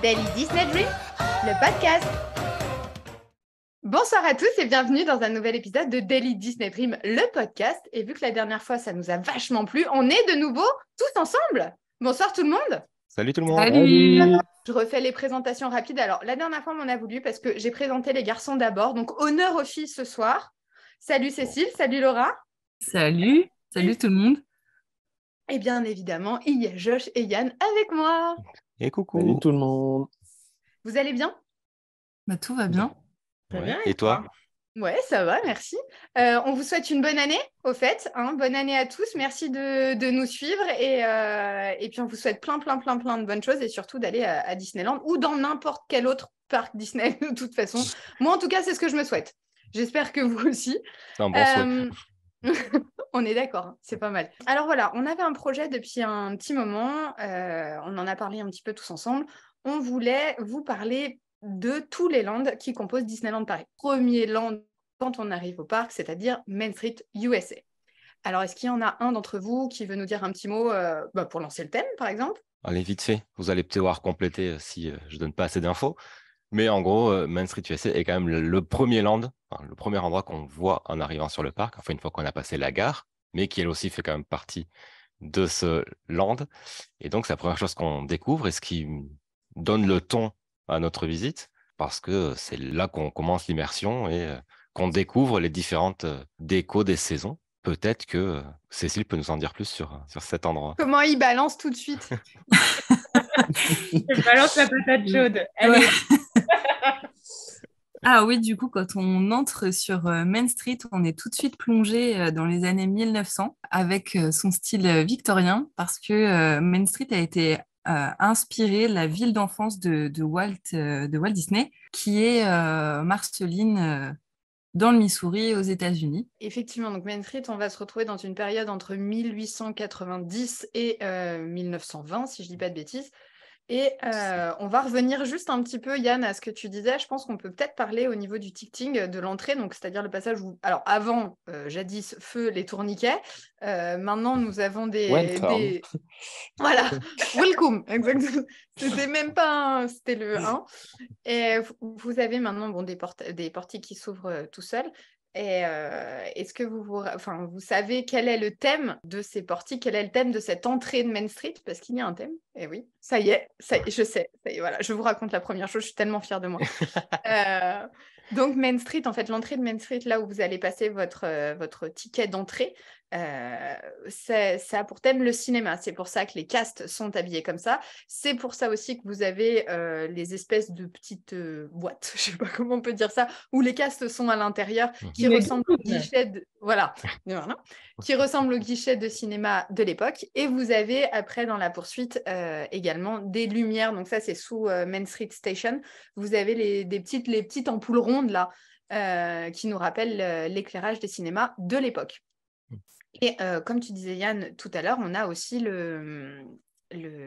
Daily Disney Dream, le podcast. Bonsoir à tous et bienvenue dans un nouvel épisode de Daily Disney Dream, le podcast. Et vu que la dernière fois, ça nous a vachement plu, on est de nouveau tous ensemble. Bonsoir tout le monde. Salut tout le monde. Salut. Je refais les présentations rapides. Alors, la dernière fois, on m'en a voulu parce que j'ai présenté les garçons d'abord. Donc, honneur aux filles ce soir. Salut Cécile, salut Laura. Salut tout le monde. Et bien évidemment, il y a Josh et Yann avec moi. Et coucou. Salut tout le monde. Vous allez bien? Tout va bien. Très Ouais. bien. Et toi? Ouais, ça va, merci. On vous souhaite une bonne année, au fait. Bonne année à tous. Merci de nous suivre. Et puis, on vous souhaite plein de bonnes choses et surtout d'aller à Disneyland ou dans n'importe quel autre parc Disney, de toute façon. Moi, en tout cas, c'est ce que je me souhaite. J'espère que vous aussi. C'est un bon souhait. On est d'accord, hein, c'est pas mal. Alors voilà, on avait un projet depuis un petit moment. On en a parlé un petit peu tous ensemble. On voulait vous parler de tous les lands qui composent Disneyland Paris. Premier land quand on arrive au parc, c'est-à-dire Main Street USA. Alors, est-ce qu'il y en a un d'entre vous qui veut nous dire un petit mot pour lancer le thème, par exemple? Allez, vite fait. Vous allez peut-être devoir compléter si je donne pas assez d'infos. Mais en gros, Main Street USA est quand même le premier land, le premier endroit qu'on voit en arrivant sur le parc, enfin une fois qu'on a passé la gare, mais qui elle aussi fait quand même partie de ce land. Et donc, c'est la première chose qu'on découvre et ce qui donne le ton à notre visite, parce que c'est là qu'on commence l'immersion et qu'on découvre les différentes décos des saisons. Peut-être que Cécile peut nous en dire plus sur cet endroit. Comment il balance tout de suite? Je balance la patate chaude. Allez. Ah oui, du coup, quand on entre sur Main Street, on est tout de suite plongé dans les années 1900 avec son style victorien parce que Main Street a été inspiré de la ville d'enfance de Walt Disney, qui est Marceline, dans le Missouri, aux États-Unis. Effectivement, donc Main Street, on va se retrouver dans une période entre 1890 et 1920, si je ne dis pas de bêtises. Et on va revenir juste un petit peu, Yann, à ce que tu disais. Je pense qu'on peut peut-être parler au niveau du ticketing de l'entrée, donc c'est-à-dire le passage où... Alors avant, jadis, feu les tourniquets. Maintenant, nous avons Welcome. Voilà, welcome, exactement. C'était même pas c'était le 1. Et vous avez maintenant des portiques qui s'ouvrent tout seuls. Et est-ce que vous savez quel est le thème de ces portiques, quel est le thème de cette entrée de Main Street? Parce qu'il y a un thème. Et oui, ça y est, je sais. Ça y est, voilà, je vous raconte la première chose, je suis tellement fière de moi. Donc Main Street, en fait, l'entrée de Main Street, là où vous allez passer votre ticket d'entrée, ça a pour thème le cinéma. C'est pour ça que les castes sont habillés comme ça. C'est pour ça aussi que vous avez les espèces de petites boîtes, je ne sais pas comment on peut dire ça, où les castes sont à l'intérieur, qui ressemblent au guichet voilà, qui ressemblent au guichet de cinéma de l'époque. Et vous avez après dans la poursuite également des lumières. Donc ça, c'est sous Main Street Station. Vous avez les petites ampoules rondes là qui nous rappellent l'éclairage des cinémas de l'époque. Et comme tu disais Yann tout à l'heure, on a aussi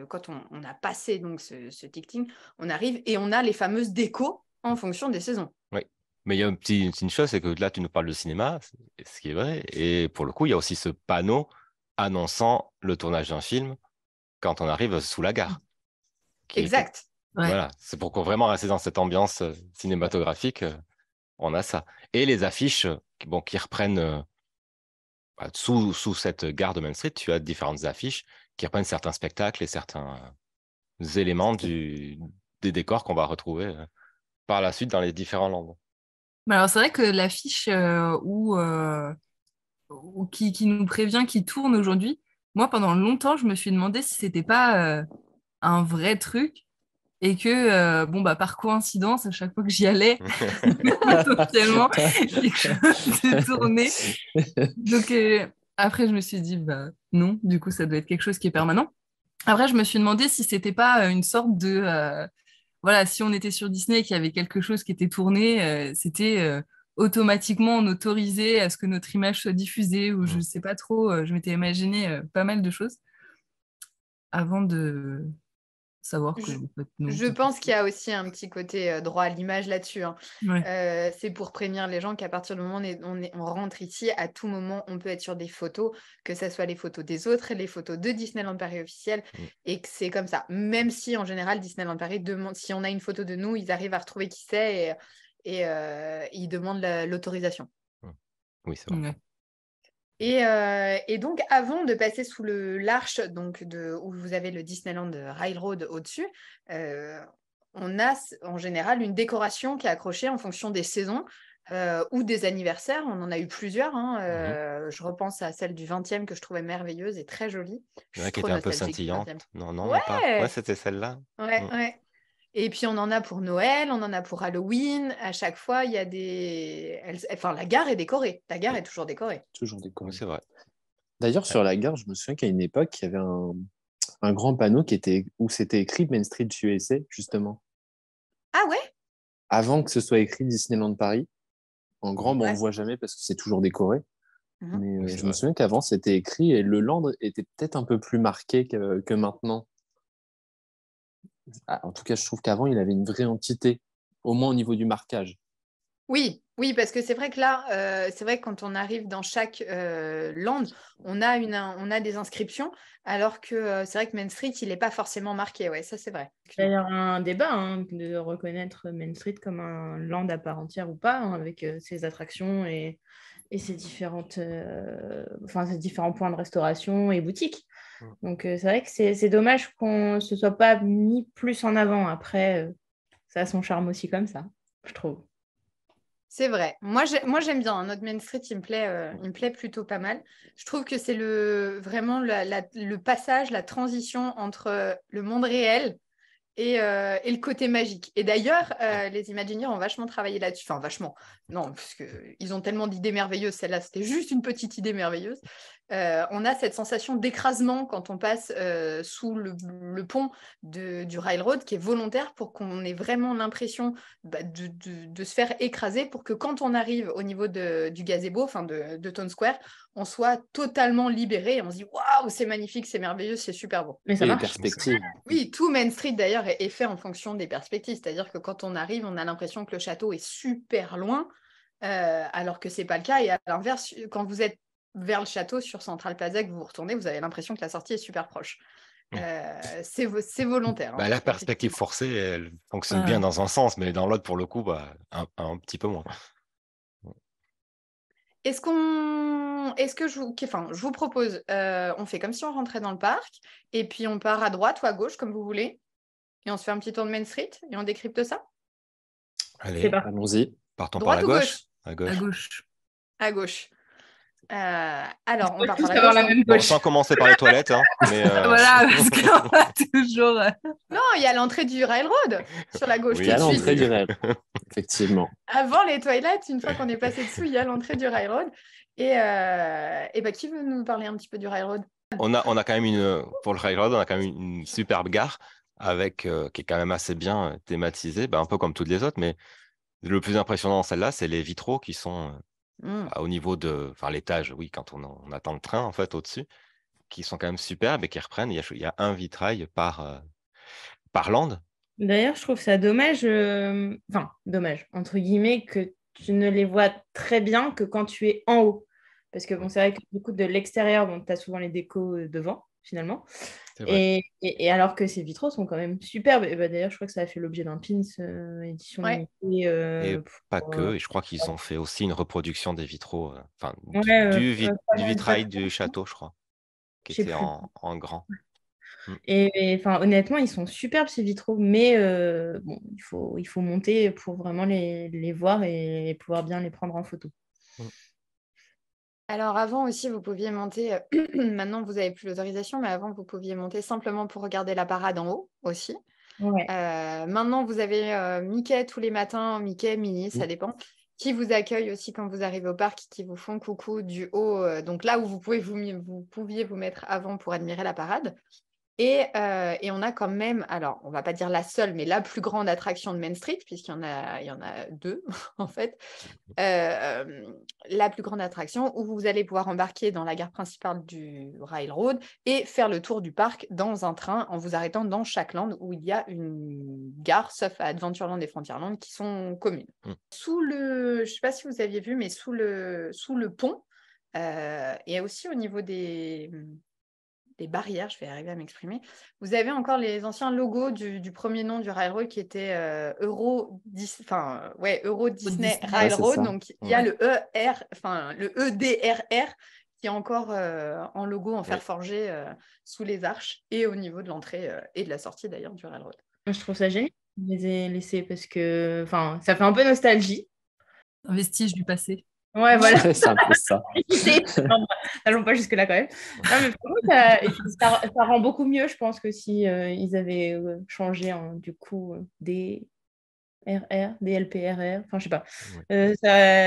quand on a passé donc ce ticketing, on arrive et on a les fameuses décos en fonction des saisons. Oui, mais il y a une chose, c'est que là, tu nous parles de cinéma, ce qui est vrai, et pour le coup, il y a aussi ce panneau annonçant le tournage d'un film quand on arrive sous la gare. Exact. Ouais. Voilà, c'est pour qu'on vraiment rester dans cette ambiance cinématographique, on a ça. Et les affiches qui reprennent... Sous cette gare de Main Street, tu as différentes affiches qui reprennent certains spectacles et certains éléments des décors qu'on va retrouver par la suite dans les différents lands. Mais alors, c'est vrai que l'affiche qui nous prévient qu'il tourne aujourd'hui, moi, pendant longtemps, je me suis demandé si c'était pas un vrai truc et que, par coïncidence, à chaque fois que j'y allais, potentiellement, quelque chose de tourné. Donc, après, je me suis dit, non, du coup, ça doit être quelque chose qui est permanent. Après, je me suis demandé si c'était pas une sorte de... voilà, si on était sur Disney et qu'il y avait quelque chose qui était tourné, c'était automatiquement on autorisait à ce que notre image soit diffusée ou je sais pas trop, je m'étais imaginé pas mal de choses avant savoir que en fait, non. Je pense qu'il y a aussi un petit côté droit à l'image là-dessus. Hein. Ouais. C'est pour prévenir les gens qu'à partir du moment où on rentre ici, à tout moment, on peut être sur des photos, que ce soit les photos des autres, les photos de Disneyland Paris officiel, et que c'est comme ça. Même si, en général, Disneyland Paris demande, si on a une photo de nous, ils arrivent à retrouver qui c'est et ils demandent l'autorisation. Oui, c'est vrai. Ouais. Et donc, avant de passer sous l'arche où vous avez le Disneyland Railroad au-dessus, on a en général une décoration qui est accrochée en fonction des saisons ou des anniversaires. On en a eu plusieurs. Hein. Je repense à celle du 20e que je trouvais merveilleuse et très jolie. Je suis Qui trop était un peu nostalgique du 20e. scintillante. Non, Ouais, même pas. Ouais, c'était celle-là. ouais. Et puis, on en a pour Noël, on en a pour Halloween. À chaque fois, il y a des... Enfin, la gare est décorée. La gare est toujours décorée. Toujours décoré. Oui, c'est vrai. D'ailleurs, sur la gare, je me souviens qu'à une époque, il y avait un grand panneau où c'était écrit Main Street USA, justement. Ah ouais? Avant que ce soit écrit Disneyland Paris. En grand, on Ouais. ne voit jamais parce que c'est toujours décoré. Mais Oui, je c'est me vrai. souviens qu'avant, c'était écrit et le land était peut-être un peu plus marqué que maintenant. En tout cas, je trouve qu'avant, il avait une vraie entité, au moins au niveau du marquage. Oui, parce que c'est vrai que là, c'est vrai que quand on arrive dans chaque land, on a des inscriptions, alors que c'est vrai que Main Street, il n'est pas forcément marqué. Ouais, ça c'est vrai. D'ailleurs, un débat de reconnaître Main Street comme un land à part entière ou pas, hein, avec ses attractions et ses ses différents points de restauration et boutiques. Donc, c'est vrai que c'est dommage qu'on ne se soit pas mis plus en avant. Après, ça a son charme aussi comme ça, je trouve. C'est vrai. Moi, j'aime bien. Hein. Notre Main Street, il me plaît plutôt pas mal. Je trouve que c'est vraiment le passage, la transition entre le monde réel et le côté magique. Et d'ailleurs, les Imagineers ont vachement travaillé là-dessus. Enfin, vachement. Non, parce qu'ils ont tellement d'idées merveilleuses. Celle-là, c'était juste une petite idée merveilleuse. On a cette sensation d'écrasement quand on passe sous le pont du railroad qui est volontaire pour qu'on ait vraiment l'impression de se faire écraser pour que quand on arrive au niveau du gazebo, enfin de Town Square, on soit totalement libéré et on se dit waouh, c'est magnifique, c'est merveilleux, c'est super beau. Mais ça Et les marche. perspectives. Oui, tout Main Street d'ailleurs est fait en fonction des perspectives, c'est-à-dire que quand on arrive, on a l'impression que le château est super loin, alors que c'est pas le cas. Et à l'inverse, quand vous êtes vers le château sur Central Plaza, que vous retournez, vous avez l'impression que la sortie est super proche. C'est volontaire. Bah, Hein, la perspective forcée, elle fonctionne bien dans un sens, mais dans l'autre, pour le coup, un petit peu moins. Est-ce que je vous propose, on fait comme si on rentrait dans le parc, et puis on part à droite ou à gauche, comme vous voulez, et on se fait un petit tour de Main Street, et on décrypte ça? Allez, C'est parti. Allons-y. partons par Droite la ou gauche. gauche? À À gauche. gauche. À gauche. Alors, on part tous par la avoir gauche. la même Bon, gauche. sans commencer par les toilettes, hein, mais Voilà, parce qu'on va toujours. Non, il y a l'entrée du railroad sur la gauche Oui, tout Il y de a suite. l'entrée du rêve. Effectivement. Avant les toilettes, une fois qu'on est passé dessous, il y a l'entrée du railroad. Et qui veut nous parler un petit peu du railroad? on a quand même pour le railroad, on a quand même une superbe gare qui est quand même assez bien thématisée, un peu comme toutes les autres, mais le plus impressionnant dans celle-là, c'est les vitraux qui sont au niveau enfin l'étage, oui, quand on attend le train en fait au-dessus, qui sont quand même superbes et qui reprennent. Il y a un vitrail par land. D'ailleurs, je trouve ça dommage, dommage, entre guillemets, que tu ne les vois très bien que quand tu es en haut. Parce que bon, c'est vrai que du coup, de l'extérieur, bon, tu as souvent les décos devant, finalement. C'est vrai. Et alors que ces vitraux sont quand même superbes. Et d'ailleurs, je crois que ça a fait l'objet d'un pins édition Ouais. limitée. Et pas que, et je crois qu'ils ont fait aussi une reproduction des vitraux, du vitrail du château, je crois, qui je sais était plus. en grand. Enfin, honnêtement, ils sont superbes ces vitraux, mais bon, il faut monter pour vraiment les voir et pouvoir bien les prendre en photo. Alors avant aussi, vous pouviez monter, maintenant vous n'avez plus l'autorisation, mais avant vous pouviez monter simplement pour regarder la parade en haut aussi. Ouais. Maintenant vous avez Mickey tous les matins, Mickey, Minnie, ça dépend, qui vous accueille aussi quand vous arrivez au parc, qui vous font coucou du haut, donc là où vous pouviez vous mettre avant pour admirer la parade. Et on a quand même, alors on ne va pas dire la seule, mais la plus grande attraction de Main Street, puisqu'il y en a deux en fait. La plus grande attraction où vous allez pouvoir embarquer dans la gare principale du Railroad et faire le tour du parc dans un train en vous arrêtant dans chaque land où il y a une gare, sauf à Adventureland et Frontierland, qui sont communes. Je ne sais pas si vous aviez vu, mais sous le pont, et aussi au niveau des barrières, je vais arriver à m'exprimer. Vous avez encore les anciens logos du premier nom du Railroad qui était Euro Disney Railroad. Ouais, donc il y a le le EDRR qui est encore en logo en fer forgé sous les arches et au niveau de l'entrée et de la sortie d'ailleurs du Railroad. Je trouve ça génial de les ai laissés parce que ça fait un peu nostalgie. Un vestige du passé. Ouais, voilà. C'est un peu ça. N'allons pas jusque-là quand même. Non, mais ça rend beaucoup mieux, je pense, que si ils avaient changé du coup DRR, DLPRR, enfin je sais pas.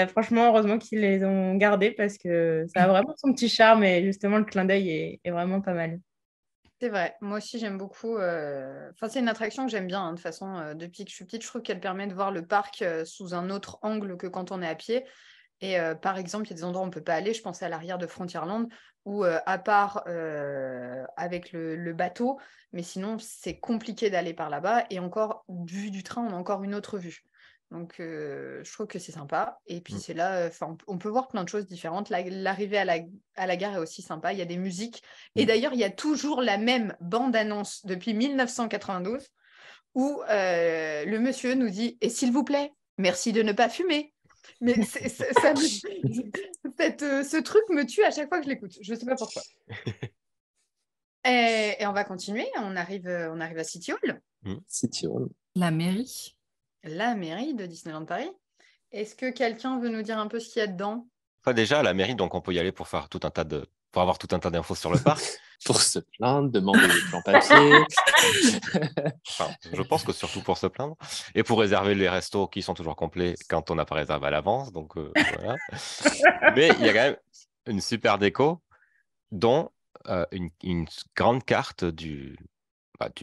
Franchement, heureusement qu'ils les ont gardés parce que ça a vraiment son petit charme et justement le clin d'œil est vraiment pas mal. C'est vrai, moi aussi j'aime beaucoup. C'est une attraction que j'aime bien, de toute façon, depuis que je suis petite, je trouve qu'elle permet de voir le parc sous un autre angle que quand on est à pied. Et par exemple, il y a des endroits où on ne peut pas aller. Je pensais à l'arrière de Frontierland où, à part avec le bateau, mais sinon, c'est compliqué d'aller par là-bas. Et encore, vue du train, on a encore une autre vue. Donc, je trouve que c'est sympa. Et puis, c'est là, on peut voir plein de choses différentes. L'arrivée à la gare est aussi sympa. Il y a des musiques. Et d'ailleurs, il y a toujours la même bande-annonce depuis 1992 où le monsieur nous dit « Et s'il vous plaît, merci de ne pas fumer ». Mais ce truc me tue à chaque fois que je l'écoute. Je ne sais pas pourquoi. Et on va continuer. On arrive à City Hall. City Hall. La mairie. La mairie de Disneyland Paris. Est-ce que quelqu'un veut nous dire un peu ce qu'il y a dedans ? Déjà, à la mairie, donc on peut y aller pour avoir tout un tas d'infos sur le parc. Pour se plaindre, demander des plans papier. Je pense que surtout pour se plaindre. Et pour réserver les restos qui sont toujours complets quand on n'a pas réservé à l'avance. Donc voilà. Mais il y a quand même une super déco, dont une grande carte du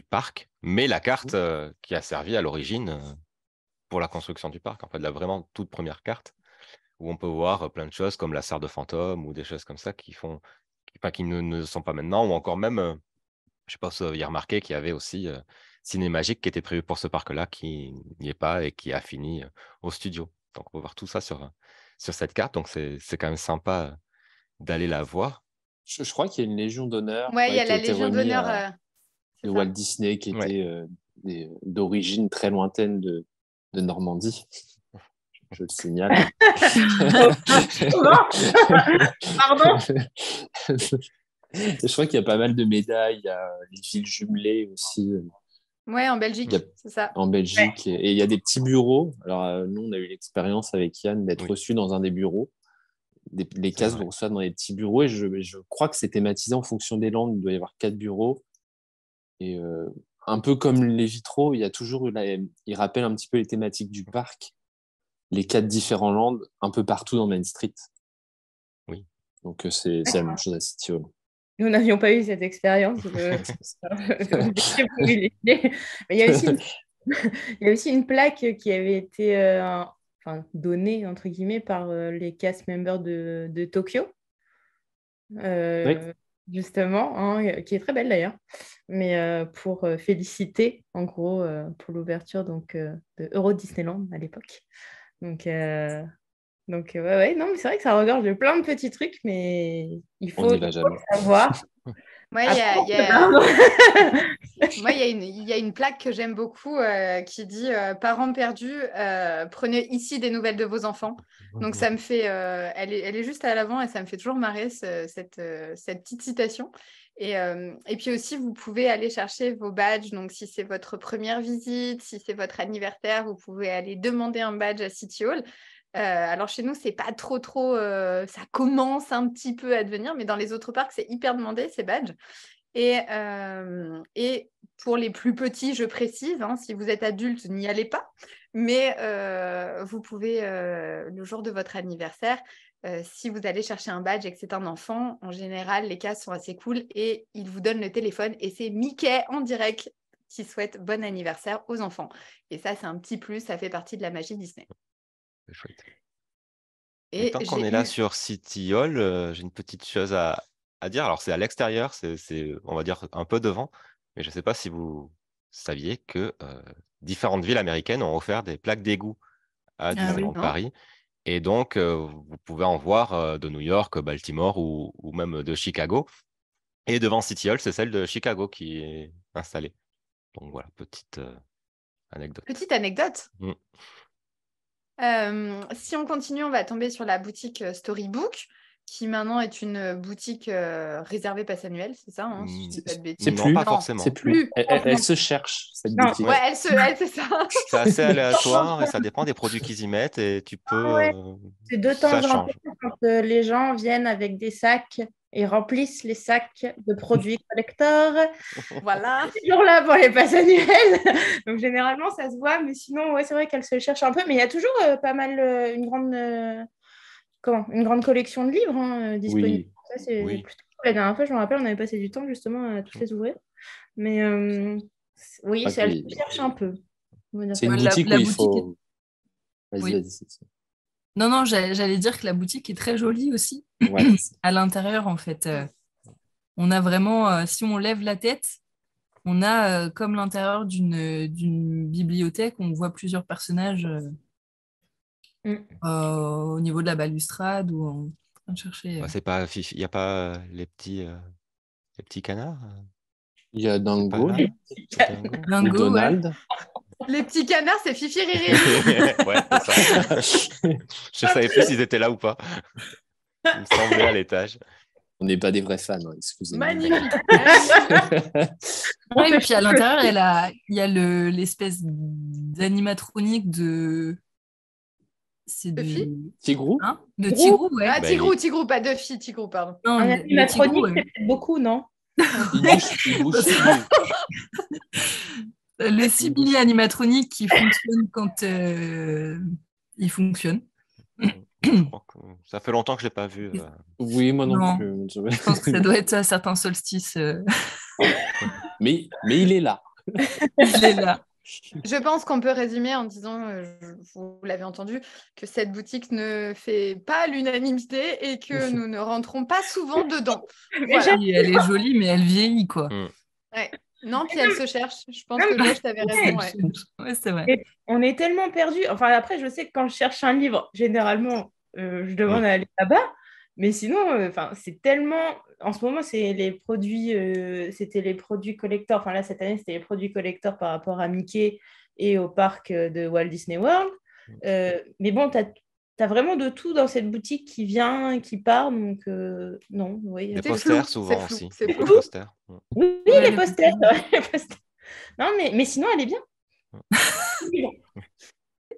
parc, mais la carte qui a servi à l'origine pour la construction du parc. En fait, la vraiment toute première carte où on peut voir plein de choses comme la serre de fantôme ou des choses comme ça qui ne sont pas maintenant, ou encore même, je ne sais pas si vous avez remarqué qu'il y avait aussi Ciné Magique qui était prévu pour ce parc-là, qui n'y est pas et qui a fini au studio. Donc, on peut voir tout ça sur cette carte. Donc, c'est quand même sympa d'aller la voir. Je crois qu'il y a une Légion d'honneur. Ouais, il y a qui la été Légion remis d'honneur de Walt Disney qui était d'origine très lointaine de Normandie. Je le signale. Pardon. Je crois qu'il y a pas mal de médailles. Il y a les villes jumelées aussi. Ouais, en Belgique, c'est ça. En Belgique. Ouais. Et il y a des petits bureaux. Alors, nous, on a eu l'expérience avec Yann d'être reçus dans un des bureaux. Les cases vous reçoivent dans les petits bureaux. Et je crois que c'est thématisé en fonction des landes. Il doit y avoir 4 bureaux. Et un peu comme les vitraux, il y a toujours il rappelle un petit peu les thématiques du parc. Les 4 différents lands, un peu partout dans Main Street. Oui. Donc, c'est la même chose à City Hall. Nous n'avions pas eu cette expérience. Mais il y a aussi une plaque qui avait été donnée, entre guillemets, par les cast members de Tokyo. Oui. Justement, hein, qui est très belle d'ailleurs, mais pour féliciter, en gros, pour l'ouverture de Euro Disneyland à l'époque. Donc, ouais, non, mais c'est vrai que ça regorge de plein de petits trucs, mais il faut savoir. Moi, il y a une plaque que j'aime beaucoup qui dit parents perdus, prenez ici des nouvelles de vos enfants. Donc, ça me fait, elle est juste à l'avant et ça me fait toujours marrer cette petite citation. Et puis aussi, vous pouvez aller chercher vos badges. Donc, si c'est votre première visite, si c'est votre anniversaire, vous pouvez aller demander un badge à City Hall. Alors chez nous, c'est pas trop, ça commence un petit peu à devenir, mais dans les autres parcs, c'est hyper demandé, ces badges. Et pour les plus petits, je précise, si vous êtes adulte, n'y allez pas, mais vous pouvez, le jour de votre anniversaire, si vous allez chercher un badge et que c'est un enfant, en général, les castes sont assez cool et ils vous donnent le téléphone et c'est Mickey en direct qui souhaite bon anniversaire aux enfants. Et ça, c'est un petit plus, ça fait partie de la magie Disney. C'est chouette. Et tant qu'on est là sur City Hall, j'ai une petite chose à dire. Alors, c'est à l'extérieur, c'est, on va dire, un peu devant, mais je ne sais pas si vous saviez que différentes villes américaines ont offert des plaques d'égout à Disneyland Paris. Et donc, vous pouvez en voir de New York, Baltimore ou même de Chicago. Et devant City Hall, c'est celle de Chicago qui est installée. Donc voilà, petite anecdote. Petite anecdote. Si on continue, on va tomber sur la boutique Storybook, qui maintenant est une boutique réservée passe annuelle, c'est ça, si je dis pas de bêtises. C'est plus, pas forcément. C'est plus. Elle se cherche, cette boutique. Ouais, elle, c'est ça. C'est assez aléatoire et ça dépend des produits qu'ils y mettent et tu peux... C'est de temps ça en change. temps quand les gens viennent avec des sacs et remplissent les sacs de produits collector. Voilà. C'est toujours là pour les passes annuelles. Donc généralement, ça se voit, mais sinon, c'est vrai qu'elle se cherche un peu. Mais il y a toujours pas mal, une grande collection de livres disponibles. Oui. Ça, c'est plutôt cool. La dernière fois, je me rappelle, on avait passé du temps justement à tous les ouvrir. Mais oui, elle se cherche un peu. C'est une boutique où il faut... Vas-y. Non, j'allais dire que la boutique est très jolie aussi. Ouais. À l'intérieur, en fait, on a vraiment, si on lève la tête, on a comme l'intérieur d'une bibliothèque, on voit plusieurs personnages au niveau de la balustrade ou en train de chercher. C'est pas, il n'y a pas les petits canards. Il y a Dango. Dingo, ou Donald. Ouais. Les petits canards, c'est Fifi Riri. Ouais, c'est ça. Je savais plus s'ils étaient là ou pas. Il me semblait à l'étage. On n'est pas des vrais fans, excusez-moi. Magnifique. Et puis à l'intérieur, il y a l'espèce d'animatronique de... C'est Tigrou de Tigrou, ouais. Ah, Tigrou, pas Duffy, Tigrou, pardon. Non, un animatronique, c'est peut-être beaucoup, non? Il bouge. Le Sibili animatronique qui fonctionne quand il fonctionne. Ça fait longtemps que je ne l'ai pas vu. Oui, moi non plus. Je pense que ça doit être à certains solstices. Mais il est là. Il est là. Je pense qu'on peut résumer en disant, vous l'avez entendu, que cette boutique ne fait pas l'unanimité et que nous ne rentrons pas souvent dedans. Voilà. Elle est jolie, mais elle vieillit, quoi. Ouais. Non, puis elle se cherche. Je pense que Josh, t'avais raison. Ouais, c'est vrai. Et on est tellement perdus. Enfin, après, je sais que quand je cherche un livre, généralement, je demande à aller là-bas. Mais sinon, c'est tellement... En ce moment, c'est les produits... c'était les produits collector. Enfin, là, cette année, c'était les produits collector par rapport à Mickey et au parc de Walt Disney World. Mais bon, t'as vraiment de tout dans cette boutique qui vient, qui part. Donc, non, oui. Des posters, souvent aussi. C'est des flou. posters. Oui, les posters. Non, mais sinon, elle est bien.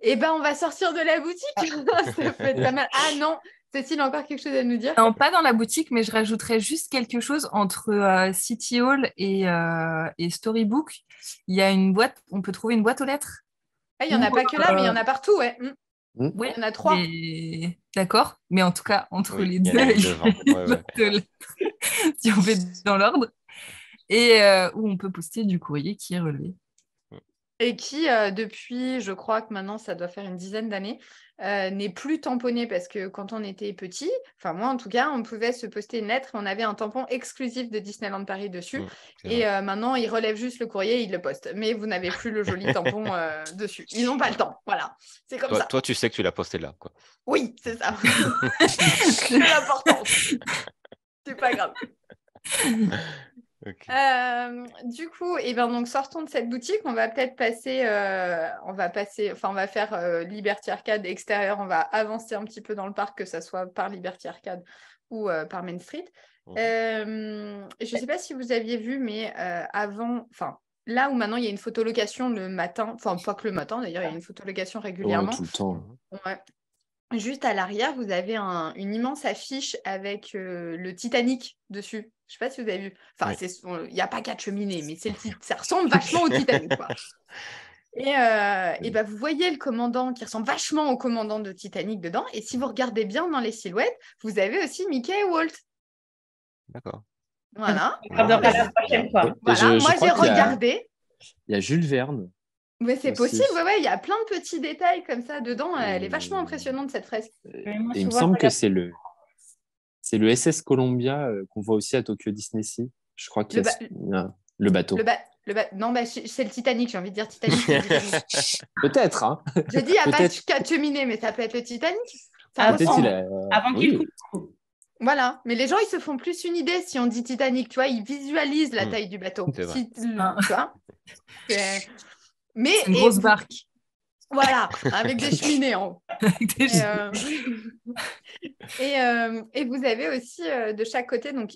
Eh ben, on va sortir de la boutique. Ça peut être pas mal. Ah non, Cécile a encore quelque chose à nous dire? Non, pas dans la boutique, mais je rajouterais juste quelque chose entre City Hall et Storybook. Il y a une boîte, on peut trouver une boîte aux lettres. Il n'y en a pas que là, mais il y en a partout, ouais. Oui, il y en a 3. D'accord, mais en tout cas, entre les deux, il y a une boîte aux lettres, si on fait dans l'ordre, et où on peut poster du courrier qui est relevé. Et qui, depuis, je crois que maintenant, ça doit faire une dizaine d'années, n'est plus tamponné parce que quand on était petit, enfin moi en tout cas, on pouvait se poster une lettre et on avait un tampon exclusif de Disneyland Paris dessus. Et maintenant, ils relèvent juste le courrier et ils le postent. Mais vous n'avez plus le joli tampon dessus. Ils n'ont pas le temps. Voilà, c'est comme ça. Toi, tu sais que tu l'as posté là, quoi. Oui, c'est ça. C'est l'important. C'est pas grave. Okay. Du coup, donc sortons de cette boutique. On va peut-être passer, on va faire Liberty Arcade extérieur. On va avancer un petit peu dans le parc, que ça soit par Liberty Arcade ou par Main Street. Je ne sais pas si vous aviez vu, mais avant, là où maintenant il y a une photolocation le matin, enfin pas que le matin d'ailleurs, il y a une photolocation régulièrement. Tout le temps. Ouais. Juste à l'arrière, vous avez une immense affiche avec le Titanic dessus. Je ne sais pas si vous avez vu. Enfin, il n'y a pas 4 cheminées, mais ça ressemble vachement au Titanic, quoi. Et bah, vous voyez le commandant qui ressemble vachement au commandant de Titanic dedans. Et si vous regardez bien dans les silhouettes, vous avez aussi Mickey et Walt. D'accord. Voilà. On regardera la prochaine fois. Et Voilà. je Moi, crois j'ai qu'il y a, regardé. il y a Jules Verne Mais c'est aussi. possible, ouais, il y a plein de petits détails comme ça dedans. Elle est vachement impressionnante, cette fresque. Mais moi, Et il me souvent, semble je que regarde c'est le SS Columbia qu'on voit aussi à Tokyo Disney Sea. Je crois qu'il Le, y a le bateau. Non, bah, c'est le Titanic, j'ai envie de dire Titanic. C'est le Titanic. Peut-être, hein. J'ai dit, il n'y a pas Peut-être. qu'à cheminer, mais ça peut être le Titanic. Ça Ah, Peut-être ressemble. il a. avant qu'il Oui. coule. Voilà, mais les gens, ils se font plus une idée si on dit Titanic, tu vois, ils visualisent la Mm. taille du bateau. C'est vrai. Tu vois. Mais, C'est une grosse barque. Voilà, avec des cheminées en haut. Avec des Et vous avez aussi de chaque côté, donc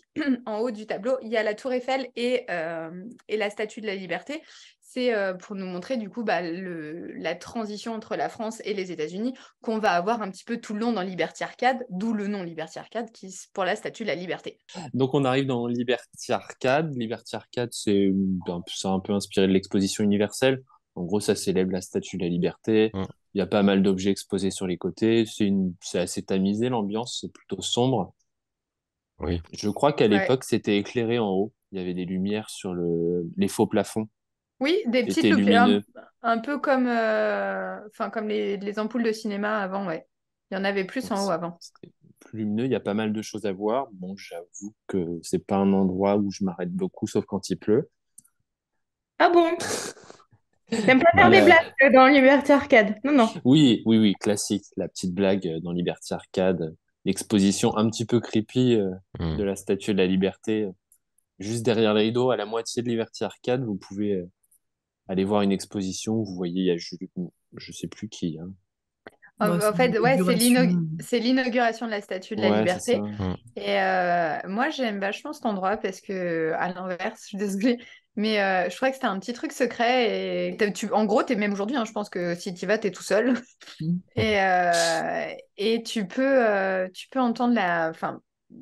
en haut du tableau, il y a la Tour Eiffel et la Statue de la Liberté. C'est pour nous montrer du coup la transition entre la France et les États-Unis qu'on va avoir un petit peu tout le long dans Liberty Arcade, d'où le nom Liberty Arcade pour la Statue de la Liberté. Donc on arrive dans Liberty Arcade. Liberty Arcade, c'est un peu inspiré de l'exposition universelle. En gros, ça célèbre la Statue de la Liberté. Mm. Il y a pas mal d'objets exposés sur les côtés. C'est assez tamisé, l'ambiance, c'est plutôt sombre. Oui. Je crois qu'à Ouais. l'époque, c'était éclairé en haut. Il y avait des lumières sur les faux plafonds. Oui, des petites Étaient lumières, lumineux. un peu comme, comme les ampoules de cinéma avant, ouais. Il y en avait plus en haut avant. C'était plus lumineux. Il y a pas mal de choses à voir. Bon, j'avoue que c'est pas un endroit où je m'arrête beaucoup, sauf quand il pleut. Ah bon? T'aimes pas faire Mais des blagues dans Liberty Arcade? Non, non. oui, classique. La petite blague dans Liberty Arcade. L'exposition un petit peu creepy Mm. de la Statue de la Liberté. Juste derrière les rideaux, à la moitié de Liberty Arcade, vous pouvez aller voir une exposition où vous voyez, il y a je sais plus qui, hein. En fait, ouais, c'est l'inauguration de la Statue de la Ouais, c'est ça. Liberté. Et moi, j'aime vachement cet endroit parce que, à l'inverse, je suis désolée, mais je crois que c'était un petit truc secret. Et en gros, même aujourd'hui, hein, je pense que si tu y vas, tu es tout seul. Et tu peux entendre enfin,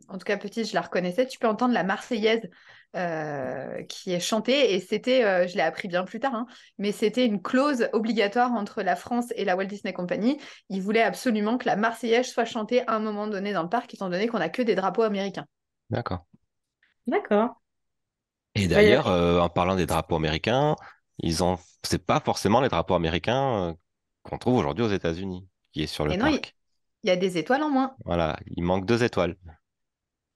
en tout cas petite, je la reconnaissais, tu peux entendre la Marseillaise qui est chantée. Et c'était, je l'ai appris bien plus tard, hein, mais c'était une clause obligatoire entre la France et la Walt Disney Company. Ils voulaient absolument que la Marseillaise soit chantée à un moment donné dans le parc, étant donné qu'on n'a que des drapeaux américains. D'accord. D'accord. Et d'ailleurs, en parlant des drapeaux américains, c'est pas forcément les drapeaux américains qu'on trouve aujourd'hui aux États-Unis, qui est sur le Et non, il parc. y a des étoiles en moins. Voilà, il manque 2 étoiles.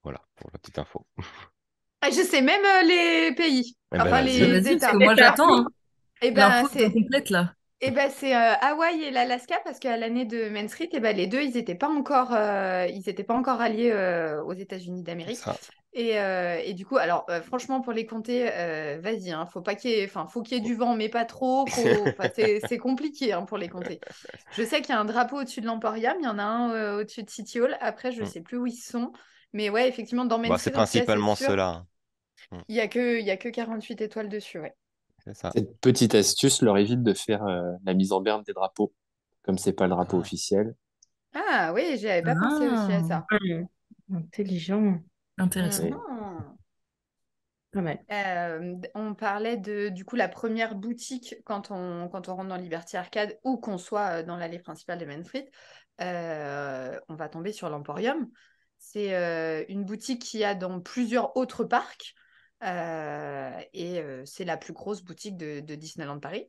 Voilà, pour la petite info. Ah, je sais même les pays, Eh ben, enfin vas-y. les Vas-y, parce États. que moi j'attends. Hein. Et ben L'info est complète là. c'est Hawaï et l'Alaska parce qu'à l'année de Main Street, les deux, ils n'étaient pas encore, alliés aux États-Unis C'est d'Amérique. ça. Et du coup, alors franchement, pour les compter, vas-y, hein, faut pas faut qu'il y ait du vent, mais pas trop. C'est compliqué hein, pour les compter. Je sais qu'il y a un drapeau au-dessus de l'Emporium, il y en a un au-dessus de City Hall. Après, je Mm. sais plus où ils sont. Mais ouais, effectivement, dans Main Bah, c'est Street, en tout cas, c'est principalement sûr, ceux-là. Mm. il y a que 48 étoiles dessus, ouais. C'est ça. Cette petite astuce leur évite de faire la mise en berne des drapeaux, comme c'est pas le drapeau Ah. officiel. Ah oui, j'avais pas pensé aussi à ça. Intelligent. Intéressant. Oui. Mhm. Pas mal. On parlait du coup la première boutique quand on rentre dans Liberty Arcade ou qu'on soit dans l'allée principale de Main Street, on va tomber sur l'Emporium. C'est une boutique qui a dans plusieurs autres parcs et c'est la plus grosse boutique de Disneyland Paris.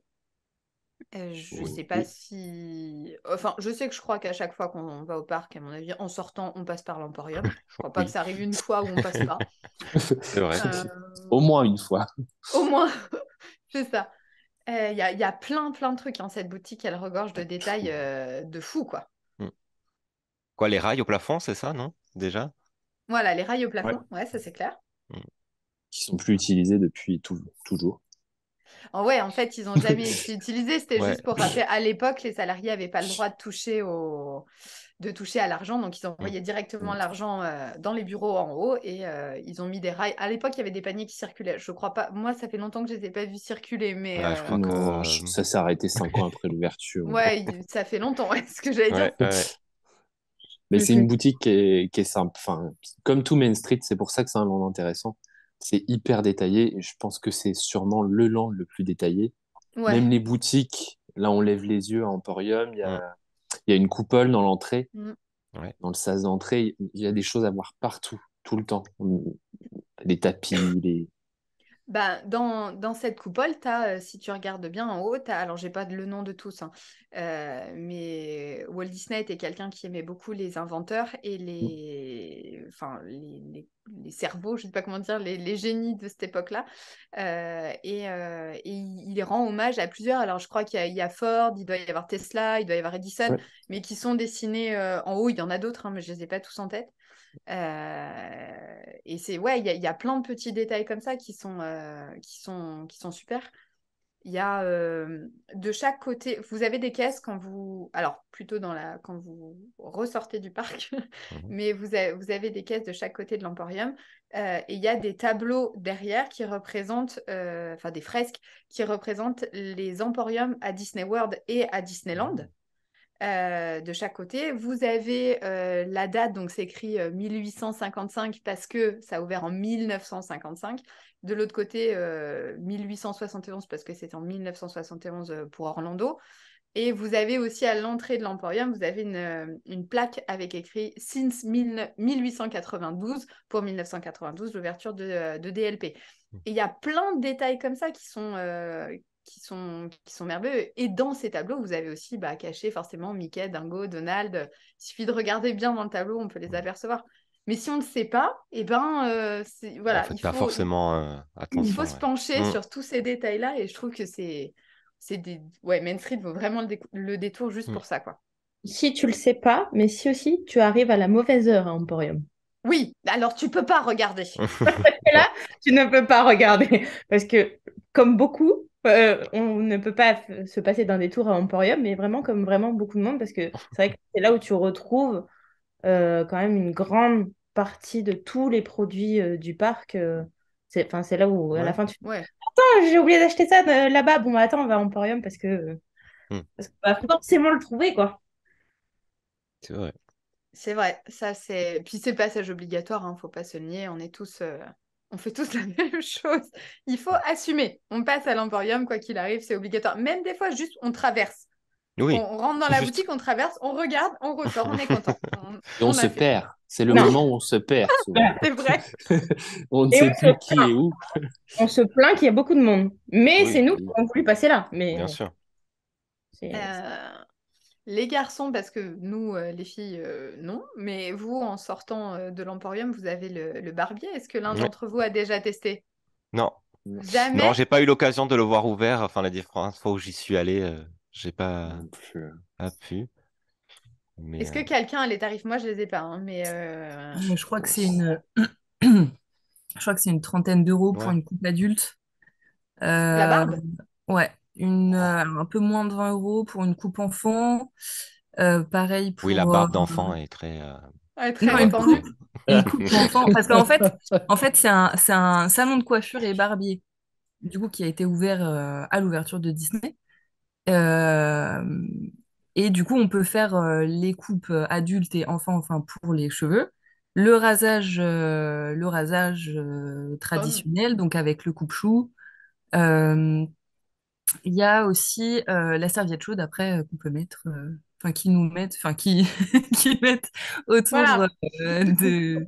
Je sais pas Oui. si... Enfin, je sais que je crois qu'à chaque fois qu'on va au parc, à mon avis, en sortant, on passe par l'Emporium. Je crois pas Oui. que ça arrive une fois où on passe pas. C'est vrai. Euh, Au moins une fois. Au moins, c'est ça. Il y a plein, plein de trucs. Hein. Cette boutique, elle regorge de détails de fou, quoi. Mm. Quoi, les rails au plafond, c'est ça, non? Déjà? Voilà, les rails au Ouais. plafond, ouais, ça c'est clair. Mm. Qui sont plus utilisés depuis toujours. Ouais, en fait, ils n'ont jamais été utilisés. C'était Ouais. juste pour rappeler, à l'époque, les salariés n'avaient pas le droit de toucher à l'argent. Donc, ils envoyaient directement l'argent dans les bureaux en haut et ils ont mis des rails. À l'époque, il y avait des paniers qui circulaient. Je crois pas. Moi, ça fait longtemps que je ne les ai pas vus circuler, mais Ouais, je crois Non, que. ça s'est arrêté 5 ans après l'ouverture. ouais, ça fait longtemps. Ouais, ce que j'allais dire. Ouais. Mais c'est une boutique qui est simple. Enfin, comme tout Main Street, c'est pour ça que c'est un land intéressant. C'est hyper détaillé et je pense que c'est sûrement le land le plus détaillé. Ouais. Même les boutiques, là, on lève les yeux à Emporium, Mm. il y a une coupole dans l'entrée, Mm. Ouais. dans le sas d'entrée, il y a des choses à voir partout, tout le temps. Les tapis, les... Bah, dans cette coupole, si tu regardes bien en haut, alors j'ai pas le nom de tous, hein, mais Walt Disney était quelqu'un qui aimait beaucoup les inventeurs et enfin, les cerveaux, je sais pas comment dire, les génies de cette époque-là. Et il rend hommage à plusieurs. Alors je crois qu'il y a Ford, il doit y avoir Tesla, il doit y avoir Edison, Ouais. mais qui sont dessinés en haut. Il y en a d'autres, hein, mais je les ai pas tous en tête. Et il y a plein de petits détails comme ça qui sont super. Il y a de chaque côté, vous avez des caisses alors plutôt quand vous ressortez du parc, Mhm. mais vous avez des caisses de chaque côté de l'Emporium. Et il y a des tableaux derrière qui représentent, enfin des fresques qui représentent les Emporiums à Disney World et à Disneyland. De chaque côté. Vous avez la date, donc c'est écrit 1855 parce que ça a ouvert en 1955. De l'autre côté, 1871 parce que c'était en 1971 pour Orlando. Et vous avez aussi à l'entrée de l'Emporium, vous avez une plaque avec écrit Since 1892 pour 1992, l'ouverture de DLP. Et il y a plein de détails comme ça qui sont merveilleux. Et dans ces tableaux, vous avez aussi caché forcément Mickey, Dingo, Donald. Il suffit de regarder bien dans le tableau, on peut les apercevoir. Mais si on ne le sait pas, voilà, Faites pas forcément il faut attention. se Ouais. pencher Mm. sur tous ces détails-là. Et je trouve que ouais, Main Street vaut vraiment le détour juste Mm. pour ça, quoi. Si tu le sais pas, mais si aussi tu arrives à la mauvaise heure à Emporium. Oui, alors tu peux pas regarder. Et là, tu ne peux pas regarder. Parce que, comme beaucoup, on ne peut pas se passer d'un détour à Emporium, mais vraiment comme vraiment beaucoup de monde, parce que c'est vrai que c'est là où tu retrouves quand même une grande partie de tous les produits du parc. C'est là où, à la Ouais. fin, tu dis, Ouais. attends, j'ai oublié d'acheter ça là-bas. Bon, bah, attends, on va à Emporium Mm. parce qu'on va forcément le trouver, quoi. C'est vrai. C'est vrai, ça c'est. Puis c'est le passage obligatoire, hein, faut pas se le nier, on fait tous la même chose. Il faut assumer. On passe à l'Emporium, quoi qu'il arrive, c'est obligatoire. Même des fois, juste on traverse. Oui, On rentre dans la juste. boutique, on traverse, on regarde, on ressort, on est content. Et on On se a fait. perd. C'est le Non. moment où on se perd souvent. C'est vrai. On ne Et sait plus qui est où. on se plaint qu'il y a beaucoup de monde. Mais c'est Oui, nous qui avons voulu passer là. Mais bien bon, sûr. c'est... Euh, Les garçons, parce que nous, les filles, non, mais vous, en sortant de l'Emporium, vous avez le barbier. Est-ce que l'un Ouais. d'entre vous a déjà testé? Non, non, Jamais? j'ai pas eu l'occasion de le voir ouvert. Enfin, la différentes fois où j'y suis allé, j'ai Non plus. pas pu. Mais Est-ce que quelqu'un a les tarifs? Moi, je les ai pas, hein, mais Je crois que c'est une... je crois que c'est une trentaine d'euros pour ouais. une coupe adulte. la Euh, barbe? ouais, un peu moins de 20 euros pour une coupe enfant. Pareil Oui, la pour... barbe d'enfant est très. Elle est très non, répandue. une coupe pour enfant. Parce en fait c'est un salon de coiffure et barbier, du coup, qui a été ouvert à l'ouverture de Disney. Euh, et du coup, on peut faire les coupes adultes et enfants, enfin, pour les cheveux. Le rasage Homme. traditionnel, donc avec le coupe-chou. Euh, Il y a aussi la serviette chaude après qu'on peut mettre, enfin qui nous mettent, enfin qui, qui mettent autour Voilà. de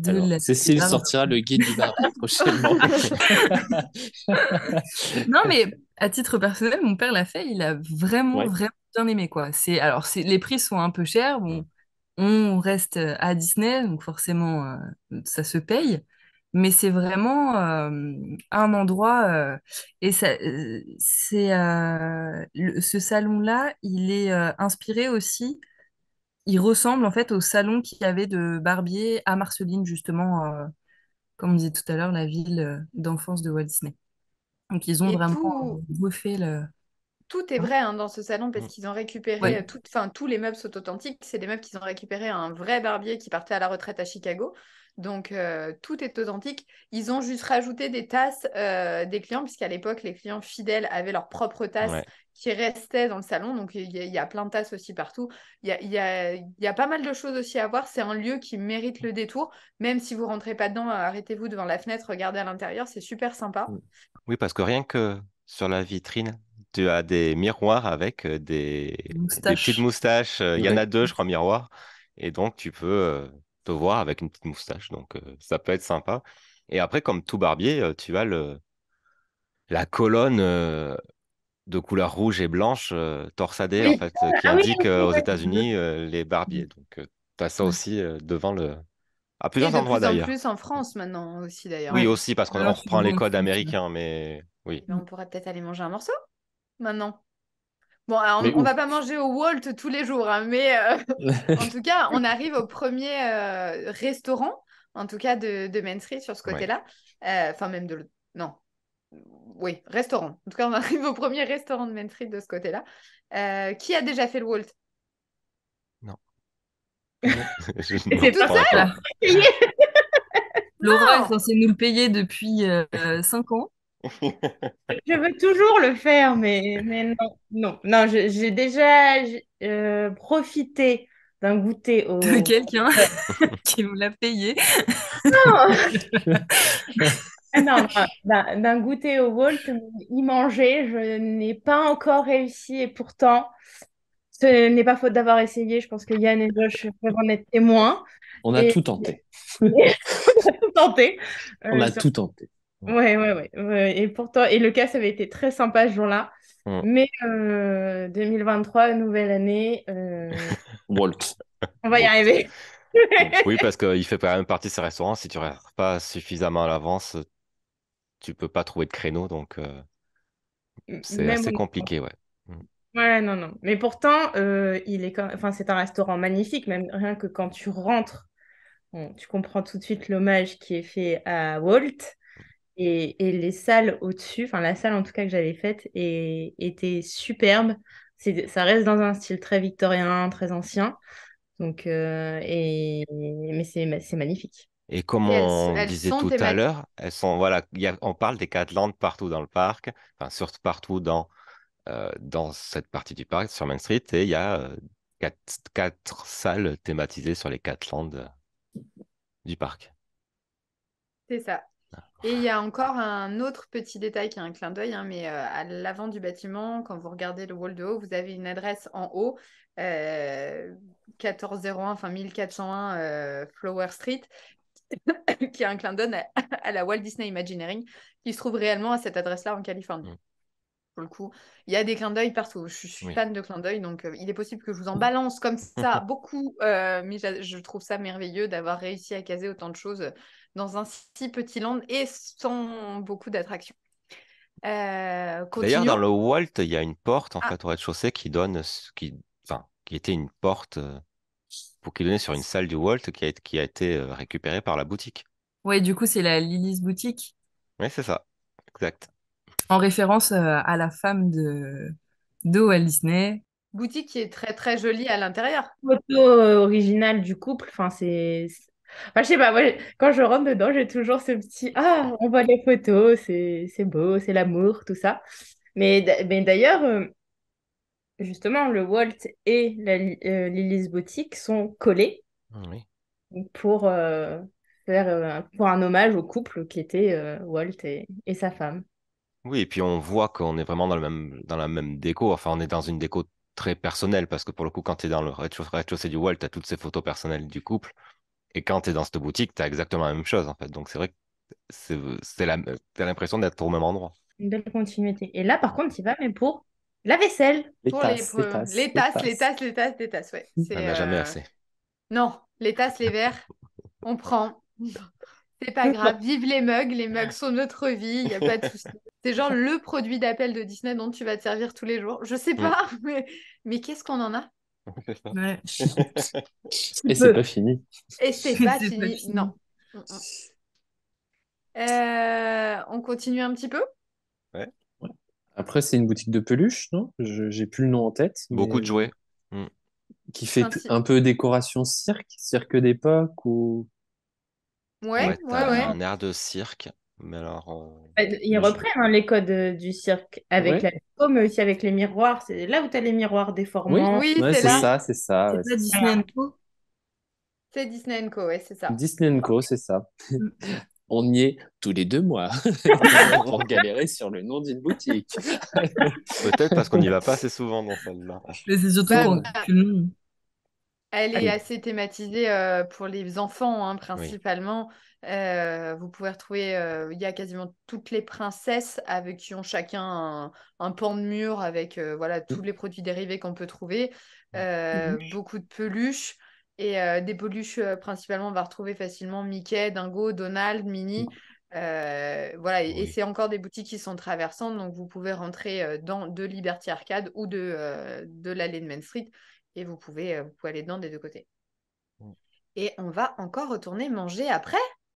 Alors, des Cécile barbes. sortira le guide du barbier prochainement. Non, mais à titre personnel, mon père l'a fait, il a vraiment, Ouais. vraiment bien aimé, quoi. Les prix sont un peu chers, Mm. bon, on reste à Disney, donc forcément, ça se paye. Mais c'est vraiment un endroit, et ce salon-là, il est inspiré aussi, il ressemble en fait au salon qu'il y avait de Barbier à Marceline, justement, comme on disait tout à l'heure, la ville d'enfance de Walt Disney. Donc ils ont Et vraiment tout, refait le... tout est vrai hein, dans ce salon parce Mm. qu'ils ont récupéré Ouais. tous les meubles sont authentiques. C'est des meubles qu'ils ont récupéré à un vrai barbier qui partait à la retraite à Chicago. Donc tout est authentique. Ils ont juste rajouté des tasses des clients, puisqu'à l'époque, les clients fidèles avaient leurs propres tasses Ouais. qui restaient dans le salon. Donc il y a plein de tasses aussi partout. Il y a pas mal de choses aussi à voir. C'est un lieu qui mérite le détour. Même si vous rentrez pas dedans, arrêtez-vous devant la fenêtre, regardez à l'intérieur, c'est super sympa. Oui, parce que rien que sur la vitrine, tu as des miroirs avec des petites moustaches. Il y en Ouais. a 2, je crois, miroirs. Et donc, tu peux te voir avec une petite moustache. Donc, ça peut être sympa. Et après, comme tout barbier, tu as la colonne de couleur rouge et blanche torsadée, en Oui. fait, qui Ah oui, indique oui, aux oui. États-Unis les barbiers. Donc, tu as ça aussi devant à Et plusieurs de endroits plus en d'ailleurs. plus en France maintenant aussi d'ailleurs. Oui, Ouais. aussi, parce qu'on Alors, je suis reprend les bon codes aussi. américains, mais oui. Ben, on pourrait peut-être aller manger un morceau maintenant. Bon, alors, Mais on où? va pas manger au Walt tous les jours, hein, mais en tout cas, on arrive au premier restaurant, en tout cas de Main Street sur ce Ouais. côté-là. Enfin, même de... Non. Oui, restaurant. En tout cas, on arrive au premier restaurant de Main Street de ce côté-là. Qui a déjà fait le Walt? Non. Non. Je Et non, c'est Tout pas pas ça, encore. payé. Laura est Non. censée nous le payer depuis 5 ans. Je veux toujours le faire, mais non, non, non, j'ai déjà profité d'un goûter De au... quelqu'un qui nous l'a payé. Ah non, non, d'un goûter au Walt, y manger, je n'ai pas encore réussi et pourtant, ce n'est pas faute d'avoir essayé. Je pense que Yann et Josh peuvent en être témoins On a et tout tenté. on a tout tenté. On a Sur- tout tenté. Ouais, ouais, ouais, ouais. Et pourtant, et le cas, ça avait été très sympa ce jour-là. Mm. Mais 2023, nouvelle année, Walt. on va y Bon. arriver. Oui, parce qu'il fait quand même partie de ces restaurants. Si tu ne réserves pas suffisamment à l'avance, tu peux pas trouver de créneau. Donc, c'est Même assez compliqué, ouais. Mm. ouais, non, non. Mais pourtant, il est enfin, c'est un restaurant magnifique, même rien que quand tu rentres, bon, tu comprends tout de suite l'hommage qui est fait à Walt. Et les salles au-dessus, enfin la salle en tout cas que j'avais faite, était superbe. Ça reste dans un style très victorien, très ancien. Donc, mais c'est magnifique. Et comme Et on elles disait sont tout à thématiques. l'heure, elles sont, voilà, on parle des quatre landes partout dans le parc, enfin, surtout partout dans cette partie du parc, sur Main Street, et il y a quatre salles thématisées sur les quatre landes du parc. C'est ça. Et il y a encore un autre petit détail qui est un clin d'œil, hein, mais à l'avant du bâtiment, quand vous regardez le wall de haut, vous avez une adresse en haut, 1401, enfin 1401 Flower Street, qui est un clin d'œil à la Walt Disney Imagineering, qui se trouve réellement à cette adresse-là en Californie. Mm. Pour le coup, il y a des clins d'œil partout. Je suis Oui. fan de clins d'œil, donc il est possible que je vous en balance comme ça beaucoup, mais je trouve ça merveilleux d'avoir réussi à caser autant de choses dans un si petit land et sans beaucoup d'attractions. D'ailleurs, Continuons. dans le Walt, il y a une porte en Ah. fait au rez-de-chaussée qui était une porte qui donnait sur une salle du Walt qui a été récupérée par la boutique. Ouais, du coup, c'est la Lily's Boutique, Oui, c'est ça, exact. en référence à la femme de Walt Disney. Boutique qui est très très jolie à l'intérieur. Photo originale du couple, enfin, Enfin, je sais pas, moi, quand je rentre dedans, j'ai toujours ce petit Ah, on voit les photos, c'est beau, c'est l'amour, tout ça. Mais d'ailleurs, justement, le Walt et Lily's Boutique sont collés Oui. pour faire pour un hommage au couple qui était Walt et sa femme. Oui, et puis on voit qu'on est vraiment dans la même déco. Enfin, on est dans une déco très personnelle parce que pour le coup, quand tu es dans le rez-de-chaussée du Walt, tu as toutes ces photos personnelles du couple. Et quand tu es dans cette boutique, tu as exactement la même chose en fait. Donc c'est vrai que t'as l'impression d'être au même endroit. Une belle continuité. Et là, par contre, il va mais pour la vaisselle. Les Pour tasses, les tasses, les les tasses, les tasses. tasses, les tasses, les tasses, ouais. On n'a jamais assez. Non, les tasses, les verres, on prend. C'est pas grave. Vive les mugs sont notre vie, il n'y a pas de souci. C'est genre le produit d'appel de Disney dont tu vas te servir tous les jours. Je sais pas, mais qu'est-ce qu'on en a? Ouais. Et c'est pas fini. Et c'est pas C'est pas fini. fini. Non. On continue un petit peu? Ouais. Après, c'est une boutique de peluches, non? J'ai plus le nom en tête, Beaucoup de mais jouets. Mm. qui fait Principe. un peu décoration cirque d'époque ou Ouais, Ouais, ouais, t'as ouais. un air de cirque. Mais alors, Ils le jeu- reprennent hein, les codes du cirque avec ouais, la déco, mais aussi avec les miroirs. C'est là où tu as les miroirs oui, déformants. Oui, ouais, c'est c'est là. ça, c'est ça, ouais, C'est pas c'est ça. Disney Co. C'est Disney Co, ouais, c'est ça. Disney Co, c'est ça. Mm. On y est tous les 2 mois pour galérer sur le nom d'une boutique. Peut-être parce qu'on n'y va pas assez souvent dans celle-là. Mais c'est surtout Bah, que nous. Elle est Oui. assez thématisée pour les enfants, hein, principalement. Vous pouvez retrouver, il y a quasiment toutes les princesses avec qui ont chacun un pan de mur avec voilà, tous les produits dérivés qu'on peut trouver. Beaucoup de peluches. Et des peluches, principalement, on va retrouver facilement Mickey, Dingo, Donald, Minnie. Voilà, et Oui. c'est encore des boutiques qui sont traversantes, donc vous pouvez rentrer de Liberty Arcade ou de l'allée de Main Street. Et vous pouvez aller dedans des deux côtés. Et on va encore retourner manger après.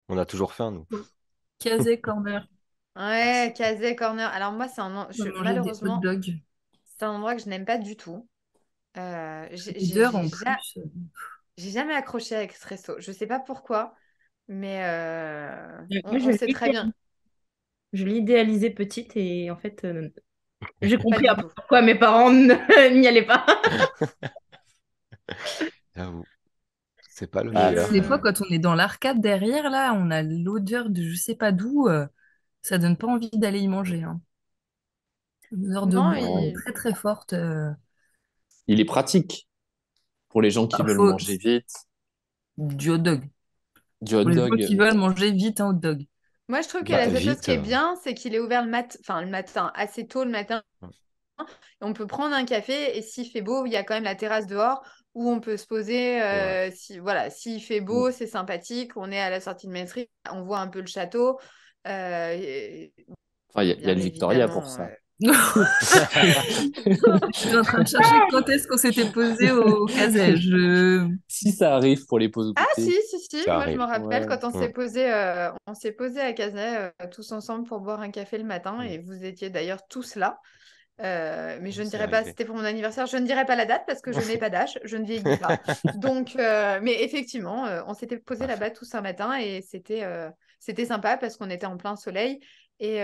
On a toujours faim, nous. Casey Corner. Ouais, Casey Corner. Alors moi, c'est On va manger des hot malheureusement, dogs. c'est un endroit que je n'aime pas du tout. L'odeur en plus. J'ai jamais accroché avec ce resto. Je sais pas pourquoi, mais Moi, on sait très bien. Je l'idéalisais petite et en fait, j'ai Pas compris du après tout. pourquoi mes parents n'y allaient pas. J'avoue. C'est pas le Ah, meilleur. Des fois, quand on est dans l'arcade derrière, là, on a l'odeur de je sais pas d'où. Ça donne pas envie d'aller y manger. Hein. Une odeur de Non, bois très très forte. Il est pratique pour les gens qui veulent Faut manger vite. du hot dog. Du hot Pour les gens dog. qui veulent manger vite un hot dog. moi je trouve que Bah, la seule chose vite. qui est bien, c'est qu'il est ouvert le matin, assez tôt le matin. On peut prendre un café et s'il fait beau, il y a quand même la terrasse dehors où on peut se poser. Voilà, s'il fait beau, c'est sympathique. On est à la sortie de Main Street, on voit un peu le château. Enfin, il y a Bien le Victoria évidemment, pour ça. Je suis en train de chercher quand est-ce qu'on s'était posé au Casey. Si ça arrive pour les pauses Ah goûter. si, Ça moi je arrive. me rappelle Ouais. quand on s'est posé à Casey tous ensemble pour boire un café le matin et vous étiez d'ailleurs tous là. Mais je ne C'est dirais pas, arrivé. c'était pour mon anniversaire, je ne dirais pas la date parce que je n'ai pas d'âge, je ne vieillis pas. Donc, mais effectivement, on s'était posé là-bas tous un matin et c'était sympa parce qu'on était en plein soleil et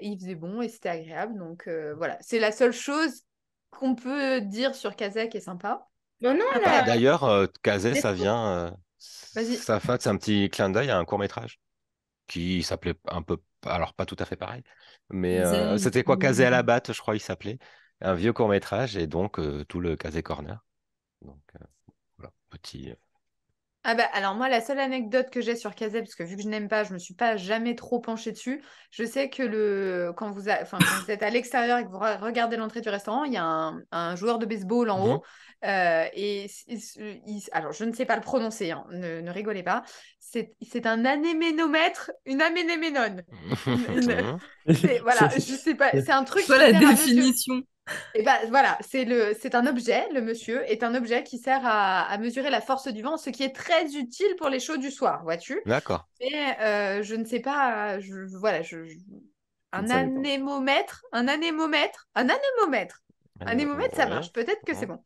il faisait bon et c'était agréable. Donc voilà, c'est la seule chose qu'on peut dire sur Kazakh qui est sympa. Bon, non, Après, là. D'ailleurs, Kazé, ça Défaut. vient. vas-y. Ça fait, c'est un petit clin d'œil à un court-métrage qui s'appelait un peu. Alors, pas tout à fait pareil. Mais c'était quoi, Kazé à la batte, je crois, il s'appelait. Un vieux court-métrage et donc tout le Kazé Corner. Donc, voilà, petit. Ah bah, alors moi, la seule anecdote que j'ai sur Kazé, parce que vu que je n'aime pas, je me suis pas jamais trop penchée dessus, je sais que quand vous êtes à l'extérieur et que vous regardez l'entrée du restaurant, il y a un joueur de baseball en haut. Alors, je ne sais pas le prononcer, hein, ne rigolez pas. C'est un anéménomètre, une anéménone. Voilà, je sais pas, c'est un truc C'est quoi qui la sert à mesurer. définition? Et ben voilà, c'est un objet, le monsieur est un objet qui sert à mesurer la force du vent, ce qui est très utile pour les shows du soir, vois-tu? D'accord. Et je ne sais pas, voilà, un anémomètre, ça Ouais. marche, peut-être que c'est bon.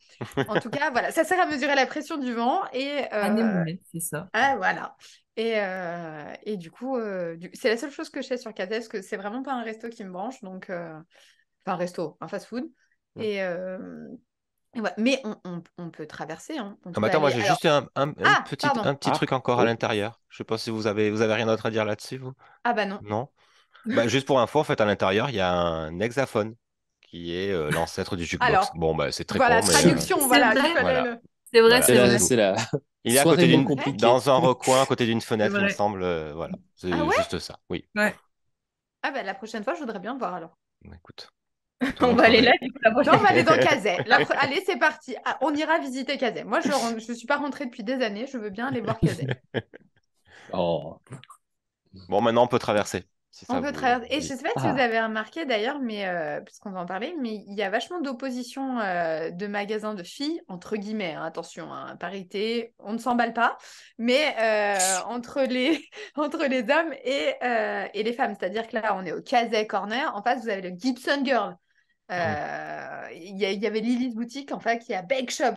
En tout cas, voilà, ça sert à mesurer la pression du vent et Anémomètre, c'est ça. voilà. Et du coup, c'est la seule chose que je sais sur Kazé, parce que c'est vraiment pas un resto qui me branche, donc enfin un resto, un fast-food. Et ouais. Mais on peut traverser, hein. On Ah, peut mais attends, moi aller. j'ai Alors, juste un pardon. petit truc encore à Oh. l'intérieur. Je sais pas si vous avez rien d'autre à dire là-dessus, vous? Ah bah non. Non? Bah, juste pour info, en fait, à l'intérieur, il y a un hexaphone qui est l'ancêtre du jukebox. Alors, Bon, bah, c'est très voilà, con, mais traduction, C'est voilà, vrai. il fallait voilà. le. C'est vrai, Voilà, c'est C'est vrai. la, tout. c'est la Il est à côté soirée non d'une, compliquée. dans un recoin, à côté d'une C'est fenêtre, il me vrai. semble. Voilà, Ah c'est ouais? juste ça. Oui. Ouais. Ah bah la prochaine fois, je voudrais bien voir alors. Écoute, je te On va aller montrerai. là, du coup, la Non, on prochaine. va aller dans Kazé. Allez, c'est parti. Ah, on ira visiter Kazé. Moi, je suis pas rentrée depuis des années. Je veux bien aller voir Kazé. Oh. Bon, maintenant, on peut traverser. Si On ça peut vous traverser. Et je dit. sais pas si vous avez remarqué d'ailleurs, mais puisqu'on va en parler, mais il y a vachement d'opposition de magasins de filles, entre guillemets, hein, attention, hein, parité, on ne s'emballe pas, mais entre les hommes et les femmes. C'est-à-dire que là, on est au Kazay Corner. En face, vous avez le Gibson Girl. Il y avait Lily's Boutique, en fait, qui est à Bake Shop.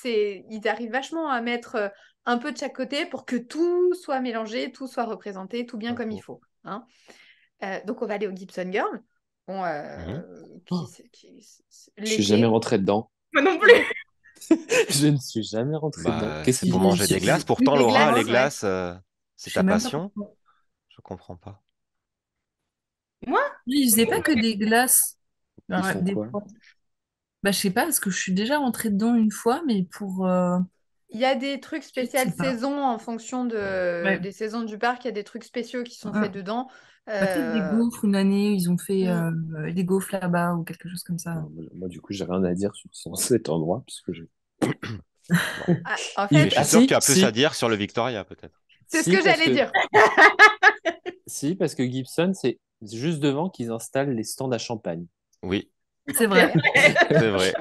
Ils arrivent vachement à mettre un peu de chaque côté pour que tout soit mélangé, tout soit représenté, tout bien comme il faut. Hein. Donc, on va aller au Gibson Girl. Bon, Oh. Je suis l'été. jamais rentré dedans. Moi non plus. Je ne suis jamais rentré dedans. Bah, Qu'est-ce c'est qu'ils pour font manger des glaces. Pourtant, Les Laura, glaces, les ouais. glaces, Je c'est sais ta même pas passion. pourquoi. Je comprends pas. Oui, ils faisaient pas que des glaces. Ils font Des quoi? fois. Bah, je sais pas, parce que je suis déjà rentrée dedans une fois, mais pour... Il y a des trucs je spéciaux sais pas. saison en fonction Ouais. des saisons du parc. Il y a des trucs spéciaux qui sont faits dedans. Bah, peut-être des Euh, gaufres, une année, ils ont fait mm. des gaufres là-bas ou quelque chose comme ça. Alors, moi, du coup, j'ai rien à dire sur cet endroit, parce que Bon. En Mais je fait, suis sûr que tu as plus à dire sur le Victoria, peut-être. c'est ce Si, que parce j'allais dire. Si, parce que Gibson, c'est juste devant qu'ils installent les stands à champagne. Oui, C'est vrai. c'est vrai.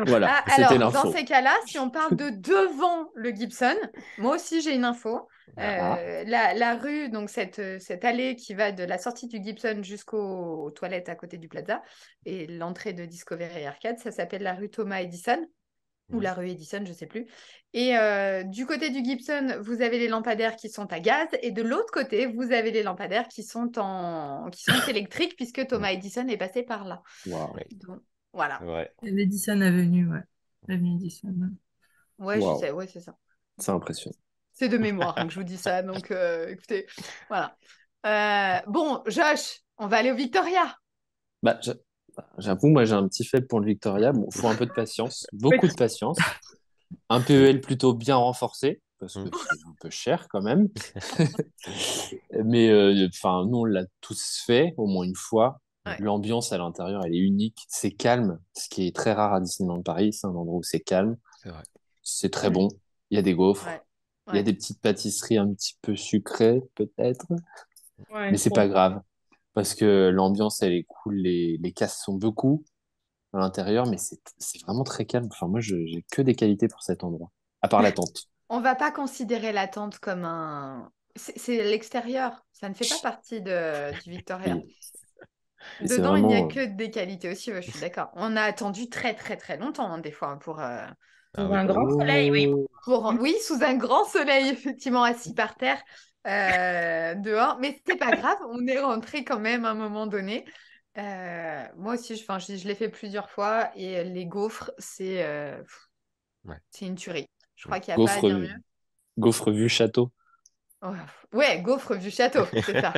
Voilà, Ah, c'était alors, dans l'info. ces cas-là, si on parle de devant le Gibson, moi aussi j'ai une info. Ah, La rue, donc cette allée qui va de la sortie du Gibson jusqu'aux toilettes à côté du Plaza et l'entrée de Discovery Arcade, ça s'appelle la rue Thomas Edison ou la rue Edison, je ne sais plus. Et du côté du Gibson, vous avez les lampadaires qui sont à gaz et de l'autre côté, vous avez les lampadaires qui sont électriques puisque Thomas Edison est passé par là. waouh. Donc, voilà. Ouais. L'Edison Avenue, ouais. L'avenue Edison. Ouais, je Waouh. sais, ouais, c'est ça. C'est impressionnant. C'est de mémoire que je vous dis ça, donc écoutez, voilà. Bon, Josh, on va aller au Victoria. Bah, j'avoue, moi, j'ai un petit faible pour le Victoria. Bon, faut un peu de patience, beaucoup de patience. Un PEL plutôt bien renforcé, parce que Mm. c'est un peu cher quand même. Mais enfin, nous, on l'a tous fait au moins une fois. Ouais. L'ambiance à l'intérieur, elle est unique. C'est calme, ce qui est très rare à Disneyland Paris. C'est un endroit où c'est calme. C'est vrai. C'est très bon. Il y a des gaufres. Ouais. Il y a Ouais. des petites pâtisseries un petit peu sucrées, peut-être. Ouais, Mais c'est pas grave. Parce que l'ambiance, elle est cool. Les casses sont beaucoup à l'intérieur, mais c'est vraiment très calme. Enfin, moi, j'ai que des qualités pour cet endroit. À part l'attente. On va pas considérer la tente comme un... C'est l'extérieur, ça ne fait pas partie du Victoria. Oui. Et c'est Dedans, il n'y a vraiment. que des qualités aussi, ouais, je suis d'accord. On a attendu très très très longtemps, hein, des fois, pour... Ah Sous oui. un grand soleil, oui. Oui, sous un grand soleil, effectivement, assis par terre, dehors. Mais c'est pas grave, on est rentré quand même à un moment donné. Moi aussi, je l'ai fait plusieurs fois et les gaufres, Ouais. c'est une tuerie. Je crois qu'il n'y a pas à Gaufre, dire mieux. gaufre vue château. Oh, ouais, gaufre du château, c'est ça.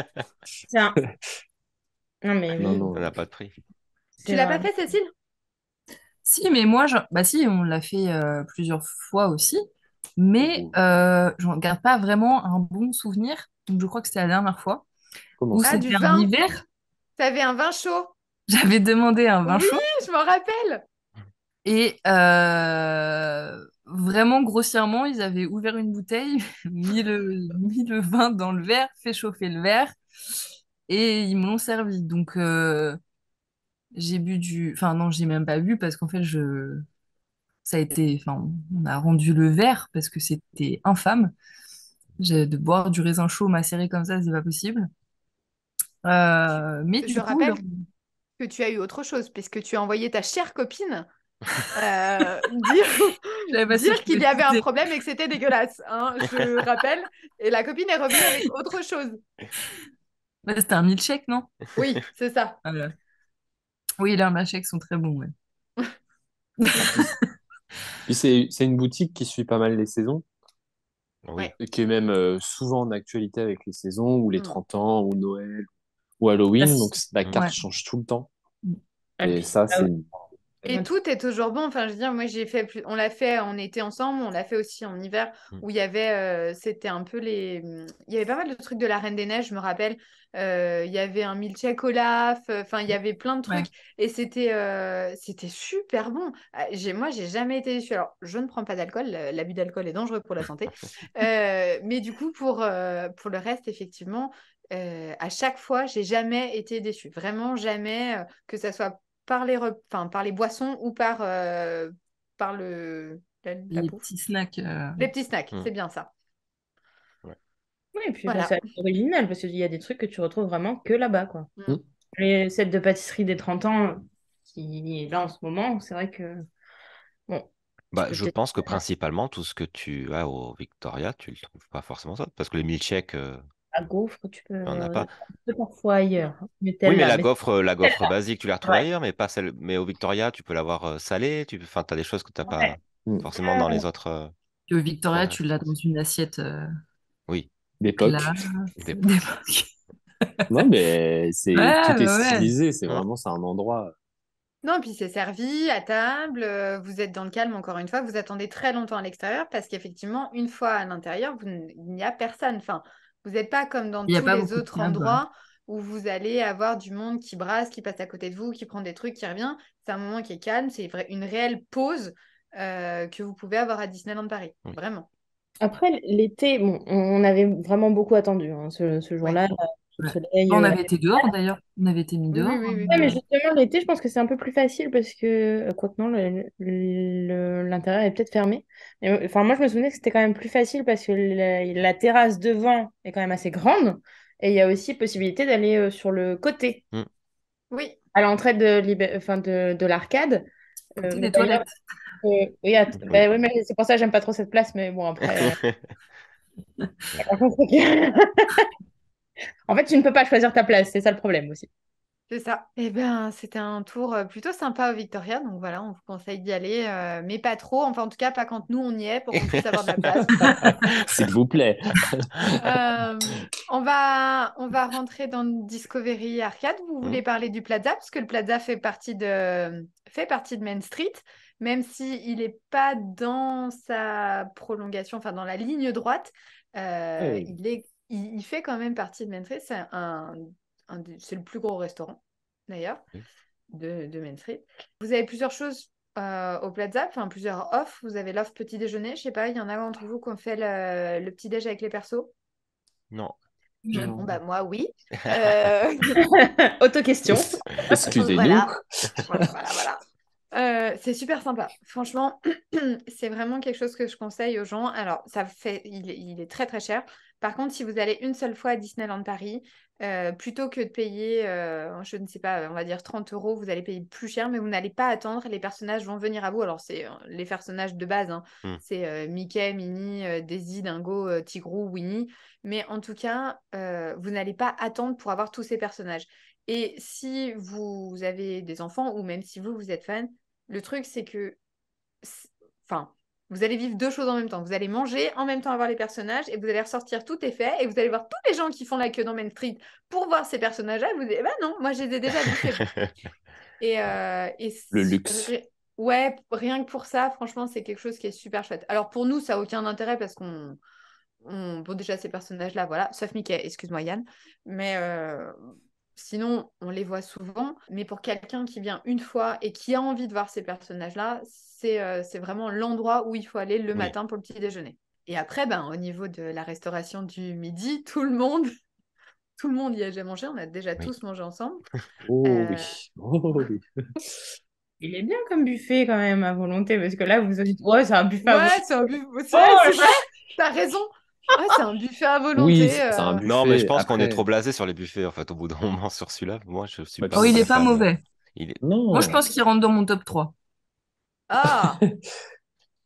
Tiens. Non, mais Non, oui, Ça non. n'a pas de prix. Tu c'est l'as pas vrai. fait, Cécile? Si, mais moi, bah si, on l'a fait plusieurs fois aussi, mais Oh. j'en garde pas vraiment un bon souvenir. Donc je crois que c'était la dernière fois Comment où ça? Ah, du c'était en vin. hiver. T'avais un vin chaud. J'avais demandé un vin Oui, chaud je m'en rappelle. et vraiment grossièrement, ils avaient ouvert une bouteille, mis le vin dans le verre, fait chauffer le verre et ils me l'ont servi. Donc j'ai bu du... Enfin non, j'ai même pas bu parce qu'en fait, ça a été... Enfin, on a rendu le verre parce que c'était infâme. De boire du raisin chaud macéré comme ça, c'est pas possible. Mais Je du coup, rappelle que tu as eu autre chose, puisque tu as envoyé ta chère copine dire, je savais pas si je dire qu'il pouvais y avait tout un dire. problème et que c'était dégueulasse, hein, je rappelle. Et la copine est revenue avec autre chose. Bah, c'était un milkshake, non? Oui, c'est ça. Ah, voilà. Oui, leurs milkshakes sont très bons, ouais. Puis c'est une boutique qui suit pas mal les saisons, Oui. Ouais. et qui est même souvent en actualité avec les saisons, ou les Mm. 30 ans, ou Noël, ou Ah, Halloween. si. Donc la Mm. carte Ouais. change tout le temps. Et Et puis, ça, ah c'est. ouais. Et tout est toujours bon. Enfin, je veux dire, moi, on l'a fait en été ensemble, on l'a fait aussi en hiver, Mm. où il y avait, c'était un peu il y avait pas mal de trucs de la Reine des Neiges, je me rappelle. Il y avait un milkshake Olaf, enfin, il y avait plein de Ouais. trucs, et c'était super bon. Moi, j'ai jamais été déçue. Alors, je ne prends pas d'alcool, l'abus d'alcool est dangereux pour la santé. Mais du coup, pour le reste, effectivement, à chaque fois, j'ai jamais été déçue. Vraiment jamais, que ça soit par les boissons ou par la Les bouffe. petits snacks. Les petits snacks, Mm. c'est bien ça. Ouais. Oui, et puis bah, Voilà. c'est original parce qu'il y a des trucs que tu retrouves vraiment que là-bas, quoi. Mm. Mm. Les sets de pâtisserie des 30 ans qui est là en ce moment, c'est vrai que bon, tu Bah, peux je peut-être pense que principalement, tout ce que tu as au Victoria, tu le trouves pas forcément ça. Parce que les milkshakes, à gaufre, tu peux on n'a pas. un peu parfois ailleurs. Oui, mais Nutella, mais la gaufre basique, tu la retrouves ouais. ailleurs, mais pas celle. Mais au Victoria, tu peux l'avoir salée. Enfin, tu as des choses que tu n'as pas Ouais. Mm. forcément dans les autres. Puis au Victoria, Victoria, tu je l'as dans pense. une assiette. Oui. d'époque. D'époque. Non, mais tout est Ouais. stylisé. C'est Ouais. vraiment, c'est un endroit. Non, puis c'est servi à table, vous êtes dans le calme encore une fois, vous attendez très longtemps à l'extérieur parce qu'effectivement, une fois à l'intérieur, il n'y a personne. Enfin, vous n'êtes pas comme dans Il n'y a tous pas les beaucoup de autres tables. endroits où vous allez avoir du monde qui brasse, qui passe à côté de vous, qui prend des trucs, qui revient. C'est un moment qui est calme, c'est une réelle pause que vous pouvez avoir à Disneyland Paris. Oui. Vraiment. Après, l'été, bon, on avait vraiment beaucoup attendu hein, ce jour-là. Ouais. Sous le Ouais. soleil. On avait été dehors d'ailleurs. On avait été mis Oui, oui, dehors. oui, oui. Ouais, mais justement, l'été, je pense que c'est un peu plus facile parce que, quoique non, l'intérieur est peut-être fermé. Mais, enfin, moi, je me souvenais que c'était quand même plus facile parce que la terrasse devant est quand même assez grande et il y a aussi possibilité d'aller sur le côté, Mm. Oui, à l'entrée de l'arcade. Côté Mais des d'ailleurs, toilettes. oui, Oui. bah oui, mais c'est pour ça que j'aime pas trop cette place. Mais bon, après, par contre, c'est que- en fait, tu ne peux pas choisir ta place, c'est ça le problème aussi. c'est ça. Eh bien, c'était un tour plutôt sympa au Victoria. Donc voilà, on vous conseille d'y aller, mais pas trop. Enfin, en tout cas, pas quand nous, on y est pour qu'on puisse avoir de la place. S'il vous plaît. On va rentrer dans le Discovery Arcade. Vous Mm. voulez parler du Plaza, parce que le Plaza fait partie de Main Street, même s'il n'est pas dans sa prolongation, enfin dans la ligne droite, Oui. il fait quand même partie de Main Street. C'est le plus gros restaurant, d'ailleurs, Oui. de Main Street. Vous avez plusieurs choses au Plaza, enfin plusieurs offres. Vous avez l'offre petit déjeuner, je sais pas, il y en a d'entre vous qui ont fait le petit déj avec les persos. Non. Bon, bah, moi, oui. Auto-question. Excusez-nous. Voilà, voilà, voilà. C'est super sympa. Franchement, c'est vraiment quelque chose que je conseille aux gens. Alors, il est très très cher. Par contre, si vous allez une seule fois à Disneyland Paris, plutôt que de payer, je ne sais pas, on va dire 30 euros, vous allez payer plus cher, mais vous n'allez pas attendre. Les personnages vont venir à vous. Alors, c'est les personnages de base, hein. Mm. C'est Mickey, Minnie, Daisy, Dingo, Tigrou, Winnie. Mais en tout cas, vous n'allez pas attendre pour avoir tous ces personnages. Et si vous avez des enfants, ou même si vous êtes fan, le truc, c'est que, enfin, vous allez vivre deux choses en même temps. Vous allez manger, en même temps avoir les personnages, et vous allez ressortir, tout est fait, et vous allez voir tous les gens qui font la queue dans Main Street pour voir ces personnages-là, et vous dites, bah non, moi je les ai déjà vus, c'est bon. Le luxe. Ouais, rien que pour ça, franchement, c'est quelque chose qui est super chouette. Alors pour nous, ça n'a aucun intérêt parce bon, déjà, ces personnages-là, voilà, sauf Mickey, excuse-moi Yann, mais sinon, on les voit souvent. Mais pour quelqu'un qui vient une fois et qui a envie de voir ces personnages-là, c'est vraiment l'endroit où il faut aller le Oui. matin pour le petit déjeuner. Et après, ben, au niveau de la restauration du midi, tout le monde y a déjà mangé, on a déjà Oui. tous mangé ensemble. Oh Euh, oui. Oh oui. Il est bien comme buffet quand même à volonté, parce que là, vous vous dites, ouais, c'est un buffet à Ouais, volonté. c'est un buffet, Oh, c'est vrai, t'as raison. Ouais, c'est un buffet à Oui, volonté. c'est un Non, mais je buffet. pense qu'on est Après, trop blasé sur les buffets, en fait, au bout d'un moment sur celui-là. Moi, je suis bah, pas Oh, il est super pas fan. mauvais. Il est... Moi, je non. pense qu'il rentre dans mon top 3. Ah,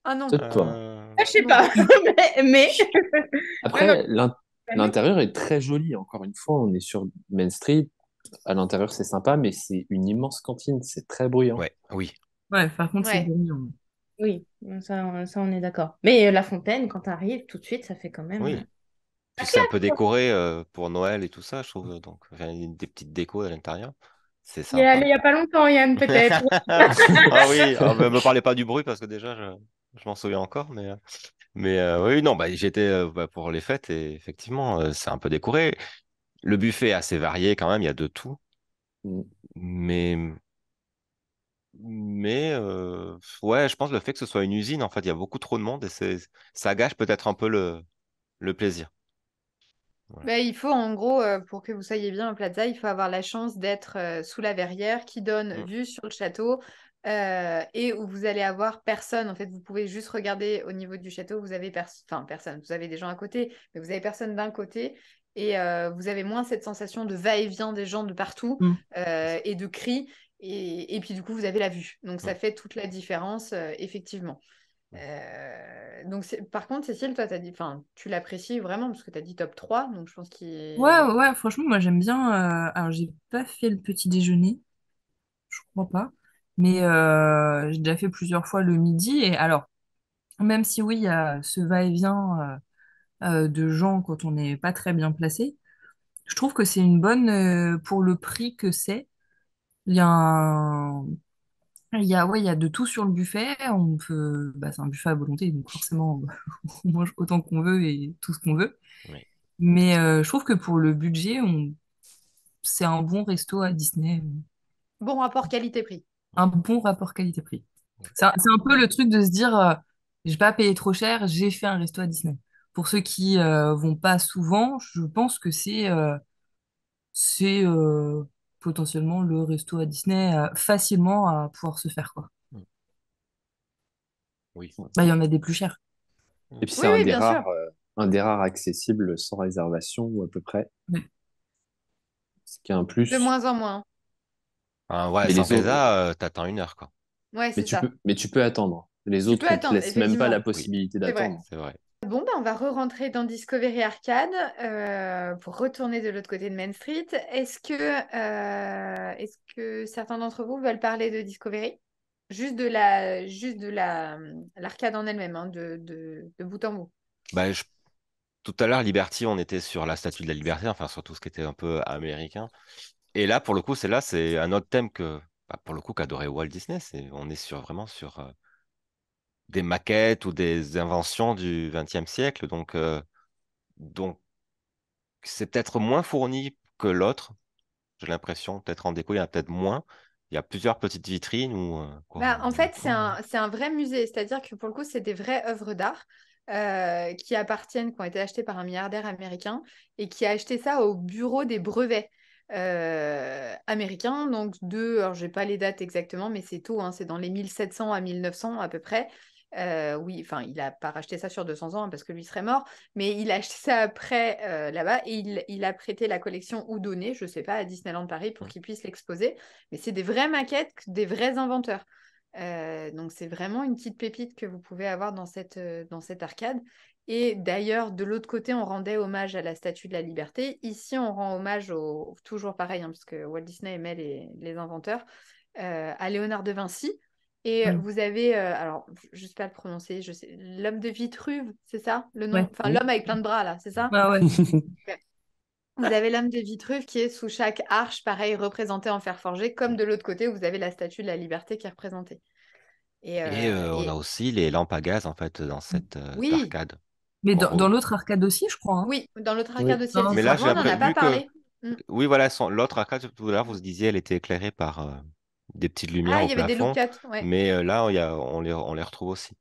ah non, Peut-être pas. je sais non. pas, mais... Non, non, Après, l'intérieur est très joli. Encore une fois, on est sur Main Street. À l'intérieur, c'est sympa, mais c'est une immense cantine. C'est très bruyant. Ouais, oui, Ouais, par contre, c'est Ouais. brouillon. oui, ça, on est d'accord. Mais la fontaine, quand tu arrives, tout de suite, ça fait quand même... oui. Puis la c'est un classe, peu quoi. décoré pour Noël et tout ça, je trouve. Donc, enfin, il y a des petites décos à l'intérieur. C'est Il est allé sympa. il y a pas longtemps, Yann, peut-être. Ah oui, me parlez pas du bruit parce que déjà, je m'en souviens encore. Mais oui, non, bah, j'étais bah, pour les fêtes et effectivement, c'est un peu décoré. Le buffet est assez varié quand même, il y a de tout. Mm. Mais, mais ouais, je pense le fait que ce soit une usine, en fait, il y a beaucoup trop de monde et ça gâche peut-être un peu le plaisir. Voilà. Ben, il faut, en gros, pour que vous soyez bien au Plaza, il faut avoir la chance d'être sous la verrière qui donne Mm. vue sur le château et où vous allez avoir personne. En fait, vous pouvez juste regarder au niveau du château, vous avez enfin, personne. Vous avez des gens à côté, mais vous avez personne d'un côté. Et vous avez moins cette sensation de va-et-vient des gens de partout Mm. et de cris. Et puis, du coup, vous avez la vue. Donc, ça Mm. fait toute la différence, effectivement. Donc par contre, Cécile, toi, tu l'apprécies vraiment parce que tu as dit top 3 donc je pense Ouais, qu'il... ouais, ouais, franchement, moi, j'aime bien. Alors, j'ai pas fait le petit déjeuner, je crois pas. Mais j'ai déjà fait plusieurs fois le midi. Et alors, même si oui, il y a ce va-et-vient de gens quand on n'est pas très bien placé. Je trouve que c'est une bonne, pour le prix que c'est. Il y a un- il y a de tout sur le buffet. C'est un buffet à volonté, donc forcément, on mange autant qu'on veut et tout ce qu'on veut. Oui. Mais je trouve que pour le budget, c'est un bon resto à Disney, Bon rapport qualité-prix. un bon rapport qualité-prix. C'est un peu le truc de se dire, j'ai pas payé trop cher, j'ai fait un resto à Disney. Pour ceux qui vont pas souvent, je pense que c'est potentiellement le resto à Disney facilement à pouvoir se faire, quoi. Oui. Bah, il y en a des plus chers. Et puis Oui, c'est oui, bien sûr. un des rares accessibles sans réservation ou à peu près, Ouais. ce qui est un De plus. moins en moins. Ouais, Et sans les autres, visa, t'attends 1 heure, quoi. Ouais, c'est ça. mais tu peux attendre. Les Tu peux autres, on te attendre, laisse même pas la effectivement. Oui, possibilité C'est vrai. d'attendre. c'est vrai. Bon, ben, on va re-rentrer dans Discovery Arcade pour retourner de l'autre côté de Main Street. Est-ce que certains d'entre vous veulent parler de Discovery? L'arcade en elle-même, hein, de bout en bout. Bah, tout à l'heure, Liberty, on était sur la Statue de la Liberté, enfin sur tout ce qui était un peu américain. Et là, pour le coup, c'est un autre thème pour le coup, qu'adorait Walt Disney. On est vraiment sur des maquettes ou des inventions du XXe siècle. Donc c'est peut-être moins fourni que l'autre. J'ai l'impression, peut-être en déco, il y en a peut-être moins. Il y a plusieurs petites vitrines ou quoi. Bah, en fait, c'est un vrai musée, c'est-à-dire que pour le coup, c'est des vraies œuvres d'art qui appartiennent, qui ont été achetées par un milliardaire américain et qui a acheté ça au bureau des brevets américains. Donc, alors j'ai pas les dates exactement, mais c'est tôt, hein, c'est dans les 1700 à 1900 à peu près. Oui, enfin, il a pas racheté ça sur 200 ans hein, parce que lui serait mort, mais il a acheté ça après là-bas et il a prêté la collection ou donné, je sais pas, à Disneyland Paris pour qu'il puisse l'exposer. Mais c'est des vraies maquettes, des vrais inventeurs. Donc c'est vraiment une petite pépite que vous pouvez avoir dans cette arcade. Et d'ailleurs, de l'autre côté, on rendait hommage à la Statue de la Liberté. Ici, on rend hommage toujours pareil, hein, parce que Walt Disney aimait les inventeurs, à Léonard de Vinci. Et Oui. vous avez, alors, je ne sais pas le prononcer, je sais, l'homme de Vitruve, c'est ça le nom? Ouais. Enfin, l'homme avec plein de bras, là, c'est ça? Ouais, ouais. Vous avez l'homme de Vitruve qui est sous chaque arche, pareil, représenté en fer forgé, comme de l'autre côté où vous avez la Statue de la Liberté qui est représentée. Et on a Et aussi les lampes à gaz en fait dans cette oui, arcade. Mais qu'on dans re- l'autre arcade aussi, je crois, hein. oui, dans l'autre Oui. arcade aussi, elles y Non, Mais sont. là, Tu vois, on n'en a pas vu que parlé. Mm. oui, voilà, l'autre arcade, tout à l'heure, vous disiez, elle était éclairée par des petites lumières Ah, au il y avait des look plafond, cuts, ouais. mais là, on les retrouve aussi.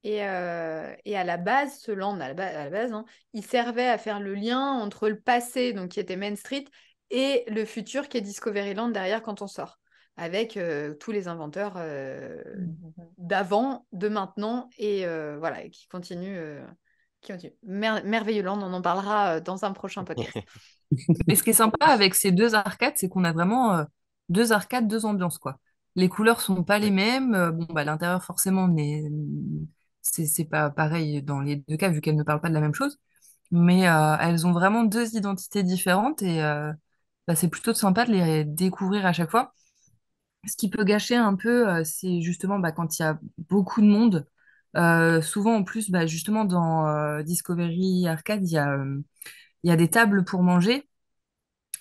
Et à la base, ce land, à la base, hein, il servait à faire le lien entre le passé, donc qui était Main Street, et le futur qui est Discoveryland derrière quand on sort, avec tous les inventeurs d'avant, de maintenant, et voilà, et qui continuent. Qui continuent. Merveilleux Land, on en parlera dans un prochain podcast. Mais ce qui est sympa avec ces deux arcades, c'est qu'on a vraiment deux arcades, deux ambiances, quoi. Les couleurs sont pas les Oui. mêmes. Bon, bah, l'intérieur, forcément, c'est pas pareil dans les deux cas, vu qu'elles ne parlent pas de la même chose. Mais elles ont vraiment deux identités différentes et bah, c'est plutôt sympa de les découvrir à chaque fois. Ce qui peut gâcher un peu, c'est justement bah, quand il y a beaucoup de monde. Souvent, en plus, bah, justement, dans Discovery Arcade, il y a des tables pour manger.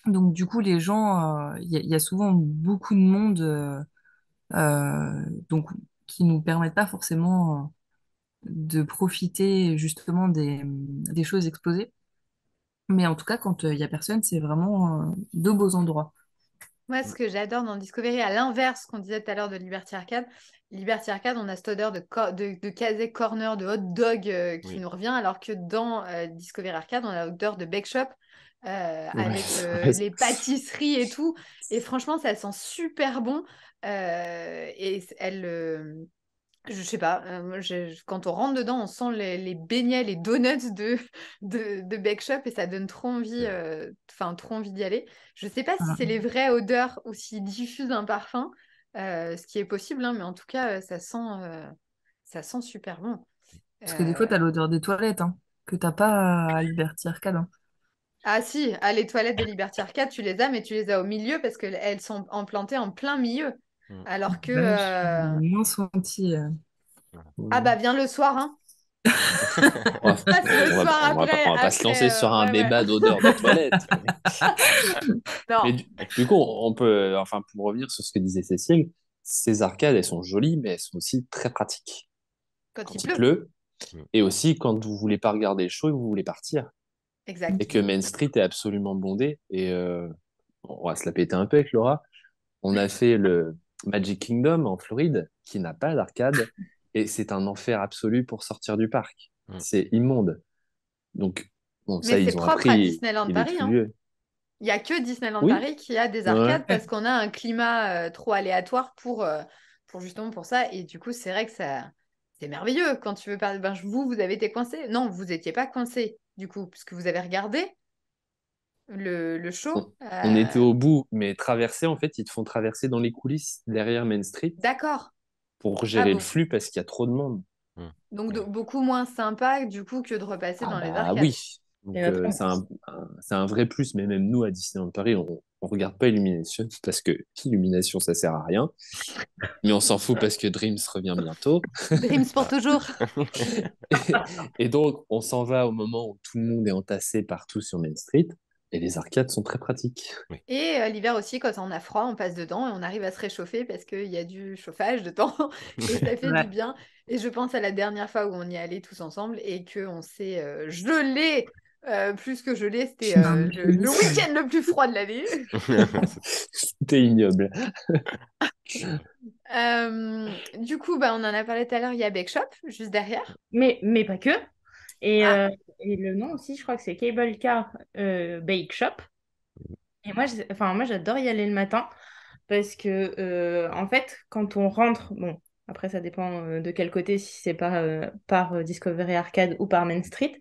Donc, du coup, les gens, il y a souvent beaucoup de monde donc, qui nous permettent pas forcément de profiter justement des choses exposées. Mais en tout cas, quand il y a personne, c'est vraiment de beaux endroits. Moi, ce que j'adore dans Discovery, à l'inverse qu'on disait tout à l'heure de Liberty Arcade, on a cette odeur de Casey Corner, de hot dog qui Oui. nous revient, alors que dans Discovery Arcade, on a l'odeur de Bake Shop Ouais. avec les pâtisseries et tout. Et franchement, ça sent super bon. Je sais pas, quand on rentre dedans, on sent les beignets, les donuts de Bake Shop et ça donne trop envie, C'est vrai. trop envie d'y aller. Je sais pas si Voilà. c'est les vraies odeurs ou s'ils diffusent un parfum, ce qui est possible, hein, mais en tout cas, ça sent super bon. Parce que des fois, Euh, tu as l'odeur des toilettes, hein, que t'as pas à Liberty Arcade, hein. Ah si, les toilettes de Liberty Arcade, tu les as, mais tu les as au milieu parce qu'elles sont implantées en plein milieu. Mm. Alors que... Bah, je suis moins sentie. Ah bah viens le soir, hein. On va, Passe le on va- soir on va pas, après, on va pas se lancer sur un ouais, débat d'odeur de toilette. Non, Mais du coup, on peut, enfin, pour revenir sur ce que disait Cécile, ces arcades, elles sont jolies, mais elles sont aussi très pratiques quand il quand il pleut. pleut, Mm. et aussi quand vous voulez pas regarder le show et vous voulez partir. Exact. Et que Main Street est absolument bondé. Et on va se la péter un peu avec Laura. On a fait le Magic Kingdom en Floride, qui n'a pas d'arcade, et c'est un enfer absolu pour sortir du parc. Mm. C'est immonde. Donc, bon, Mais ça, c'est ils ont propre à appris, Disneyland il est Paris, tout hein. vieux. Il n'y a que Disneyland Oui, Paris qui a des ouais. arcades parce qu'on a un climat trop aléatoire pour justement pour ça. Et du coup, c'est vrai que c'est merveilleux quand tu veux parler. Ben, vous avez été coincé? Non, vous n'étiez pas coincé, du coup, puisque vous avez regardé le show. On était au bout, mais traverser, en fait, ils te font traverser dans les coulisses derrière Main Street D'accord. pour Ah gérer le bon. flux parce qu'il y a trop de monde. Mm. Donc beaucoup moins sympa du coup que de repasser Ah dans les bah arcades. oui. Donc Et notre c'est un vrai plus, mais même nous à Disneyland Paris, on regarde pas Illumination parce que Illumination ça sert à rien, mais on s'en fout parce que Dreams revient bientôt. Dreams pour toujours. Et donc on s'en va au moment où tout le monde est entassé partout sur Main Street et les arcades sont très pratiques. Et l'hiver aussi, quand on a froid, on passe dedans et on arrive à se réchauffer parce qu'il y a du chauffage dedans et ça fait du Ouais. bien. Et je pense à la dernière fois où on y allait tous ensemble et qu'on s'est gelé, plus que gelé, c'était Un le délice. week-end le plus froid de l'année. C'était ignoble. Du coup, bah, on en a parlé tout à l'heure, il y a Bake Shop juste derrière. Mais pas que. Et, Ah, euh, et le nom aussi, je crois que c'est Cable Car Bake Shop. Et moi, j'adore y aller le matin parce que, en fait, quand on rentre, bon, après, ça dépend de quel côté, si c'est par Discovery Arcade ou par Main Street.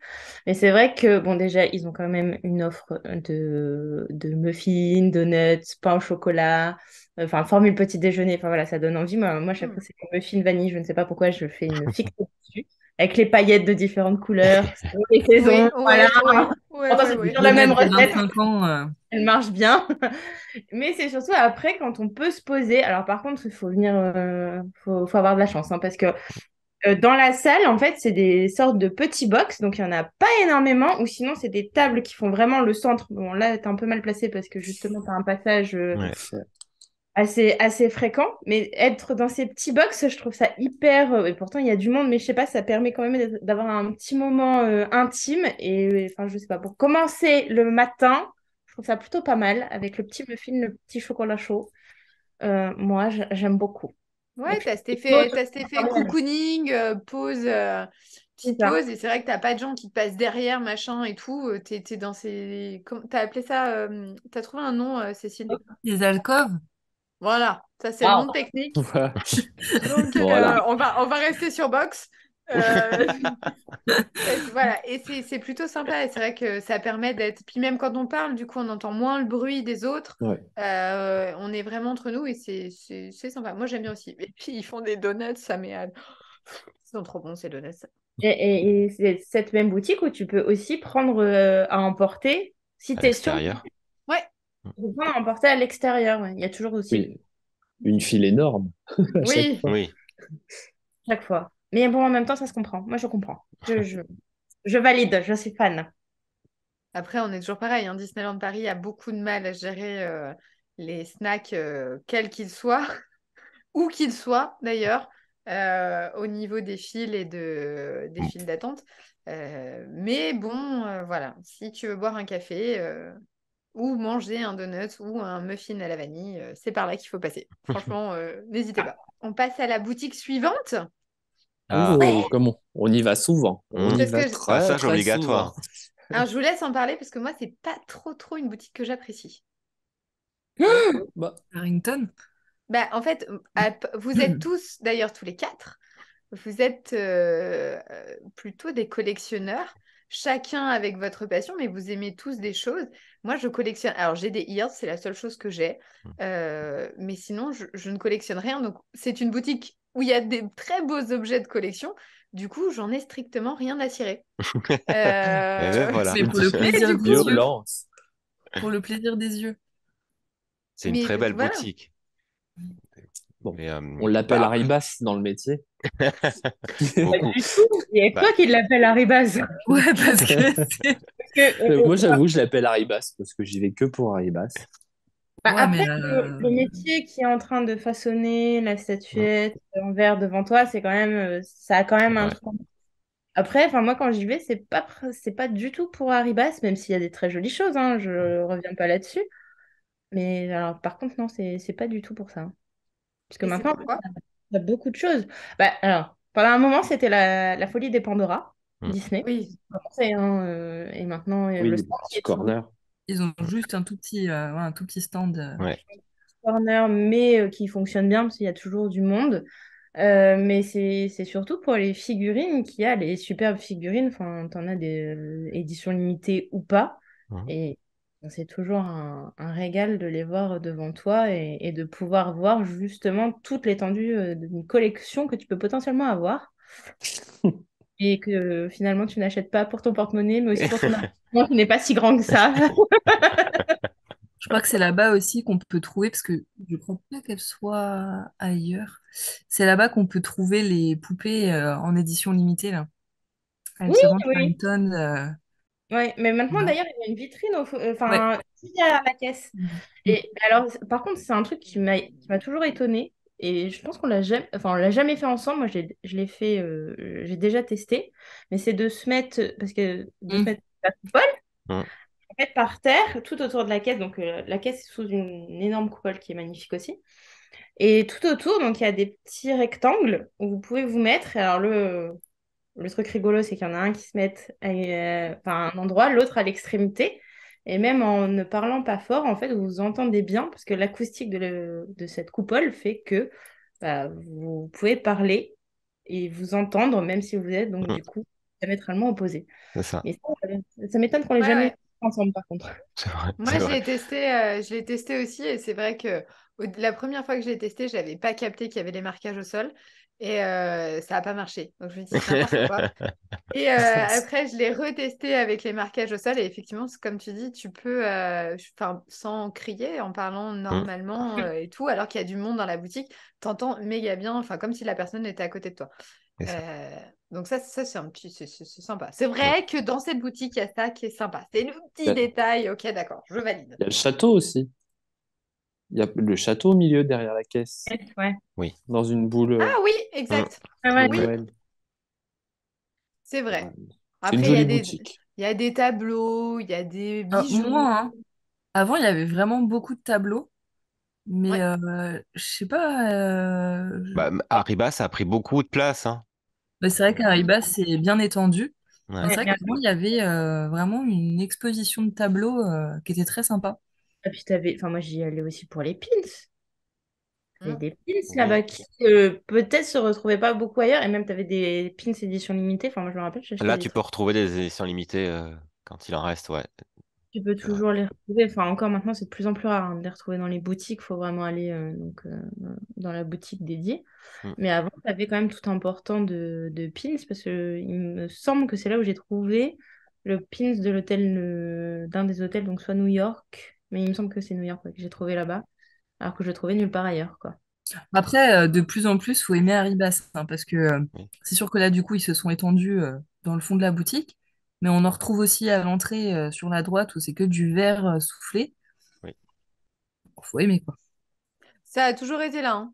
Mais c'est vrai que, bon, déjà, ils ont quand même une offre de muffins, donuts, pain au chocolat, enfin, formule petit déjeuner. Enfin, voilà, ça donne envie. Moi, chaque hmm. fois, c'est des muffins vanille. Je ne sais pas pourquoi, je fais une fixe dessus avec les paillettes de différentes couleurs, selon les saisons. Oui, Voilà. ouais, Pourtant, c'est ouais. toujours la même Donut de recette. 25 ans. Elle marche bien. Mais c'est surtout après quand on peut se poser. Alors par contre, il faut venir, faut avoir de la chance, hein, parce que dans la salle, en fait, c'est des sortes de petits box, donc il n'y en a pas énormément, ou sinon c'est des tables qui font vraiment le centre. Bon, là, tu es un peu mal placé parce que justement, tu as un passage Ouais. assez fréquent, mais être dans ces petits box, je trouve ça hyper. Et pourtant, il y a du monde, mais je sais pas, ça permet quand même d'avoir un petit moment intime. Et enfin, je sais pas, pour commencer le matin, je trouve ça plutôt pas mal avec le petit muffin, le petit chocolat chaud. Moi, j'aime beaucoup. Et Ouais, puis, t'as cet effet cocooning, pause, c'est petite ça. pause, et c'est vrai que t'as pas de gens qui te passent derrière, machin et tout. T'es dans ces. T'as appelé ça. T'as trouvé un nom, Cécile? Les alcôves. Voilà, ça c'est le nom Waouh. technique. Donc Voilà. on va rester sur box. Euh, voilà, et c'est plutôt sympa. Et c'est vrai que ça permet d'être. Puis même quand on parle, du coup, on entend moins le bruit des autres. Ouais. On est vraiment entre nous et c'est sympa. Moi, j'aime bien aussi. Et puis, ils font des donuts, ça m'est. Ils sont trop bons, ces donuts. Et c'est cette même boutique où tu peux aussi prendre à emporter. Si À tu es sûr, l'extérieur. Ouais, tu peux prendre à emporter à l'extérieur. Ouais. Il y a toujours aussi Oui, une file énorme à chaque oui. fois. Oui. chaque fois. Mais bon, en même temps, ça se comprend. Moi, je comprends. Je valide, je suis fan. Après, on est toujours pareil. Hein. Disneyland Paris a beaucoup de mal à gérer les snacks, quels qu'ils soient, où qu'ils soient d'ailleurs, au niveau des files et des files d'attente. Mais bon, voilà, si tu veux boire un café ou manger un donut ou un muffin à la vanille, c'est par là qu'il faut passer. Franchement, n'hésitez pas. On passe à la boutique suivante. Ah, Oh, on y va souvent. On y Parce va que ah, très, ça, c'est très souvent. obligatoire. alors, je vous laisse en parler parce que moi, c'est pas trop une boutique que j'apprécie. Bah, Harrington. Bah, en fait, vous êtes tous, d'ailleurs tous les quatre, vous êtes plutôt des collectionneurs, chacun avec votre passion, mais vous aimez tous des choses. Moi, je collectionne. Alors, j'ai des ears, c'est la seule chose que j'ai. Mais sinon, je ne collectionne rien. Donc, c'est une boutique où il y a des très beaux objets de collection. Du coup, j'en ai strictement rien à cirer. Et ben voilà. Mais pour le Mais plaisir du des coup, yeux. violence. Pour le plaisir des yeux. C'est une très belle voilà. boutique. Bon, Mais, on l'appelle bah, Haribas dans le métier. Pas beaucoup. du tout. Il y a que Bah, toi qui l'appelle Haribas. Ouais, parce que c'est... Parce que, Moi, j'avoue, je l'appelle Haribas parce que j'y vais que pour Haribas. bah, Ouais, après, mais le métier qui est en train de façonner la mm, statuette en verre devant toi, c'est quand même, ça a quand même un ouais. truc. Après, enfin moi quand j'y vais, c'est pas du tout pour Haribas, même s'il y a des très jolies choses, hein, je reviens pas là-dessus. Mais alors par contre non, c'est pas du tout pour ça, hein. Parce que Et c'est maintenant, pourquoi? il y a beaucoup de choses. Bah, alors, pendant un moment, c'était la folie des Pandora, Mm. Disney. Oui. Et maintenant, Oui, le les stand qui petits est toujours corners. ils ont juste un tout petit stand. Ouais. corner, mais qui fonctionne bien parce qu'il y a toujours du monde. Mais c'est surtout pour les figurines qu'il y a les superbes figurines. Enfin, t'en as des éditions limitées ou pas. Mm. Et c'est toujours un régal de les voir devant toi et de pouvoir voir justement toute l'étendue d'une collection que tu peux potentiellement avoir et que finalement tu n'achètes pas pour ton porte-monnaie, mais aussi pour ton argent qui n'est pas si grand que ça. Je crois que c'est là-bas aussi qu'on peut trouver, parce que je crois pas qu'elle soit ailleurs. C'est là-bas qu'on peut trouver les poupées en édition limitée, là. Elles Oui, se vendent par une oui. tonne. Ouais, mais maintenant Là. d'ailleurs, il y a une vitrine Ouais. enfin, il y a la caisse. Mm. Et alors, par contre, c'est un truc qui m'a toujours étonnée. Et je pense qu'on l'a jamais, enfin, on l'a jamais fait ensemble. Moi, je l'ai fait, j'ai déjà testé. Mais c'est de se mettre, parce que de se Mm. mettre la coupole, Mm. mettre par terre, tout autour de la caisse. Donc, la caisse est sous une énorme coupole qui est magnifique aussi. Et tout autour, donc, il y a des petits rectangles où vous pouvez vous mettre. Et alors, le truc rigolo, c'est qu'il y en a un qui se met enfin, à un endroit, l'autre à l'extrémité. Et même en ne parlant pas fort, en fait, vous vous entendez bien parce que l'acoustique de cette coupole fait que bah, vous pouvez parler et vous entendre, même si vous êtes donc Mm. du coup diamétralement opposés. C'est ça. Et ça m'étonne qu'on l'ait Ouais, jamais ouais. fait ensemble, par contre. C'est vrai. Moi, C'est vrai. je l'ai testé aussi et c'est vrai que la première fois que je l'ai testé, je n'avais pas capté qu'il y avait les marquages au sol et ça n'a pas marché. Donc je me dis c'est n'importe quoi. Et après, je l'ai retesté avec les marquages au sol et effectivement, c'est comme tu dis, tu peux, enfin, sans crier, en parlant Mm. normalement et tout, alors qu'il y a du monde dans la boutique, t'entends méga bien, enfin comme si la personne était à côté de toi. C'est ça. Euh, donc ça c'est un petit, c'est sympa. C'est Mm. vrai que dans cette boutique, il y a ça qui est sympa. C'est le Il y petit a, détail. Ok, d'accord, je valide. il y a le château aussi. Il y a le château au milieu derrière la caisse, Ouais. Oui. dans une boule Ah oui, Mm. exact. Ah de ouais. Oui, Noël. c'est Ouais. vrai. C'est une Après, jolie boutique. il y a des tableaux, il y a des bijoux. Moi, hein, avant, il y avait vraiment beaucoup de tableaux, mais Ouais. je sais pas. Bah, Arriba, ça a pris beaucoup de place, hein. Mais c'est vrai qu'Ariba, c'est bien étendu. Ouais. Mais c'est Ouais. vrai qu'avant, il y avait vraiment une exposition de tableaux qui était très sympa. Et puis enfin moi j'y allais aussi pour les pins. Il y avait Mm. des pins Oui. là-bas qui peut-être se retrouvaient pas beaucoup ailleurs. Et même tu avais des pins édition limitée. Enfin moi je me rappelle, j'achetais Là, des tu peux trucs. retrouver des éditions limitées quand il en reste, ouais. Tu peux C'est vrai. toujours les retrouver. Enfin, encore maintenant, c'est de plus en plus rare, hein, de les retrouver dans les boutiques. Il faut vraiment aller dans la boutique dédiée. Mm. Mais avant, tu avais quand même tout un portant de pins parce que il me semble que c'est là où j'ai trouvé le pins de l'hôtel, d'un des hôtels, donc soit New York, mais il me semble que c'est New York ouais, que j'ai trouvé là-bas, alors que je le trouvais nulle part ailleurs, quoi. Après, de plus en plus, faut aimer Arribas, hein, parce que Oui. c'est sûr que là, du coup, ils se sont étendus dans le fond de la boutique, mais on en retrouve aussi à l'entrée sur la droite où c'est que du verre soufflé. Oui. Faut aimer, quoi. Ça a toujours été là, hein.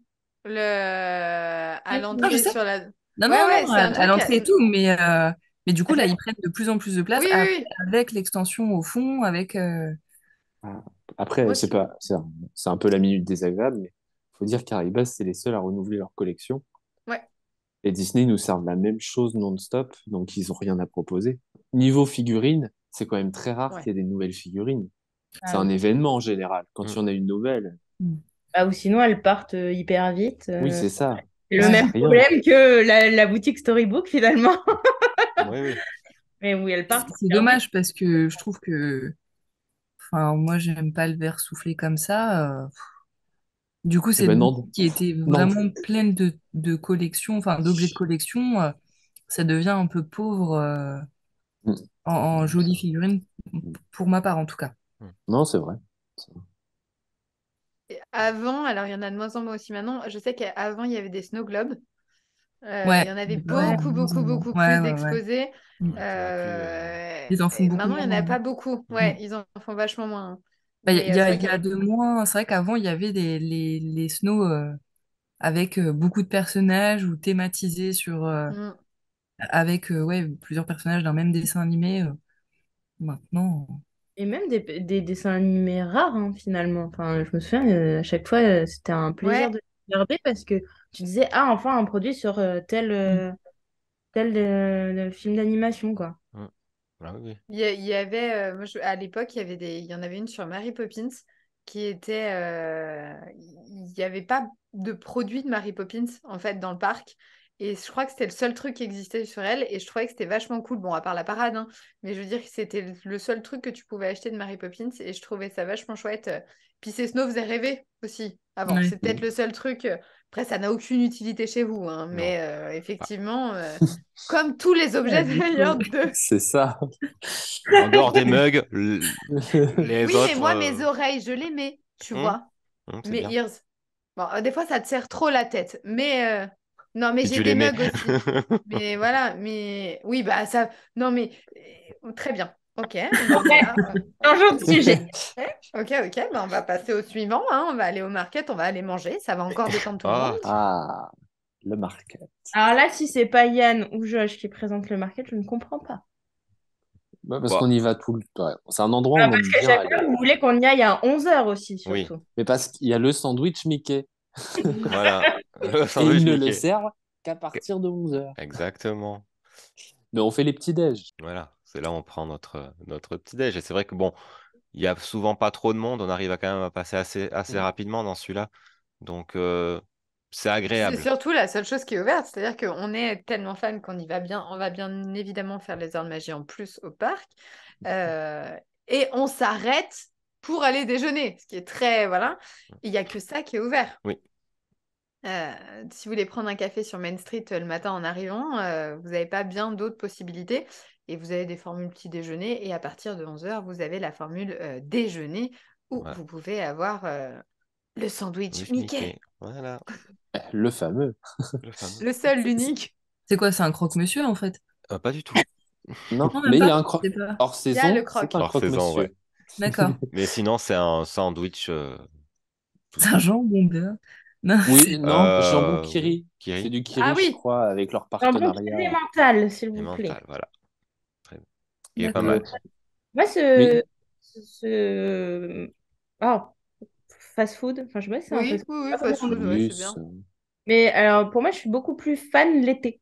À Non, je l'entrée sais. sur la. Non, Ouais, non, ouais, non, c'est un à truc. l'entrée et tout, mais du coup, Ah, là, ils prennent de plus en plus de place oui, oui, après, oui. avec l'extension au fond, avec... Ah. Après, Moi, je- c'est un peu la minute désagréable, mais il faut dire qu'Aribas, c'est les seuls à renouveler leur collection. Ouais. Et Disney nous servent la même chose non-stop, donc ils ont rien à proposer. Niveau figurines, c'est quand même très rare Ouais. qu'il y ait des nouvelles figurines. C'est Ah un oui. événement en général. Quand il Mm. y en a une nouvelle, Ah, ou sinon, elles partent hyper vite. oui, c'est ça. C'est Il le se fait Ouais. même rien. problème que la boutique Storybook, finalement. Oui, oui. Mais oui, elles partent C'est hyper vite. dommage parce que je trouve que... Enfin, moi, j'aime pas le verre soufflé comme ça. Du coup, Eh cette ben boutique non, qui était non. vraiment pleine de collections, enfin d'objets de collection, ça devient un peu pauvre en jolies figurines, pour ma part en tout cas. Mm. Non, c'est vrai. Et Avant, alors il y en a de moins en moins aussi maintenant. Je sais qu'avant, il y avait des snow globes. Il Ouais, y en avait ouais, beaucoup, moins beaucoup, en moins. beaucoup Ouais, plus ouais, ouais. d'exposés. Mm. De plus en plus. Ils en font Et beaucoup maintenant, il n'y en moins, a hein. pas beaucoup. Mm. Ouais, ils en font vachement moins. Bah, Mais c'est vrai il y a qu'avec... de moins. C'est vrai qu'avant, il y avait les snows avec beaucoup de personnages ou thématisés Mm. avec ouais, plusieurs personnages d'un même dessin animé. Maintenant. Et même des dessins animés rares, hein, finalement. Enfin, je me souviens, à chaque fois, c'était un plaisir Ouais, de regarder parce que tu disais, ah, enfin, un produit sur Mm. tel film d'animation, quoi. Ah oui, oui. il y avait... moi, à l'époque, il y en avait une sur Mary Poppins qui était... il n'y avait pas de produit de Mary Poppins, en fait, dans le parc. Et je crois que c'était le seul truc qui existait sur elle. Et je trouvais que c'était vachement cool. Bon, à part la parade, hein, mais je veux dire que c'était le seul truc que tu pouvais acheter de Mary Poppins. Et je trouvais ça vachement chouette. Puis ces snows faisaient rêver aussi avant. Ouais. C'est peut-être le seul truc. Après, ça n'a aucune utilité chez vous, hein, Non. mais Ah. effectivement, comme tous les Ouais, objets du coup. d'ailleurs de... C'est ça. En dehors des mugs, les Oui, mais autres. moi, mes oreilles, je les mets, tu hum, vois. c'est Mes bien. ears. Bon, des fois, ça te serre trop la tête. Mais non, mais Si j'ai tu des les mets. mugs aussi. Mais voilà, mais oui, bah ça. Non, mais très bien. Ok, on en Ok, est là. changeons de sujet. Ok, ok, bah, on va passer au suivant, hein. On va aller au market, on va aller manger. Ça va encore détendre tout le monde. Ah, Ah, le market. Alors là, si c'est pas Yann ou Josh qui présente le market, je ne comprends pas. Ouais, parce bah, qu'on y va tout le temps. Ouais. C'est un endroit où Ah, on parce aime qu'à bien chaque fois, aller. vous voulez qu'on y aille à 11 h aussi, oui, surtout. Mais parce qu'il y a le sandwich Mickey. voilà. Le Et ils sandwich ne le Mickey. servent qu'à partir de 11 h. Exactement. Mais on fait les petits déj. Voilà. C'est là où on prend notre petit déj. Et c'est vrai que bon, il y a souvent pas trop de monde. On arrive à quand même à passer assez rapidement dans celui-là. Donc, c'est Puis c'est agréable. surtout la seule chose qui est ouverte, c'est-à-dire qu'on est tellement fan qu'on y va bien, on va bien évidemment faire les heures de magie en plus au parc, euh, et on s'arrête pour aller déjeuner, ce qui est très, voilà, il n'y a que ça qui est ouvert. Oui. Si vous voulez prendre un café sur Main Street le matin en arrivant, vous n'avez pas bien d'autres possibilités, et vous avez des formules petit déjeuner, et à partir de 11 h, vous avez la formule déjeuner, où Voilà. vous pouvez avoir le sandwich Sandwich Mickey, Mickey. Voilà. Le fameux. Le fameux. le seul, l'unique. C'est quoi, c'est un croque-monsieur en fait? Pas du tout. Non, Non, même mais il y pas. a un Je sais pas. hors Il y a le saison, c'est croc. un Hors saison, ouais. croque-monsieur. D'accord. Mais sinon, c'est un sandwich tout C'est un simple. jambon beurre. Non, Oui, non, jambon Oui. kiri. C'est Kiri du Ah kiri, je oui, crois, avec leur Un bon partenariat. élémental, s'il et vous plaît. mental, voilà. Très bien. Il est pas d'accord. mal. Moi, Mais oh, fast-food, enfin, je sais pas si c'est un oui, fast-food. oui, oui, Pas fast vraiment. food, ouais, oui, c'est bien. Mais alors, pour moi, je suis beaucoup plus fan l'été,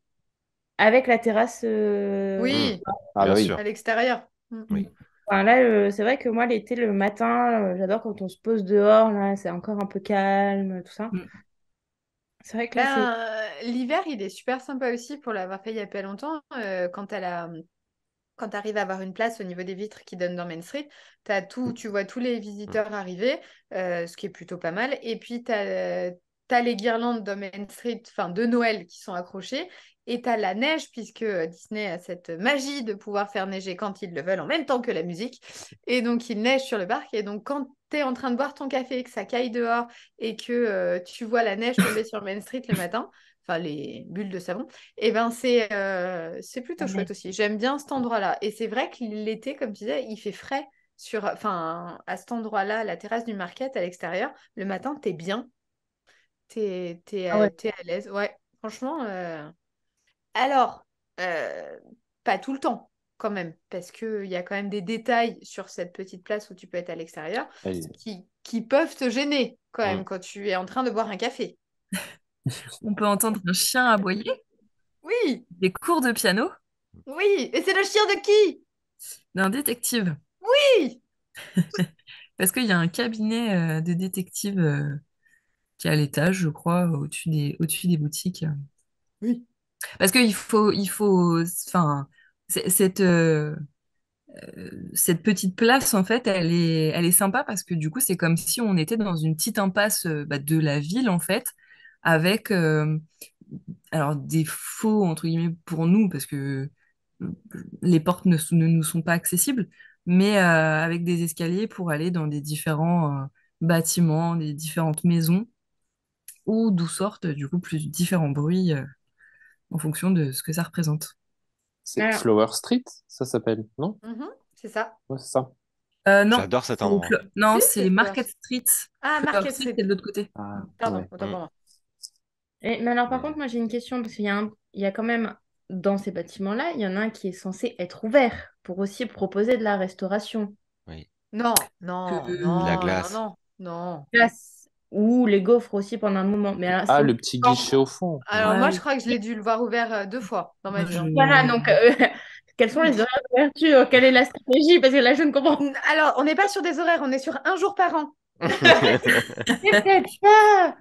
avec la terrasse. Hmm, Oui, ah bah bien oui. à sûr. l'extérieur. Mm. Oui. Enfin, là, c'est vrai que moi, l'été, le matin, j'adore quand on se pose dehors, là, c'est encore un peu calme, tout ça. Mm. C'est vrai que là, c'est. Ben, l'hiver, il est super sympa aussi pour l'avoir fait il y a pas longtemps. Quand tu arrives à avoir une place au niveau des vitres qui donnent dans Main Street, tu vois tous les Hmm. visiteurs arriver, ce qui est plutôt pas mal. Et puis, tu as, les guirlandes de Main Street, enfin de Noël, qui sont accrochées. Et tu as la neige, puisque Disney a cette magie de pouvoir faire neiger quand ils le veulent, en même temps que la musique. Et donc, il neige sur le parc. Et donc, quand tu es en train de boire ton café, que ça caille dehors, et que tu vois la neige tomber sur Main Street le matin, enfin les bulles de savon, et ben c'est plutôt chouette aussi. J'aime bien cet endroit-là. Et c'est vrai que l'été, comme tu disais, il fait frais enfin, à cet endroit-là, la terrasse du market à l'extérieur. Le matin, t'es bien, Ah ouais. t'es à l'aise. Ouais, franchement. Alors, euh, pas tout le temps, quand même, parce qu'il y a quand même des détails sur cette petite place où tu peux être à l'extérieur Allez. qui peuvent te gêner quand Hmm. même quand tu es en train de boire un café. On peut entendre un chien aboyer, Oui, des cours de piano oui, et c'est le chien de qui? d'un détective. Oui. Parce qu'il y a un cabinet de détective qui est à l'étage, je crois, au-dessus des boutiques. Oui. Parce enfin, cette, cette petite place, en fait, elle est sympa parce que du coup, c'est comme si on était dans une petite impasse bah, de la ville, en fait, avec alors des faux, entre guillemets, pour nous, parce que les portes ne nous sont pas accessibles, mais avec des escaliers pour aller dans des différents bâtiments, des différentes maisons, ou d'où sortent du coup plus différents bruits en fonction de ce que ça représente. C'est Alors, Flower Street, ça s'appelle, non? C'est ça. Ouais, c'est ça. Non, J'adore cet endroit. non, Si, c'est c'est Flower Market Street. Street. Ah, Flower Market Street, Street. c'est de l'autre côté. Ah, Pardon, ouais. autant pour moi. mais alors, par Mais- contre, moi, j'ai une question parce qu'il y a quand même, dans ces bâtiments-là, il y en a un qui est censé être ouvert pour aussi proposer de la restauration. Oui. Non, Que- non, De la non, non, glace. non, non. Glace ou les gaufres aussi pendant un moment. Mais alors, Ah, si on... le petit guichet au fond. Alors moi, je Ouais, crois que je l'ai dû le voir ouvert 2 fois dans ma moi, vie. Hein. Voilà, donc, quels sont les horaires d'ouverture? Quelle est la stratégie? Parce que là, je ne comprends pas. Alors, on n'est pas sur des horaires, on est sur un jour par an. C'est peut-être ça.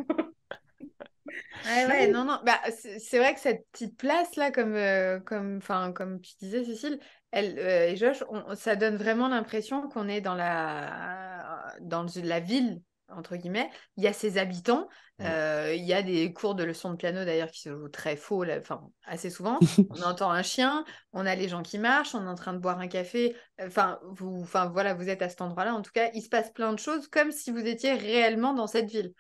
Ouais, ouais, non, non. Bah, c'est vrai que cette petite place-là, comme tu disais, Cécile, elle et Josh, ça donne vraiment l'impression qu'on est dans la ville, entre guillemets. Il y a ses habitants. Il y a des cours de leçons de piano, d'ailleurs, qui se jouent très faux, enfin, assez souvent. On entend un chien, on a les gens qui marchent, on est en train de boire un café. Voilà, vous êtes à cet endroit-là. En tout cas, il se passe plein de choses comme si vous étiez réellement dans cette ville.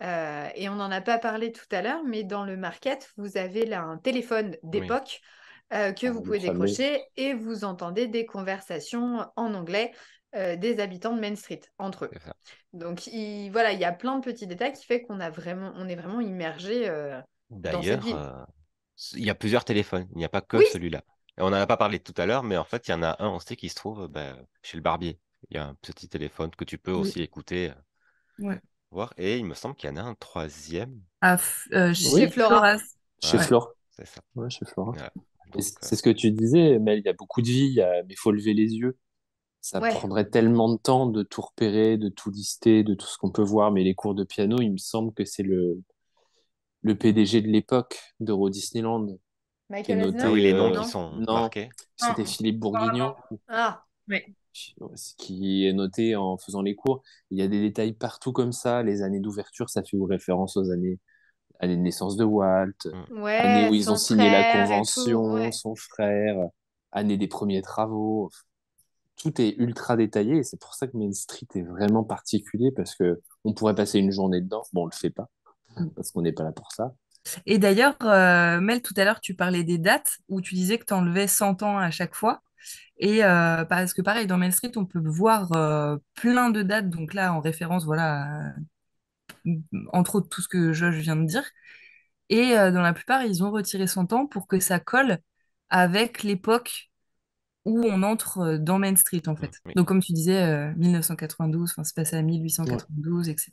Et on n'en a pas parlé tout à l'heure, mais dans le market, vous avez là un téléphone Oui. d'époque que vous le pouvez fameux. décrocher et vous entendez des conversations en anglais des habitants de Main Street entre eux. C'est ça. Donc voilà, il y a plein de petits détails qui fait on est vraiment immergé dans cette D'ailleurs, ville. il y a plusieurs téléphones. Il n'y a pas que Oui, celui-là. Et on n'en a pas parlé tout à l'heure, mais en fait, il y en a un aussi qui se trouve chez le barbier. Il y a un petit téléphone que tu peux Oui. aussi écouter, Ouais. voir. Et il me semble qu'il y en a un troisième. chez Chez Flora. Floras. Chez Ouais, Flore. c'est ça. Ouais, chez Flora. Voilà. Et Donc, c'est ce que tu disais, mais il y a beaucoup de vie, mais il faut lever les yeux. Ça Ouais. prendrait tellement de temps de tout repérer, de tout lister, de tout ce qu'on peut voir. Mais les cours de piano, il me semble que c'est le PDG de l'époque d'Euro Disneyland qui est Michael ah Eisner? oui, noté. les noms qui Non. sont Non, marqués. c'était Non. Philippe Bourguignon Ah, Ouais. qui est noté en faisant les cours. Il y a des détails partout comme ça. Les années d'ouverture, ça fait référence aux années de naissance de Walt, année ouais, où ils ont son signé la frère et tout. convention, Ouais. son frère, année des premiers travaux. Tout est ultra détaillé et c'est pour ça que Main Street est vraiment particulier parce que on pourrait passer une journée dedans. Bon, on le fait pas parce qu'on n'est pas là pour ça. Et d'ailleurs, Mel, tout à l'heure, tu parlais des dates où tu disais que tu enlevais 100 ans à chaque fois. Et parce que pareil, dans Main Street, on peut voir plein de dates. Donc là, en référence, voilà, entre autres, tout ce que Josh vient de dire. Et dans la plupart, ils ont retiré 100 ans pour que ça colle avec l'époque où on entre dans Main Street, en fait. Oui. Donc, comme tu disais, 1992, enfin, c'est passé à Ouais. 1892, etc.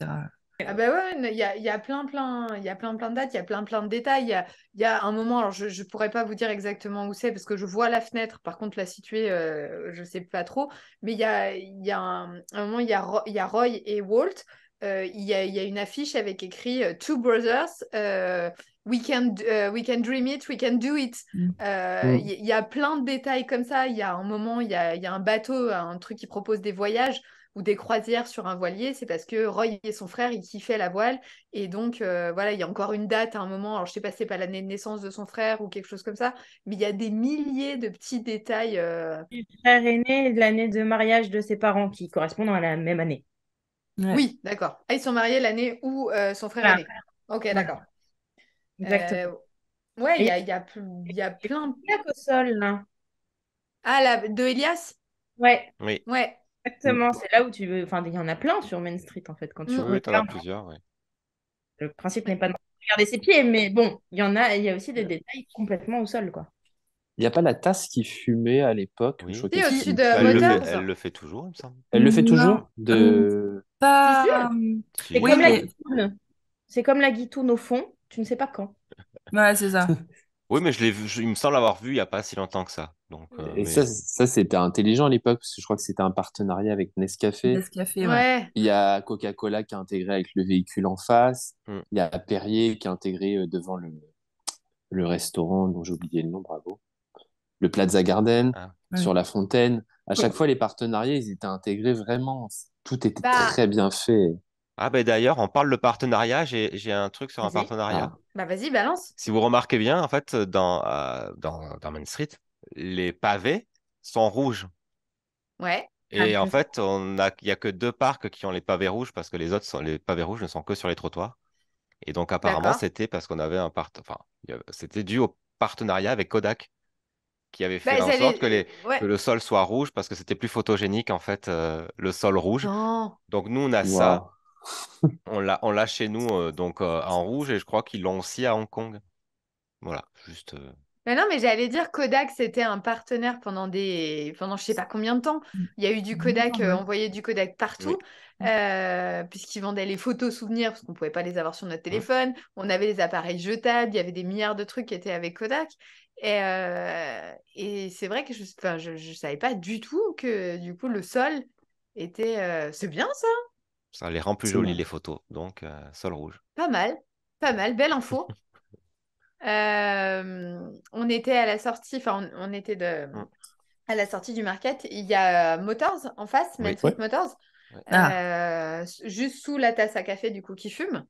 Ah bah ouais, il y a plein de dates, il y a plein de détails. Il y a un moment, alors je ne pourrais pas vous dire exactement où c'est parce que je vois la fenêtre, par contre la situer, je ne sais pas trop. Mais il y a un moment, il y a Roy et Walt. Il y a une affiche avec écrit Two Brothers, we can dream it, we can do it. Mm. Il y a plein de détails comme ça. Il y a un moment, il y a un bateau, un truc qui propose des voyages ou des croisières sur un voilier, c'est parce que Roy et son frère, ils kiffaient la voile. Et donc, voilà, il y a encore une date à un moment. Alors, je sais pas si c'est pas l'année de naissance de son frère ou quelque chose comme ça, mais il y a des milliers de petits détails. Le frère aîné et de l'année de mariage de ses parents qui correspondent à la même année. Ouais. Oui, d'accord. Ah, ils sont mariés l'année où son frère est Voilà. né. Ok, Voilà. d'accord. Exactement. Ouais, Et il y a plein. plaque au sol, là. Ah, de Elias? Ouais, Oui, Ouais. exactement. C'est là où tu veux. Enfin, il y en a plein sur Main Street, en fait, quand tu Mm. oui, t'en as regardes. plusieurs. Oui. Le principe n'est pas de regarder ses pieds, mais bon, il y a aussi des détails complètement au sol, quoi. Il n'y a pas la tasse qui fumait à l'époque. Je Oui. crois Si, qu'elle au-dessus fume de plus. Waters. Elle le fait toujours, il me semble. Elle le fait Non, toujours de... T'es sûr? pas. Si. C'est Oui, comme la mais guitoune. C'est comme la guitoune au fond, tu ne sais pas quand. ouais, c'est ça. Oui, mais je l'ai vu, il me semble l'avoir vu il n'y a pas si longtemps que ça. Donc, Et mais ça c'était intelligent à l'époque parce que je crois que c'était un partenariat avec Nescafé. Nescafé, ouais. Ouais. Il y a Coca-Cola qui a intégré avec le véhicule en face. Mm. Il y a Perrier qui a intégré devant le restaurant dont j'ai oublié le nom, bravo. Le Plaza Garden, Ah. sur Ouais. la fontaine. À chaque fois, les partenariats, ils étaient intégrés vraiment. Tout était Bah, très bien fait. Ah, ben d'ailleurs, on parle de partenariat. J'ai un truc sur un vas-y. partenariat. Ah, Bah, vas-y, balance. Si vous remarquez bien, en fait, dans Main Street, les pavés sont rouges. Ouais. Et en peu fait, il n'y a que 2 parcs qui ont les pavés rouges parce que les pavés rouges ne sont que sur les trottoirs. Et donc, apparemment, D'accord. c'était parce qu'on avait enfin, c'était dû au partenariat avec Kodak qui avait fait Bah, en sorte ouais. que le sol soit rouge parce que c'était plus photogénique, en fait, le sol rouge. Non. Donc, nous, on a ça. Waouh. On l'a chez nous donc en rouge et je crois qu'ils l'ont aussi à Hong Kong. Voilà, juste. Mais non, mais j'allais dire Kodak, c'était un partenaire pendant je sais pas combien de temps. Il y a eu du Kodak, Ouais. envoyé du Kodak Oui. partout, puisqu'ils vendaient les photos souvenirs, parce qu'on pouvait pas les avoir sur notre Mm. téléphone. On avait les appareils jetables, il y avait des milliards de trucs qui étaient avec Kodak. Et c'est vrai que je savais pas du tout que du coup le sol était. C'est bien ça, Ça les rend plus C'est jolies bon. les photos. Donc, sol rouge. pas mal, pas mal, belle info. On était à la sortie, enfin on était Mm. à la sortie du market, il y a Motors en face, Main Oui. Street Ouais. Motors, Ouais. Ah, juste sous la tasse à café du coup qui fume,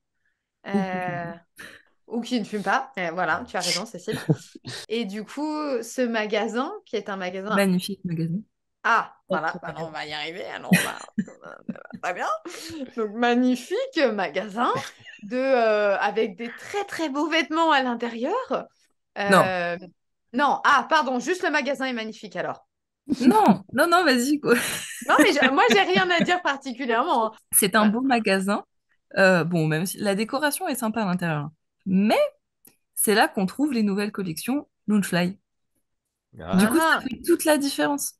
ou- ou qui ne fume pas. Voilà, tu as raison, Cécile. Et du coup, ce magasin, qui est un magasin... magnifique magasin. Ah, voilà, Autre bah, on magasin. va y arriver. Alors là, très bien. Donc, magnifique magasin avec des très très beaux vêtements à l'intérieur. Non, Euh, Non, ah, pardon, juste le magasin est magnifique alors. non, non, non, vas-y, quoi. Non, mais moi, j'ai rien à dire particulièrement, hein. C'est un Ouais. beau magasin. Bon, même si la décoration est sympa à l'intérieur. Mais c'est là qu'on trouve les nouvelles collections Loungefly. Du Ah, coup, ça Ah, fait toute la différence.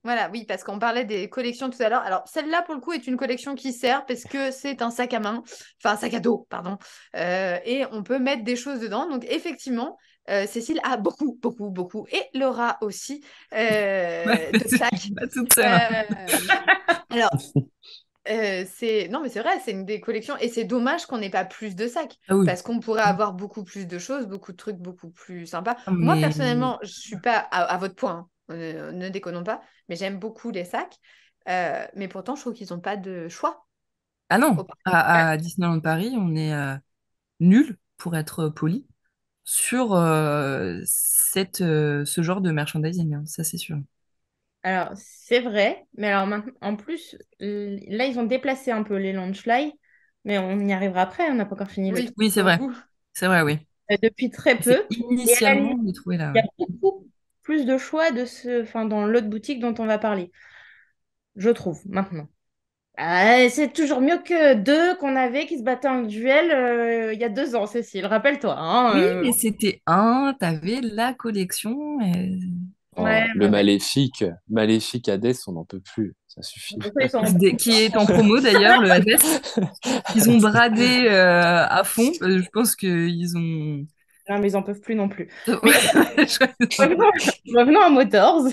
voilà, oui, parce qu'on parlait des collections tout à l'heure. Alors, celle-là, pour le coup, est une collection qui sert parce que c'est un sac à main, enfin un sac à dos, pardon. Et on peut mettre des choses dedans. Donc, effectivement, Cécile a beaucoup, beaucoup, beaucoup, et Laura aussi, Ouais, de c'est sacs. pas toute seule, hein. Euh, alors, Non, mais c'est vrai, c'est une des collections. Et c'est dommage qu'on n'ait pas plus de sacs. Ah oui. Parce qu'on pourrait avoir beaucoup plus de choses, beaucoup de trucs beaucoup plus sympas. Ah, Moi, mais personnellement, je suis pas à votre point, hein, ne déconnons pas, mais j'aime beaucoup les sacs. Mais pourtant, je trouve qu'ils n'ont pas de choix ah non, au parc. à Disneyland Paris, on est nul, pour être poli, sur ce genre de merchandising, hein, ça c'est sûr. Alors, c'est vrai, mais alors maintenant, en plus, là, ils ont déplacé un peu les Launchfly, mais on y arrivera après, on n'a pas encore fini le Oui, truc. Oui, c'est pour le vrai, coup. c'est vrai, oui. Depuis très Et c'est peu. Et à la initialement, limite, on est trouvé là, il y ouais. a beaucoup plus de choix enfin, dans l'autre boutique dont on va parler, je trouve, maintenant. C'est toujours mieux que deux qu'on avait qui se battaient en duel il y a 2 ans, Cécile, rappelle-toi, hein, Oui, mais c'était t'avais la collection. Ouais, Oh, le maléfique Hades, on n'en peut plus. Ça suffit. ils sont en Qui est en promo d'ailleurs, le Hades. Ils ont bradé à fond. Je pense qu'ils ont. Non, mais ils en peuvent plus non plus. Ouais, Mais revenons, revenons à Motors.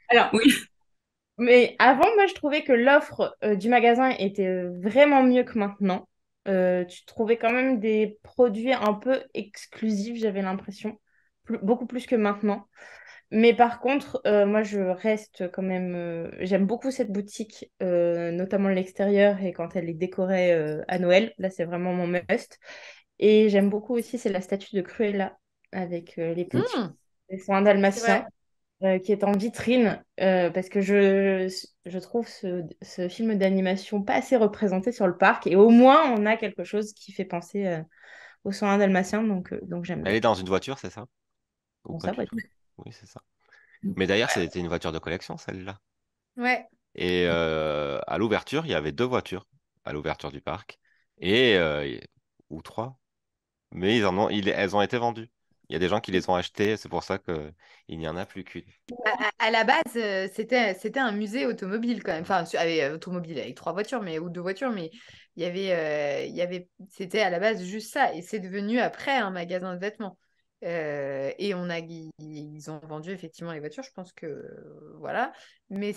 Alors, oui, mais avant, moi, je trouvais que l'offre du magasin était vraiment mieux que maintenant. Tu trouvais quand même des produits un peu exclusifs, j'avais l'impression, beaucoup plus que maintenant. Mais par contre, moi, je reste quand même. J'aime beaucoup cette boutique, notamment l'extérieur et quand elle est décorée à Noël. Là, c'est vraiment mon must. Et j'aime beaucoup aussi, c'est la statue de Cruella avec les petits Hmm, soins c'est dalmatiens vrai. qui est en vitrine parce que je trouve ce film d'animation pas assez représenté sur le parc. Et au moins, on a quelque chose qui fait penser aux soins dalmatiens, donc j'aime elle bien. est dans une voiture, c'est ça? Ou Bon, pas ça du va. tout? Oui, c'est ça. Mais d'ailleurs, c'était une voiture de collection, celle-là. Ouais. Et à l'ouverture, il y avait 2 voitures à l'ouverture du parc. Et, ou 3. Mais elles ont été vendues. Il y a des gens qui les ont achetées, c'est pour ça qu'il n'y en a plus qu'une. À la base, c'était un musée automobile quand même. Enfin, automobile avec 3 voitures, ou 2 voitures, mais c'était à la base juste ça. Et c'est devenu après un magasin de vêtements. Et ils ont vendu effectivement les voitures, je pense que voilà. Mais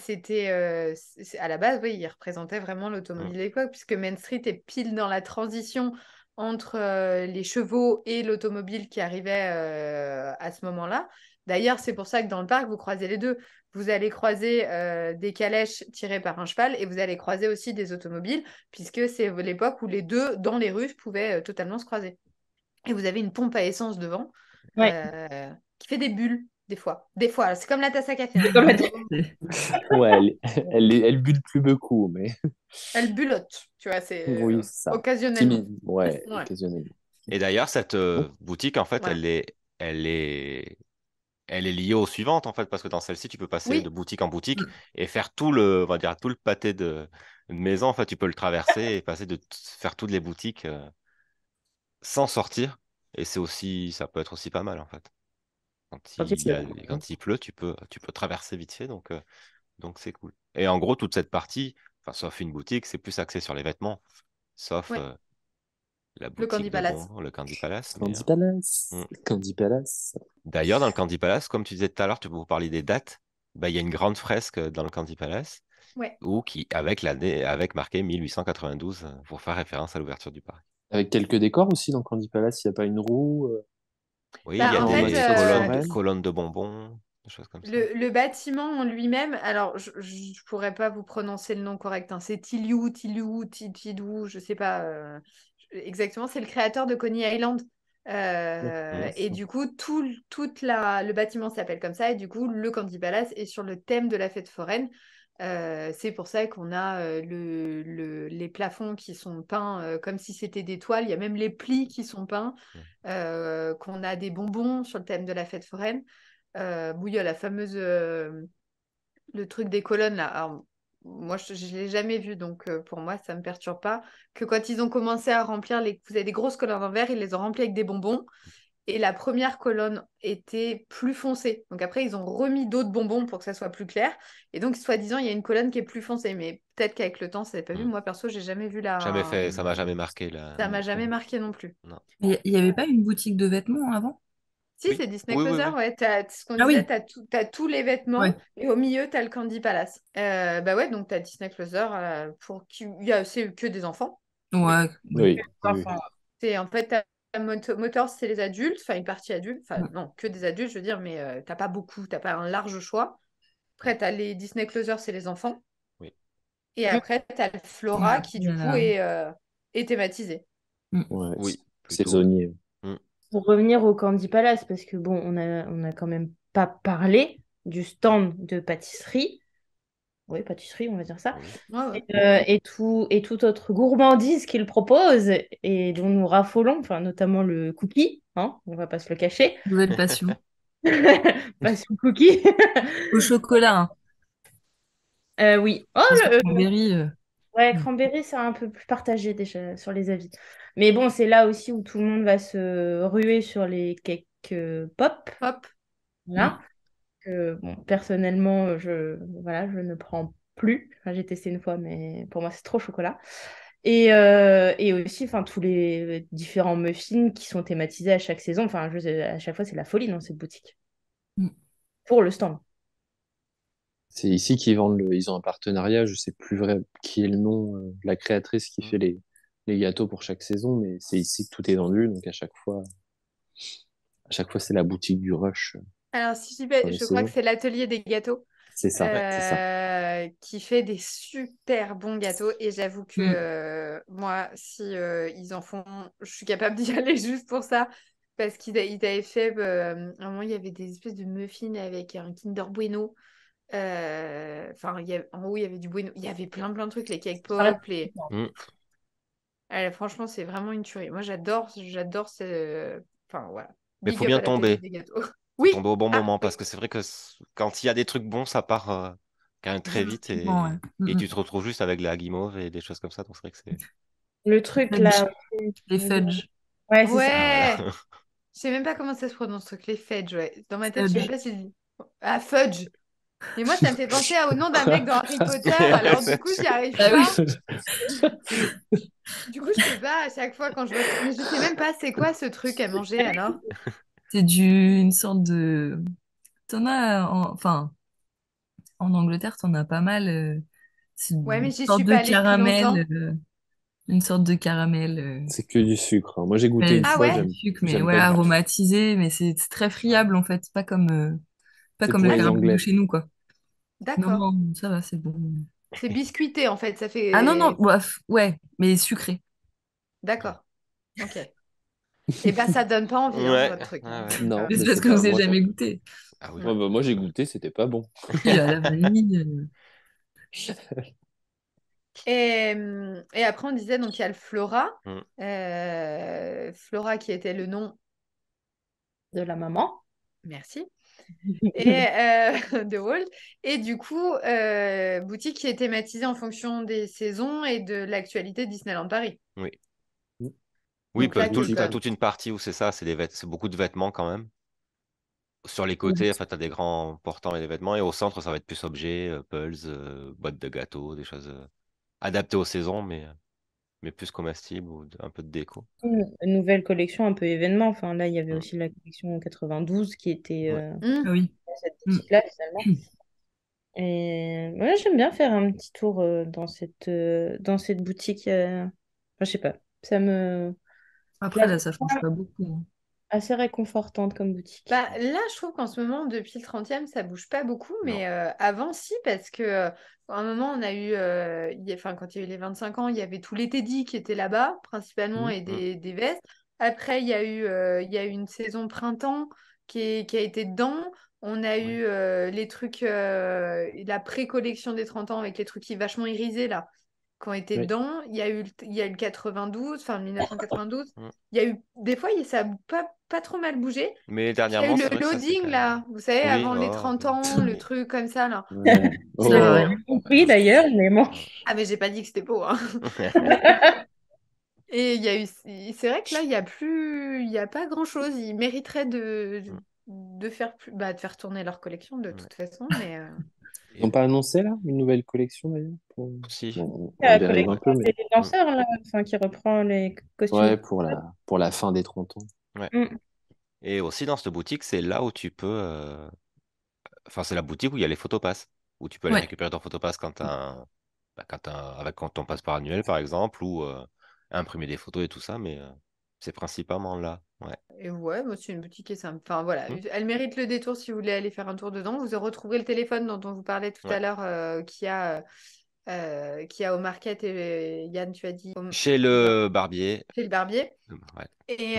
à la base, oui, ils représentaient vraiment Mm. l'automobile de l'époque, puisque Main Street est pile dans la transition entre les chevaux et l'automobile qui arrivait à ce moment-là. D'ailleurs, c'est pour ça que dans le parc, vous croisez les deux. Vous allez croiser des calèches tirées par un cheval et vous allez croiser aussi des automobiles, puisque c'est l'époque où les deux, dans les rues, pouvaient totalement se croiser. Et vous avez une pompe à essence devant Ouais. qui fait des bulles. Des fois. Des fois. C'est comme la tasse à café. Hein. Comme la tasse. Ouais, elle bulle plus beaucoup, mais Elle bulotte, tu vois, c'est oui, c'est ça. occasionnellement. Timide, ouais, Ouais. occasionnellement. Et d'ailleurs, cette boutique, en fait, Voilà. elle est liée aux suivantes, en fait, parce que dans celle-ci, tu peux passer de Oui, boutique en boutique et faire on va dire, tout le pâté de maison. En fait, tu peux le traverser et faire toutes les boutiques sans sortir. Et ça peut être aussi pas mal, en fait. Quand Quand il il y a, pleut. quand il pleut, tu peux traverser vite fait, donc c'est cool. Et en gros, toute cette partie, enfin, sauf une boutique, c'est plus axé sur les vêtements, sauf ouais. la Le boutique Candy de Palace. bonbons, le Candy Palace. Mais, Candy Palace. mm. Candy Palace. D'ailleurs, dans le Candy Palace, comme tu disais tout à l'heure, tu peux vous parler des dates. Bah, il y a une grande fresque dans le Candy Palace Ouais. avec marqué 1892 pour faire référence à l'ouverture du parc. Avec quelques décors aussi dans Candy Palace, il n'y a pas une roue Oui, il y Bah, a en des fait, colonnes de bonbons, des choses comme ça. le bâtiment en lui-même, alors je ne pourrais pas vous prononcer le nom correct, hein. C'est Tidou, je sais pas exactement, c'est le créateur de Coney Island. Et du coup, le bâtiment s'appelle comme ça, et du coup, le Candy Palace est sur le thème de la fête foraine. C'est pour ça qu'on a les plafonds qui sont peints comme si c'était des toiles, il y a même les plis qui sont peints, qu'on a des bonbons sur le thème de la fête foraine. Où il y a la fameuse le truc des colonnes là. Alors, moi, je ne l'ai jamais vu, donc pour moi, ça ne me perturbe pas. Que quand ils ont commencé à remplir vous avez des grosses colonnes en verre, ils les ont remplies avec des bonbons. Et la première colonne était plus foncée. Donc après, ils ont remis d'autres bonbons pour que ça soit plus clair. Et donc, soi-disant, il y a une colonne qui est plus foncée. Mais peut-être qu'avec le temps, ça n'avait pas vu. Mm. Moi, perso, j'ai jamais vu Jamais fait, ça m'a jamais marqué Ça là. m'a jamais marqué non plus. Non. Il n'y avait pas une boutique de vêtements avant? Si, Oui, c'est Disney oui, oui, Closer, oui. ouais. Ce qu'on Ah disait, oui, t'as tous les vêtements ouais. et au milieu, t'as le Candy Palace. Bah ouais, donc t'as Disney Closer c'est que des enfants. Ouais, ouais. Oui, oui. Enfin, C'est en fait, Motors, c'est les adultes, enfin une partie adulte, enfin Mm. non, que des adultes, je veux dire, mais t'as pas beaucoup, t'as pas un large choix. Après, t'as les Disney Closer, c'est les enfants. Oui. Et après, t'as le Flora Ouais, qui, il y du a coup, est thématisé. Mm. Ouais, Oui, plutôt. saisonnier. Mm. pour revenir au Candy Palace, parce que bon, on a quand même pas parlé du stand de pâtisserie. Oui, pâtisserie, on va dire ça. Oui. Ouais, ouais. Et toute autre gourmandise qu'il propose et dont nous raffolons, enfin, notamment le cookie, hein, on va pas se le cacher. Nouvelle passion. Passion cookie. Au chocolat, hein. Oui. Oh, Parce que le, Cranberry, ouais, cranberry, c'est un peu plus partagé déjà sur les avis. Mais bon, c'est là aussi où tout le monde va se ruer sur les cakes pop. Hop. Voilà. Bon, personnellement, voilà, je ne prends plus. Enfin, j'ai testé une fois, mais pour moi, c'est trop chocolat. Et aussi, enfin, tous les différents muffins qui sont thématisés à chaque saison. Enfin, à chaque fois, c'est la folie dans cette boutique. Mm. Pour le stand. C'est ici qu'ils vendent ils ont un partenariat, je sais plus vrai qui est le nom de la créatrice qui fait les gâteaux pour chaque saison, mais c'est ici que tout est vendu, donc à chaque fois c'est la boutique du Rush Alors, si dans les je crois que saisons. c'est l'atelier des gâteaux C'est ça, c'est ça. qui fait des super bons gâteaux. Et j'avoue que Mm. moi, si ils en font, je suis capable d'y aller juste pour ça. Parce ils avaient fait, à un moment, il y avait des espèces de muffins avec un Kinder Bueno. Enfin, en haut, il y avait du Bueno. Il y avait plein de trucs, les cake Arrête. pop. Mm. Franchement, c'est vraiment une tuerie. Moi, j'adore Enfin, voilà. Mais faut Big up bien à l'atelier tomber. des gâteaux. Faut Oui! tomber au bon Ah, moment oui. parce que c'est vrai que quand il y a des trucs bons, ça part quand même très vite Rapidement, ouais. et Mm, tu te retrouves juste avec la guimauve et des choses comme ça. Donc c'est vrai que c'est. Le mm. truc Fudge. là. Les fudge. Ouais, c'est ça. Ah voilà. Ouais! Je sais même pas comment ça se prononce, ce truc, les fudge, ouais. Dans ma tête, je sais même Fudge. pas si je dis. Ah, fudge! Mais moi, ça me fait penser au nom d'un mec dans Harry Potter, alors du coup, j'y arrive Ah oui. pas. Du coup, je peux pas à chaque fois quand je vois. Mais je sais même pas c'est quoi ce truc à manger alors. C'est une sorte de. T'en as, enfin, en Angleterre, t'en as pas mal. C'est Ouais, mais une j'y sorte suis de pas allée depuis longtemps. caramel. Une sorte de caramel. C'est que du sucre, hein. Moi j'ai goûté Mais une Ah fois, c'est ouais? du sucre, mais j'aime ouais, pas du tout. aromatisé, mais c'est très friable en fait. C'est pas C'est comme pour le Ah, les caramel de Anglais. chez nous, quoi. Non, d'accord. non, ça va, c'est bon. C'est biscuité en fait, ça Ah non, non, fait. bref, ouais, mais sucré. D'accord. Ok. Et ben ça donne pas envie, hein, Ouais, votre truc. ouais, Hein. ouais. Non, Mais c'est mais parce c'est que vous pas avez moi. jamais goûté. Ah oui. Ouais, bah, moi, j'ai goûté, c'était pas bon. Si, à la vanille. Et après, on disait, donc il y a le Flora. Mm. Flora qui était le nom, De la maman. merci, et de Walt. Et du coup, boutique qui est thématisée en fonction des saisons et de l'actualité de Disneyland Paris. Oui. Oui, Donc là, qui t'as comme... toute une partie où c'est ça, c'est beaucoup de vêtements quand même. Sur les côtés, enfin, t'as des grands portants et des vêtements. Et au centre, ça va être plus objets, pulls, boîtes de gâteaux, des choses adaptées aux saisons, mais plus comestibles ou un peu de déco. Une nouvelle collection un peu événement. Enfin, là, il y avait Mm. aussi la collection 92 qui était Ouais. Ah Hmm. oui. dans cette Mm. boutique-là, finalement. Et ouais, j'aime bien faire un petit tour dans cette boutique. Enfin, je sais pas. Je Après, la là, trouve ça change pas beaucoup, hein. assez réconfortante comme boutique. Bah, là, je trouve qu'en ce moment, depuis le 30e, ça bouge pas beaucoup, Non. mais avant, si, parce que à un moment, on a eu, enfin, quand il y a eu les 25 ans, il y avait tous les Teddy qui étaient là-bas, principalement, et Mm. des vestes. Après, il y a eu une saison printemps qui a été dedans. On a Ouais. eu les trucs, la pré-collection des 30 ans avec les trucs qui vachement irisés, là, qui ont été Oui. dedans. Il y a eu le 92, enfin, le 1992. Mm. Il y a eu, des fois, ça a pas trop mal bougé. Mais Puis il y a eu dernièrement, c'est le vrai que ça, c'est loading quand même. là, vous savez, Oui, avant les oh, 30 ans, le truc comme ça là. Ouais. Ça sert à Oh. rien. Compris d'ailleurs, mais bon. Ah mais j'ai pas dit que c'était beau, hein. Et il y a eu, c'est vrai que là, il y a pas grand-chose. Ils mériteraient de faire plus, bah, de faire tourner leur collection de Ouais. toute façon, mais Ils n'ont pas annoncé là une nouvelle collection d'ailleurs Si. Bon, on La dérive un collection, peu, mais c'est les danseurs, là, enfin, qui reprend les costumes. ouais, pour la fin des 30 ans. Ouais. Mm. Et aussi dans cette boutique, c'est là où tu peux. Enfin, c'est la boutique où il y a les photopasses, où tu peux aller Ouais. récupérer ton photopass quand ton passeport annuel, par exemple, ou imprimer des photos et tout ça, mais c'est principalement là. Ouais. et ouais, moi c'est une boutique qui est sympa. Enfin voilà, Hmm. elle mérite le détour si vous voulez aller faire un tour dedans. Vous retrouverez le téléphone dont on vous parlait tout Ouais. à l'heure, qui a au market et Yann, tu as dit Chez non, le barbier. chez le barbier. Ouais. Et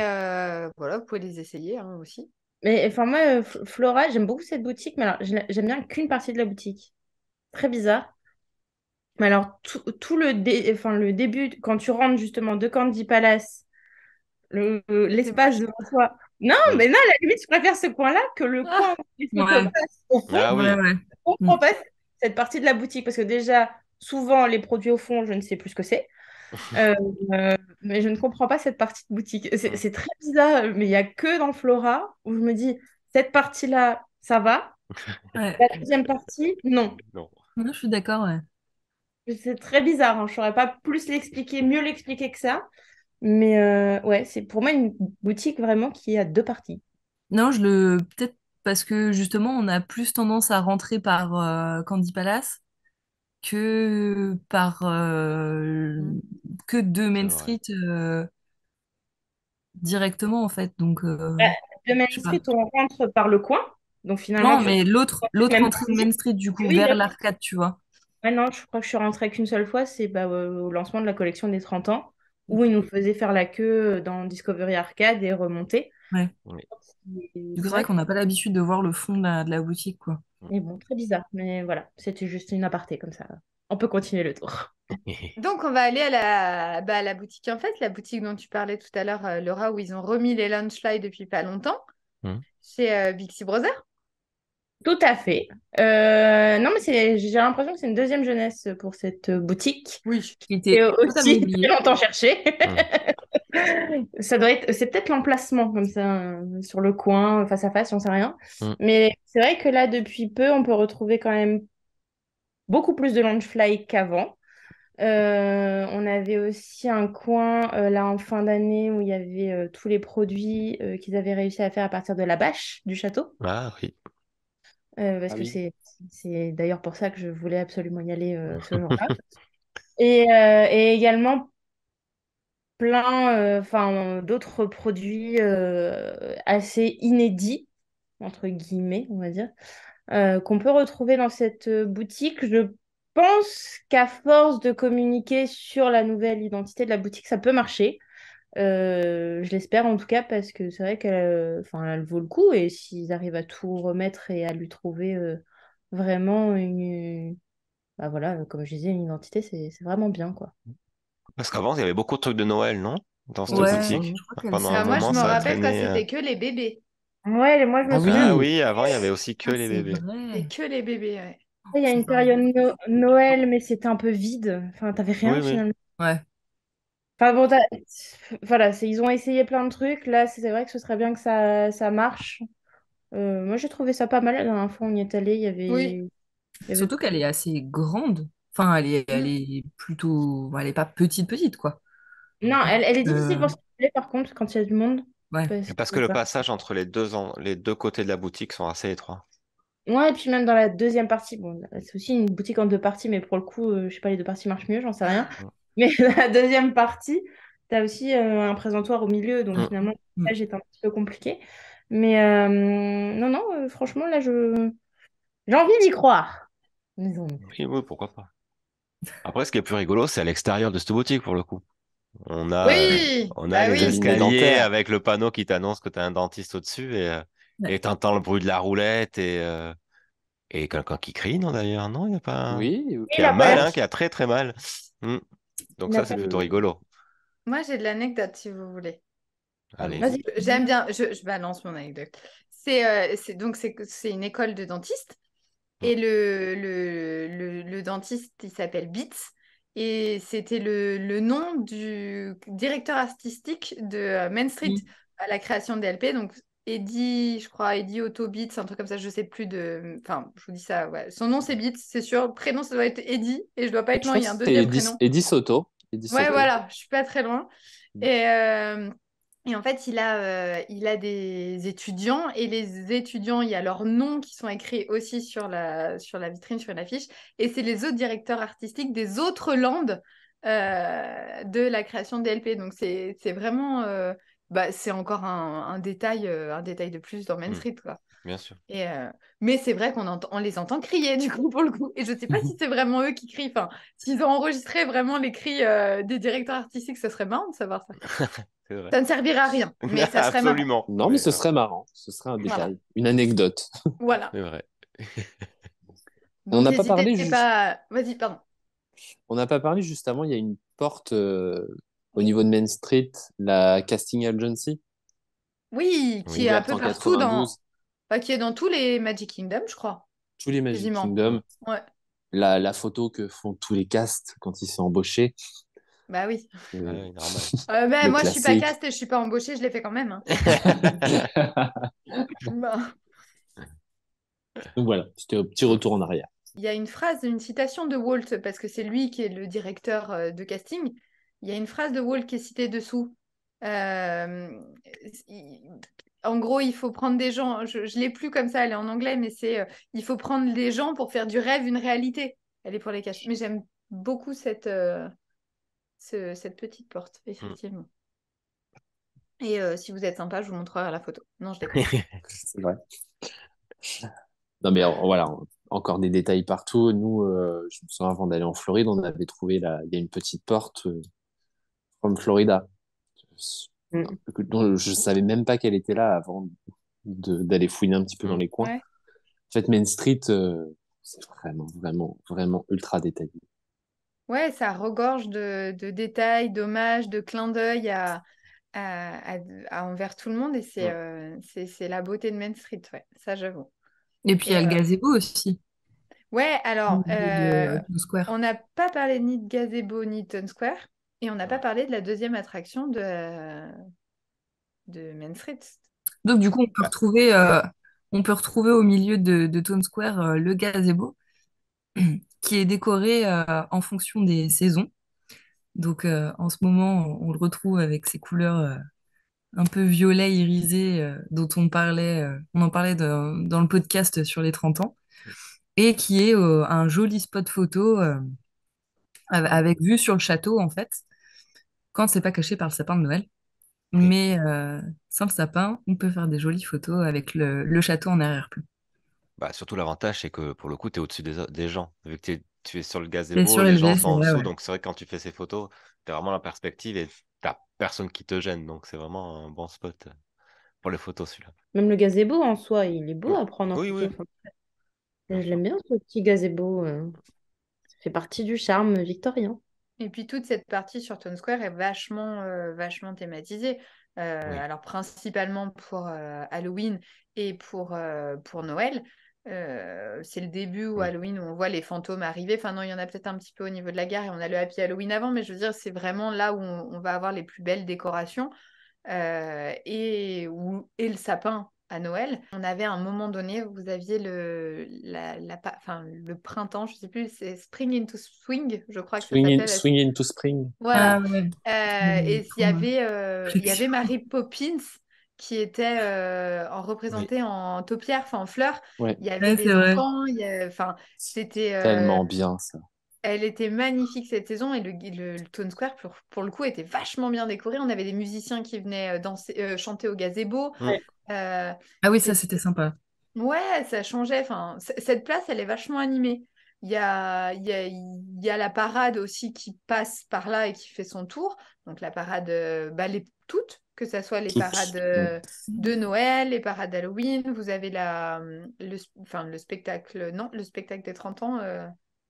voilà, vous pouvez les essayer hein, aussi. Mais enfin, moi, Flora, j'aime beaucoup cette boutique, mais alors, j'aime bien qu'une partie de la boutique. Très bizarre. Mais alors, enfin, le début, quand tu rentres justement de Candy Palace, C'est l'espace moche. devant toi. Non, Hmm. mais non, à la limite, je préfère ce coin-là que le coin Ah, où les photos Ouais. passent au fond. Ah Ouais, oui. ouais. Je comprends pas cette partie de la boutique parce que déjà, souvent, les produits au fond, je ne sais plus ce que c'est. Euh, mais je ne comprends pas cette partie de boutique. Hmm. C'est très bizarre, mais il n'y a que dans Flora où je me dis, cette partie-là, ça va. Ouais. La deuxième partie, non. Non. Non, je suis d'accord, ouais. C'est très bizarre, hein. Je ne saurais pas plus l'expliquer, mieux l'expliquer que ça. Mais ouais, c'est pour moi une boutique vraiment qui a deux parties. Non, peut-être parce que justement, on a plus tendance à rentrer par Candy Palace que par mm. que de C'est Main vrai. Street directement en fait. Donc, Bah, de Main je sais pas. Street, on rentre par le coin. Donc finalement, Non, tu mais retrouves l'autre même entrée de partie. Main Street du coup Oui, vers d'accord. l'arcade, tu vois. Ouais, non, je crois que je suis rentrée qu'une seule fois, c'est bah, au lancement de la collection des 30 ans, où ils nous faisaient faire la queue dans Discovery Arcade et remonter. Ouais. Oui. Et Du coup, c'est c'est vrai vrai que qu'on n'a pas l'habitude de voir le fond de la boutique, quoi. c'est bon, très bizarre. Mais voilà, c'était juste une aparté comme ça. On peut continuer le tour. Donc, on va aller à la boutique, en fait, la boutique dont tu parlais tout à l'heure, Laura, où ils ont remis les Lunchfly depuis pas longtemps, Hmm. chez Bixi Brother. Tout à fait. Non, mais j'ai l'impression que c'est une deuxième jeunesse pour cette boutique. Oui. Qui Et était totalement aussi très oublié. longtemps cherché. Hmm. Ça doit être, c'est peut-être l'emplacement comme ça, sur le coin, face à face, j'en sais rien. Hmm. Mais c'est vrai que là, depuis peu, on peut retrouver quand même beaucoup plus de Loungefly qu'avant. On avait aussi un coin là en fin d'année où il y avait tous les produits qu'ils avaient réussi à faire à partir de la bâche du château. Ah oui. Parce Ah que oui. c'est d'ailleurs pour ça que je voulais absolument y aller ce jour-là. Et également plein enfin, d'autres produits assez inédits, entre guillemets, on va dire, qu'on peut retrouver dans cette boutique. Je pense qu'à force de communiquer sur la nouvelle identité de la boutique, ça peut marcher. Je l'espère en tout cas parce que c'est vrai elle vaut le coup et s'ils arrivent à tout remettre et à lui trouver vraiment bah voilà, comme je disais, une identité, c'est vraiment bien quoi. Parce qu'avant, il y avait beaucoup de trucs de Noël, non? Dans cette Ouais, c'est ça, Ouais, hein. je crois qu'elle Pendant s'est un Moi, je moment, me ça a arrêtée. rappelle quand traîné. c'était que les bébés. Ouais, moi je me Ah souviens, Ah oui, oui, avant, il y avait aussi que Ah, les c'est bébés. C'est vrai. que les bébés, ouais. il y a Ça une fait un période bon petit moment. Noël, mais c'était un peu vide. Enfin, t'avais rien Oui, oui. finalement. Ouais. Enfin bon, voilà, ils ont essayé plein de trucs. Là, c'est vrai que ce serait bien que ça marche. Moi, j'ai trouvé ça pas mal. La dernière fois, on y est allé, Oui. il y avait... Surtout qu'elle est assez grande. Enfin, elle Mm. est plutôt. Elle est pas petite, petite, quoi. Non, elle est difficile Euh, pour circuler par contre quand il y a du monde. ouais. Et Parce parce que, que le bah, passage entre les deux côtés de la boutique sont assez étroits. ouais, et puis même dans la deuxième partie, bon, c'est aussi une boutique en deux parties, mais pour le coup, je sais pas, les deux parties marchent mieux, j'en sais rien. Mm. Mais la deuxième partie, tu as aussi un présentoir au milieu, donc Mm. finalement, le Mm. passage est un petit peu compliqué. Mais non, non, franchement, là, j'ai envie d'y croire. Disons. Oui, oui, pourquoi pas. Après, ce qui est plus rigolo, c'est à l'extérieur de cette boutique, pour le coup. Oui, On a bah les oui. cabinet escaliers dentaire. avec le panneau qui t'annonce que tu as un dentiste au-dessus Ouais. et t'entends le bruit de la roulette et quelqu'un qui crie, non d'ailleurs? Non, il n'y a pas Oui, Et qui il a a pas mal, l'air. hein, qui a très très mal. Mm. Donc Il n'a ça, c'est pas... plutôt euh, rigolo. Moi, j'ai de l'anecdote si vous voulez. Allez-y. Vas-y. J'aime bien, je balance mon anecdote. C'est une école de dentiste Mm. et le dentiste, il s'appelle Beats et c'était le nom du directeur artistique de Main Street Mm. à la création des LP. Donc, Eddie, je crois, Eddie Otto Beats, un truc comme ça, je sais plus de... Enfin, je vous dis ça, ouais. Son nom, c'est Beats, c'est sûr. Prénom, ça doit être Eddie et je dois pas être je loin, crois il y que a un c'était deuxième prénom. Eddie Soto. Eddie Ouais, Soto. voilà, je suis pas très loin. Et, euh, et en fait, il a des étudiants et les étudiants, il y a leurs noms qui sont écrits aussi sur la vitrine, sur l'affiche. Et c'est les autres directeurs artistiques des autres landes de la création des LP. Donc, c'est vraiment, bah, c'est encore un détail de plus dans Main Mm. Street, quoi. Bien sûr. Mais c'est vrai on les entend crier du coup pour le coup. Et je sais pas si c'est vraiment eux qui crient. Enfin, s'ils ont enregistré vraiment les cris des directeurs artistiques, ce serait marrant de savoir ça. C'est vrai. Ça ne servira à rien, mais ça serait marrant. Absolument. Non, mais ce serait marrant. Ce serait un Voilà, détail, une anecdote. voilà. C'est vrai. On Donc n'a pas n'hésitez parlé juste, pas. Vas-y, pardon. on n'a pas parlé juste avant, il y a une porte au niveau de Main Street, la Casting Agency, Oui, qui est un Oui. ouverte peu en partout dans, 92. enfin, qui est dans tous les Magic Kingdom, je crois, Tous les Magic quasiment. Kingdom, Ouais. la photo que font tous les castes quand ils sont embauchés, Bah oui. Ah euh, oui, normal. Ben, le moi, je suis pas classique. caste et je suis pas embauchée, je l'ai fait quand même, hein. Bah. Donc voilà, c'était un petit retour en arrière. Il y a une phrase, une citation de Walt, parce que c'est lui qui est le directeur de casting. Il y a une phrase de Walt qui est citée dessous. Euh, il- En gros, il faut prendre des gens. Je ne l'ai plus comme ça, elle est en anglais, mais c'est il faut prendre des gens pour faire du rêve une réalité. Elle est pour les castings. Mais j'aime beaucoup cette petite porte, Mm. effectivement. Et si vous êtes sympa, je vous montrerai la photo. Non, je déconne. C'est vrai. Non, mais voilà, encore des détails partout. Nous, je me souviens, avant d'aller en Floride, on avait trouvé il y a une petite porte from Florida, Mm. dont je savais même pas qu'elle était là avant d'aller fouiner un petit peu dans Mm. les coins. Ouais. En fait, Main Street, c'est vraiment, vraiment, vraiment ultra détaillé. Ouais, ça regorge de détails, d'hommages, de clins d'œil envers tout le monde et Mm. c'est la beauté de Main Street, ouais, ça j'avoue. Et puis il y Et a le gazebo aussi, ouais, au alors, milieu de Times Square. on n'a pas parlé ni de Gazebo ni de Town Square et on n'a pas Ouais. parlé de la deuxième attraction de Main Street. Donc du coup, Bah, on peut retrouver au milieu de Times Square le gazebo qui est décoré en fonction des saisons. Donc en ce moment, on le retrouve avec ses couleurs un peu violet irisé dont on en parlait dans le podcast sur les 30 ans, et qui est un joli spot photo avec vue sur le château en fait, quand c'est pas caché par le sapin de Noël. oui. Mais sans le sapin, on peut faire des jolies photos avec le château en arrière-plan. Bah, surtout l'avantage, c'est que pour le coup, tu es au-dessus des gens. Vu que tu es sur le C'est gazebo, les gens surélevé, sont c'est en vrai, dessous. ouais. Donc, c'est vrai que quand tu fais ces photos, tu as vraiment la perspective et tu t'as personne qui te gêne, donc c'est vraiment un bon spot pour les photos, celui-là. Même le gazebo en soi, il est beau à prendre en Oui, photo. oui, Enfin, bien je sûr. l'aime bien, ce petit gazebo. Ça fait partie du charme victorien. Et puis toute cette partie sur Town Square est vachement thématisée. Oui. Alors principalement pour Halloween et pour Noël. C'est le début où Oui. Halloween, où on voit les fantômes arriver. Enfin non, il y en a peut-être un petit peu au niveau de la gare et on a le Happy Halloween avant, mais je veux dire, c'est vraiment là où on va avoir les plus belles décorations et le sapin à Noël. On avait à un moment donné, vous aviez le printemps, je sais plus, c'est Spring into Swing, je crois que ça s'appelle. Swing into Spring. Voilà. Ah ouais. Et il y Truc. avait Mary Poppins qui était Oui. représentée en taupière, enfin en fleurs. Ouais, Il y avait Ouais, c'est des vrai. enfants, enfin, c'était, tellement bien ça. elle était magnifique cette saison et le Town Square, pour le coup, était vachement bien décoré. On avait des musiciens qui venaient danser, chanter au gazebo. Mm. Euh, Ah oui, ça, c'est- c'était sympa. Ouais, ça changeait. Enfin, cette place, elle est vachement animée. Il y a la parade aussi qui passe par là et qui fait son tour. Donc la parade, toutes, que ce soit les parades Toutes. Mm. de Noël, les parades d'Halloween. Vous avez le spectacle, non, le spectacle des 30 ans,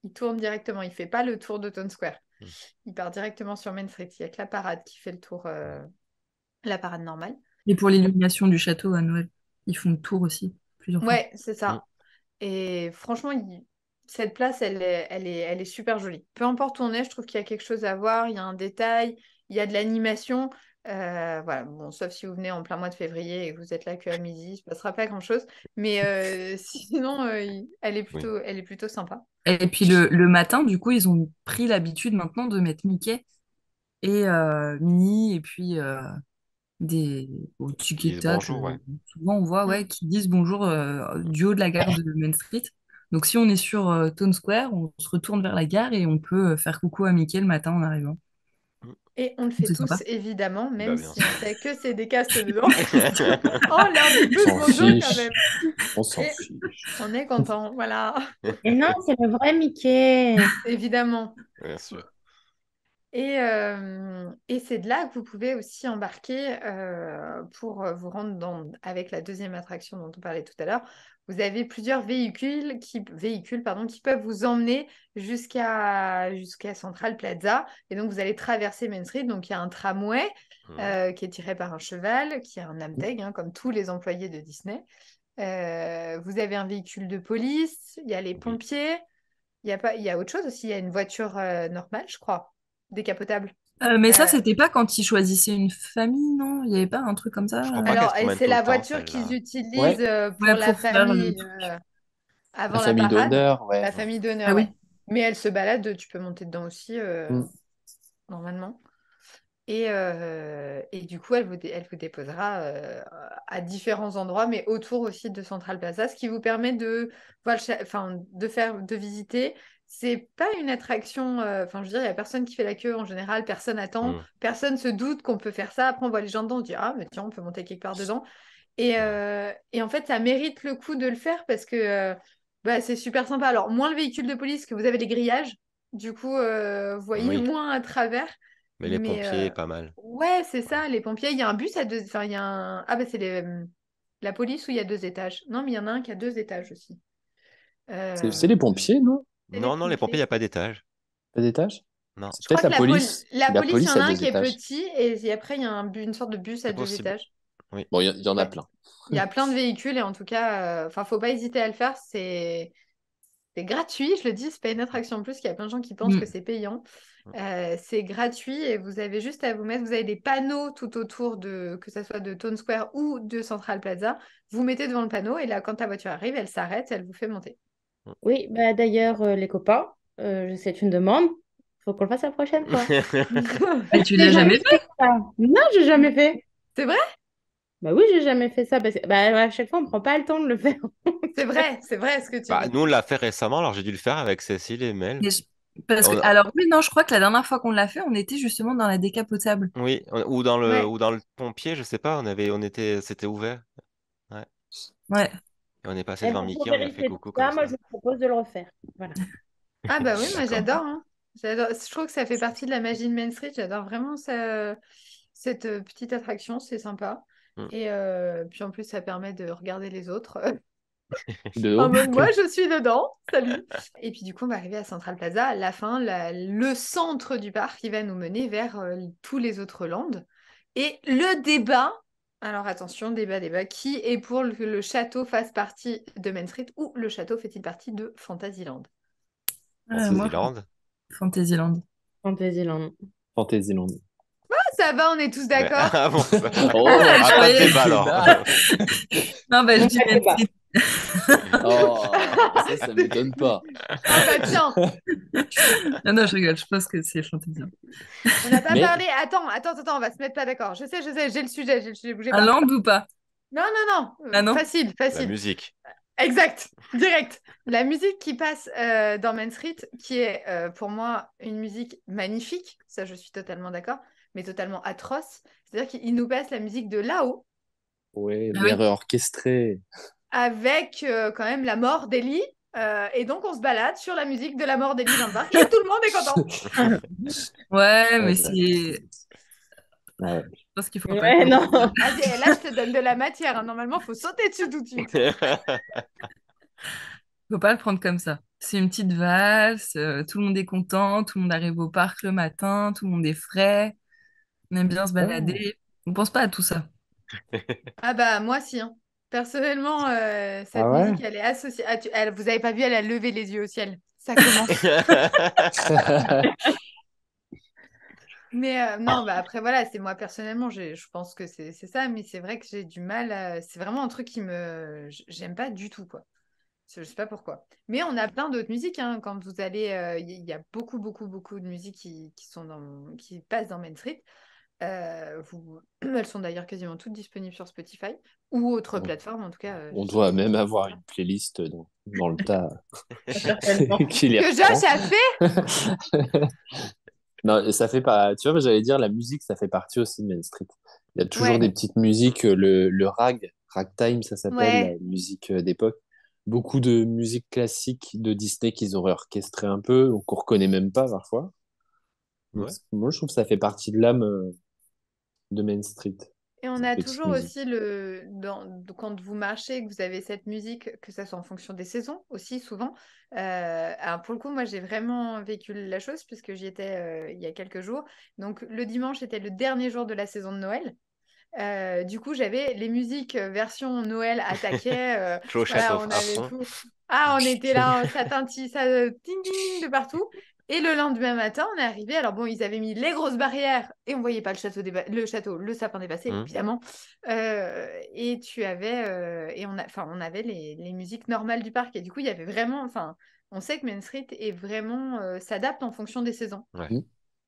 il tourne directement. Il fait pas le tour de Town Square. Mm. Il part directement sur Main Street. Il y a que la parade qui fait le tour, la parade normale. Et pour l'illumination du château à Noël, ils font le tour aussi, plusieurs fois. Ouais, c'est Mm. ça. Et franchement, cette place, elle est super jolie. Peu importe où on est, je trouve qu'il y a quelque chose à voir, il y a un détail, il y a de l'animation. Voilà, bon, sauf si vous venez en plein mois de février et que vous êtes là qu'à midi, il ne se passera pas grand-chose. Mais sinon, Oui. elle est plutôt sympa. Et puis le matin, du coup, ils ont pris l'habitude maintenant de mettre Mickey et Minnie et puis des Qui disent tickets-tac. bonjour, ouais. Souvent, on voit Mm. ouais, qui disent bonjour du haut de la gare de Main Street. Donc, si on est sur Town Square, on se retourne vers la gare et on peut faire coucou à Mickey le matin en arrivant. Mm. Et on le fait C'est tous, sympa. évidemment, Bah, même bien si on sûr. sait que c'est des castes dedans. Oh, on leur dit On tous s'en bonjour quand fiche. même. On s'en Et fiche. on est content, voilà, Et non, c'est le vrai Mickey. évidemment. Bien sûr. Et c'est de là que vous pouvez aussi embarquer pour vous rendre avec la deuxième attraction dont on parlait tout à l'heure. Vous avez plusieurs véhicules pardon, qui peuvent vous emmener jusqu'à Central Plaza. Et donc, vous allez traverser Main Street. Donc, il y a un tramway qui est tiré par un cheval, qui a un Amtech, hein, comme tous les employés de Disney. Vous avez un véhicule de police, il y a les Oui. pompiers. Il y a autre chose aussi, il y a une voiture normale, je crois, décapotable. Mais ça, Euh, c'était pas quand ils choisissaient une famille, non? Il n'y avait pas un truc comme ça? Je crois pas qu'elle alors, se et promène c'est tout le la temps, voiture qu'ils celle-là. utilisent Ouais, pour Ouais, la pour faire le famille truc. la avant la famille parade, d'honneur, ouais. la famille Ah d'honneur, ouais. oui. Mais elle se balade, tu peux monter dedans aussi, Mm. normalement. Et du coup, elle vous déposera à différents endroits, mais autour aussi de Central Plaza, ce qui vous permet de, voir de visiter. C'est pas une attraction, enfin, je veux dire, il n'y a personne qui fait la queue en général, personne attend, Mm. personne se doute qu'on peut faire ça. Après, on voit les gens dedans, on se dit, ah, mais tiens, on peut monter quelque part dedans. Et en fait, ça mérite le coup de le faire parce que c'est super sympa. Alors, moins le véhicule de police, que vous avez les grillages, du coup, vous voyez Oui, moins à travers. mais les Mais pompiers, pas mal. ouais, c'est Ouais. ça, les pompiers. Il y a un bus à deux. Enfin, il y a un. Ah, bah, c'est la police où il y a 2 étages. Non, mais il y en a un qui a 2 étages aussi. C'est Euh, les pompiers, non? C'est les Non, non, les pompiers, il n'y pompiers. a pas d'étage. Pas d'étage? Non, C'est Je crois peut-être que la police. la La police, il y police en a a un deux qui est étages. petit et après, il y a une sorte de bus à c'est deux possible. étages. Oui. Bon, il y en a Ouais. plein. Il y a plein de véhicules et en tout cas, enfin, faut pas hésiter à le faire. C'est gratuit, je le dis, c'est pas une attraction en plus, qu'il y a plein de gens qui pensent que Mm. c'est payant. C'est gratuit et vous avez juste à vous mettre, vous avez des panneaux tout autour que ce soit de Town Square ou de Central Plaza. Vous mettez devant le panneau et là, quand ta voiture arrive, elle s'arrête, elle vous fait monter. Oui, bah d'ailleurs, les copains, c'est une demande. Faut qu'on le fasse la prochaine fois. Mais tu J'ai l'as jamais jamais fait? fait ça. Non, j'ai jamais fait. C'est vrai? Bah oui, j'ai jamais fait ça parce que à chaque fois, on prend pas le temps de le faire. C'est vrai ce que tu Bah, dis. nous, on l'a fait récemment, alors j'ai dû le faire avec Cécile et Mel. Mais parce que, On a- alors oui, non, je crois que la dernière fois qu'on l'a fait, on était justement dans la décapotable. Oui, Ouais. ou dans le pompier, je sais pas, c'était ouvert. Ouais. Ouais. Et on est passé Et devant ben, pour Mickey, on lui a fait vérifier tout coucou comme ça, moi, je ça. vous propose de le refaire. Voilà. Ah bah oui, moi D'accord. j'adore, hein. Je trouve que ça fait partie de la magie de Main Street. J'adore vraiment cette petite attraction, c'est sympa. Et puis en plus, ça permet de regarder les autres De en haut. mode moi, je suis dedans. Salut. Et puis du coup, on va arriver à Central Plaza. À la fin, le centre du parc qui va nous mener vers tous les autres lands. Et le débat. Alors attention, débat. Qui est pour que le château fasse partie de Main Street ou le château fait-il partie de Fantasyland? Moi, Fantasyland. Fantasyland. Fantasyland. Fantasyland. Ça va, on est tous d'accord. Ah bon, ça... Oh, pas de débat alors. Non, bah, je dis On Main débat. Street. Oh, ça m'étonne pas. Ah bah tiens, Non, je rigole, je pense que c'est Fantasyland. on n'a pas Mais- parlé. Attends, on va se mettre pas d'accord. Je sais, j'ai le sujet, bougez Un pas. land ou pas? Non. Ah non Facile. La musique. Exact, direct. La musique qui passe dans Main Street, qui est pour moi une musique magnifique, ça je suis totalement d'accord, mais totalement atroce. C'est-à-dire qu'il nous passe la musique de là-haut, Ouais, Ah oui. l'air orchestré. avec quand même la mort d'Ellie. Et donc on se balade sur la musique de la mort d'Ellie dans le parc et tout le monde est content. Ouais, mais Ouais, c'est. Ouais. Je pense qu'il faut pas. Ouais, non. Vas-y, là je te donne de la matière, hein. Normalement, il faut sauter dessus tout de suite. Faut pas le prendre comme ça. C'est une petite valse, tout le monde est content, tout le monde arrive au parc le matin, tout le monde est frais, on aime bien se balader. On pense pas à tout ça. Ah bah moi si, hein. Personnellement, cette Ah ouais? musique, elle est associée. Vous avez pas vu, elle a levé les yeux au ciel. Ça commence. Mais non, bah après voilà, c'est moi personnellement, je pense que c'est ça, mais c'est vrai que j'ai du mal. C'est vraiment un truc j'aime pas du tout, quoi. Je sais pas pourquoi. Mais on a plein d'autres musiques, hein. Quand vous allez, il y a beaucoup de musiques qui passent dans Main Street. Elles sont d'ailleurs quasiment toutes disponibles sur Spotify ou autre plateforme, en tout cas. On doit même avoir une playlist dans le tas Certainement. qui les Que reprend. Josh a fait. Non, ça fait pas. Tu vois, j'allais dire, la musique, ça fait partie aussi de Main Street. Il y a toujours Ouais. des petites musiques, le ragtime, ça s'appelle, Ouais. la musique d'époque. Beaucoup de musique classique de Disney qu'ils ont réorchestré un peu, ou qu'on reconnaît même pas parfois. Donc, Ouais. moi, je trouve que ça fait partie de l'âme de Main Street. Et on Cette a petite toujours musique. aussi quand vous marchez, que vous avez cette musique, que ça soit en fonction des saisons aussi, souvent. Alors pour le coup, moi j'ai vraiment vécu la chose puisque j'y étais il y a quelques jours. Donc le dimanche était le dernier jour de la saison de Noël. Du coup, j'avais les musiques version Noël attaquaient. Clos Voilà, château on à avait fond. tout. Ah, on était là, ça tintille, ça ding ding ding de partout. Et le lendemain matin, on est arrivé. Alors bon, ils avaient mis les grosses barrières et on voyait pas le sapin dépassé, évidemment. Et on avait les musiques normales du parc. Et du coup, il y avait vraiment, enfin, on sait que Main Street est vraiment s'adapte en fonction des saisons. Ouais.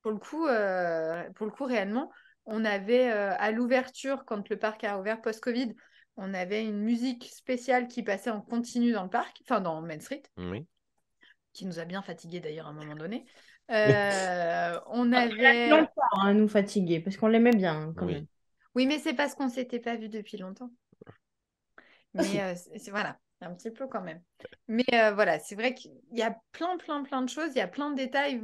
Pour le coup, réellement, on avait à l'ouverture, quand le parc a ouvert post-Covid, on avait une musique spéciale qui passait en continu dans le parc, enfin dans Main Street, Oui. qui nous a bien fatigués d'ailleurs à un moment donné. On Elle a avait... longtemps à nous fatiguer parce qu'on l'aimait bien hein, quand Oui. même. Oui, mais c'est parce qu'on s'était pas vu depuis longtemps. Mais voilà, un petit peu quand même. Mais voilà, c'est vrai qu'il y a plein de choses, il y a plein de détails.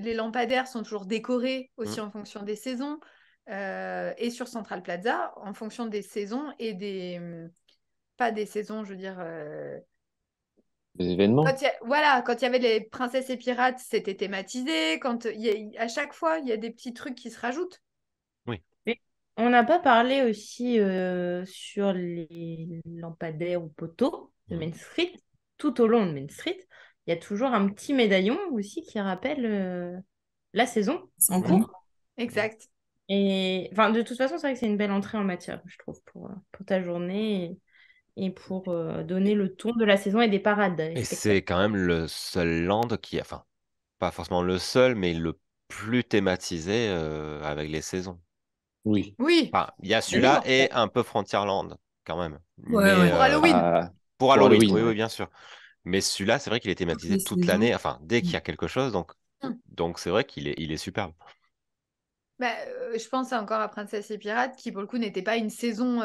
Les lampadaires sont toujours décorés aussi en fonction des saisons. Et sur Central Plaza, en fonction des saisons et pas des saisons, je veux dire... Des événements. Quand il y avait les princesses et pirates, c'était thématisé. À chaque fois, il y a des petits trucs qui se rajoutent. On n'a pas parlé aussi sur les lampadaires ou poteaux de Main Street. Tout au long de Main Street, il y a toujours un petit médaillon aussi qui rappelle la saison en cours. Exact. Et enfin, de toute façon, c'est vrai que c'est une belle entrée en matière, je trouve, pour ta journée et pour donner le ton de la saison et des parades. Et c'est quand même le seul land qui, enfin, pas forcément le seul, mais le plus thématisé avec les saisons. Oui. Oui, Enfin, il y a celui-là sûr. et un peu Frontierland quand même. Ouais, Mais, ouais. Pour Halloween. pour Halloween, Halloween, oui, ouais. oui, bien sûr. Mais celui-là, c'est vrai qu'il est thématisé les toute saisons. l'année, enfin, dès qu'il y a quelque chose, donc Mm. c'est vrai qu'il est superbe. Je pense encore à Princesse et Pirates, qui pour le coup n'était pas une saison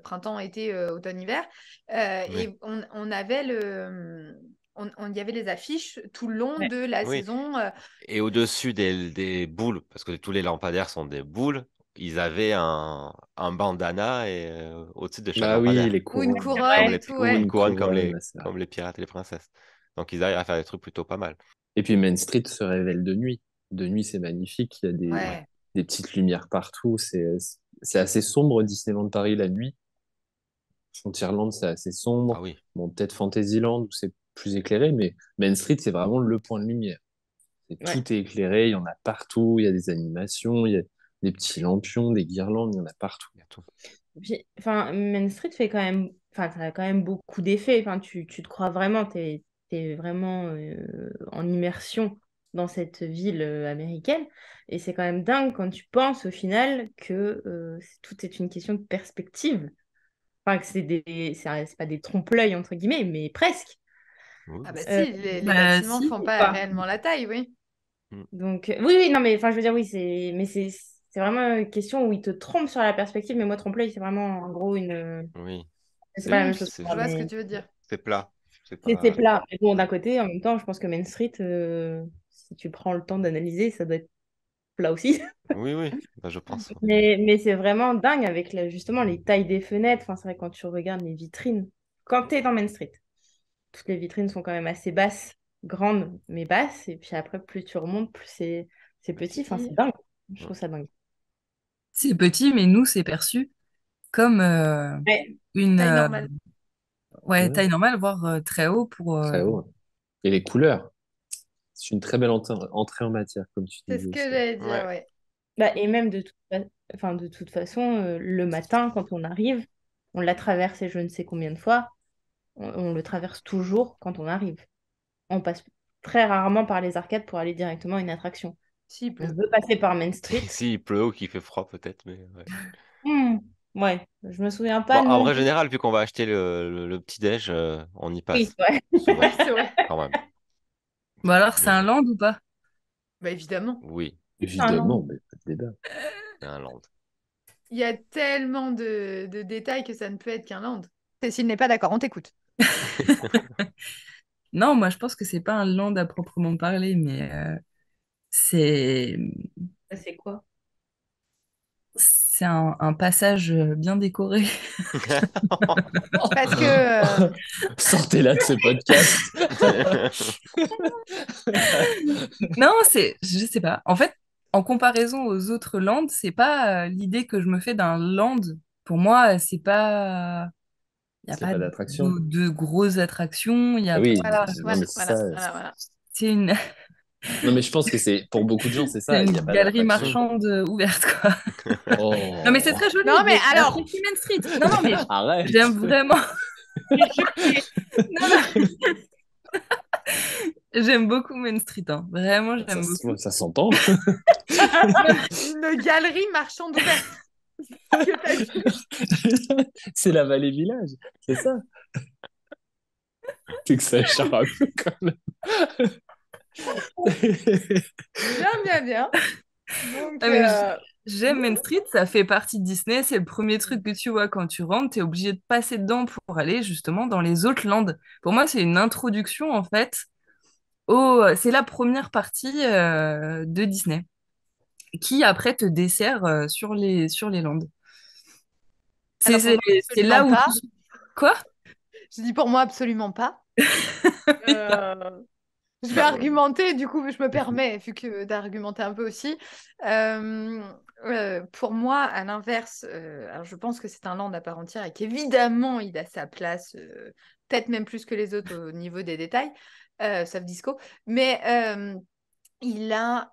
printemps, été, automne, hiver. Oui. Et on avait il y avait les affiches tout le long Ouais. de la Oui. saison. Et au-dessus des boules, parce que tous les lampadaires sont des boules, ils avaient un bandana au-dessus de chaque Bah oui, lampadaire. les Ou une couronnes. couronne et Les, tout, une ouais. couronne Couronne, ça. comme les pirates et les princesses. Donc ils arrivent à faire des trucs plutôt pas mal. Et puis Main Street se révèle de nuit. De nuit, c'est magnifique. Il y a Ouais. des petites lumières partout. C'est assez sombre, Disneyland Paris, la nuit. Frontierland, c'est assez Ah sombre. oui, Bon, peut-être Fantasyland, où c'est plus éclairé, mais Main Street, c'est vraiment le point de lumière. Ouais. Tout est éclairé, il y en a partout. Il y a des animations, il y a des petits lampions, des guirlandes, il y en a partout. il y a tout. Puis, enfin, Main Street fait quand même, enfin, ça a quand même beaucoup d'effets. Enfin, tu te crois vraiment, t'es vraiment en immersion dans cette ville américaine. Et c'est quand même dingue quand tu penses au final que tout est une question de perspective. Enfin, que c'est pas des trompe-l'œil entre guillemets, mais presque. Oui. Ah bah Euh, si, les Bah, bâtiments si. font pas Pas. réellement la taille, oui. Donc, oui, oui, non, mais enfin, je veux dire, oui, mais c'est vraiment une question où ils te trompent sur la perspective. Mais moi, trompe-l'œil, c'est vraiment en gros une. Oui. C'est pas la Oui, même je chose pour je moi, vois ce que mais. tu veux dire. C'est plat. C'est C'est pas. plat. Mais bon, d'un Ouais. côté, en même temps, je pense que Main Street, si tu prends le temps d'analyser, ça doit être plat aussi. Oui, oui, bah, je pense. Mais c'est vraiment dingue avec justement les tailles des fenêtres. Enfin, c'est vrai, quand tu regardes les vitrines, quand tu es dans Main Street, toutes les vitrines sont quand même assez basses, grandes, mais basses. Et puis après, plus tu remontes, plus c'est petit. Enfin, c'est Petit. dingue. Je Ouais. trouve ça dingue. C'est petit, mais nous, c'est perçu comme Ouais. une Taille normale. ouais, Ouais, taille normale, voire très haut pour. très haut. Et les couleurs, c'est une très belle entrée en matière, comme tu C'est ce disais que aussi. j'allais dire, Ouais. ouais. Bah, et même enfin, de toute façon, le matin, quand on arrive, on l'a traversé je ne sais combien de fois, on le traverse toujours quand on arrive. On passe très rarement par les arcades pour aller directement à une attraction. S'il On pleut. veut passer par Main Street. S'il pleut ou qu'il fait froid, peut-être, mais ouais. Hmm, ouais, je me souviens Bon, pas en non vrai, plus. général, vu qu'on va acheter le petit-déj, on y Oui, passe ouais. Ouais, souvent, c'est vrai. quand même. Bon, alors, c'est un Mais land ou pas? Bah évidemment. oui, Ah, non. Évidemment, mais pas de débat. c'est un land. Il y a tellement de détails que ça ne peut être qu'un land. Cécile n'est pas d'accord, on t'écoute. Non, moi, je pense que c'est pas un land à proprement parler, mais c'est C'est quoi? c'est un passage bien décoré. Parce que Sortez-la de ce podcast. Non, je sais pas. En fait, en comparaison aux autres lands, c'est pas l'idée que je me fais d'un land. Pour moi, c'est pas, il y a C'est pas pas d'attraction. de grosses attractions. Il y Ah a oui, voilà, non, voilà, mais c'est voilà, ça. voilà, voilà. c'est une, Non, mais je pense que c'est pour beaucoup de gens, c'est c'est ça. Il n'y a une pas galerie d'attraction. marchande ouverte, quoi. Non, mais c'est Oh, très joli. Non, mais Mais alors, apprécie Main Street. Non, non, mais arrête. j'aime vraiment. Non, non, j'aime beaucoup Main Street, hein. Vraiment, j'aime beaucoup. Ça s'entend. une galerie marchande ouverte. Que t'as dit. C'est la Vallée Village, c'est ça. C'est que ça échappe un peu quand même. Bien, bien, bien. Donc, Ah, mais j'aime Main Street, ça fait partie de Disney, c'est le premier truc que tu vois quand tu rentres, tu es obligé de passer dedans pour aller justement dans les autres landes. Pour moi, c'est une introduction en fait c'est la première partie de Disney qui après te dessert sur les landes. C'est alors pour c'est- moi, c'est là absolument où pas. Quoi? Je dis pour moi, absolument pas. Euh, je vais argumenter, du coup, je me permets, vu que d'argumenter un peu aussi. Euh, pour moi, à l'inverse, alors je pense que c'est un land à part entière et qu'évidemment, il a sa place, peut-être même plus que les autres au niveau des détails, sauf Disco. Mais il a,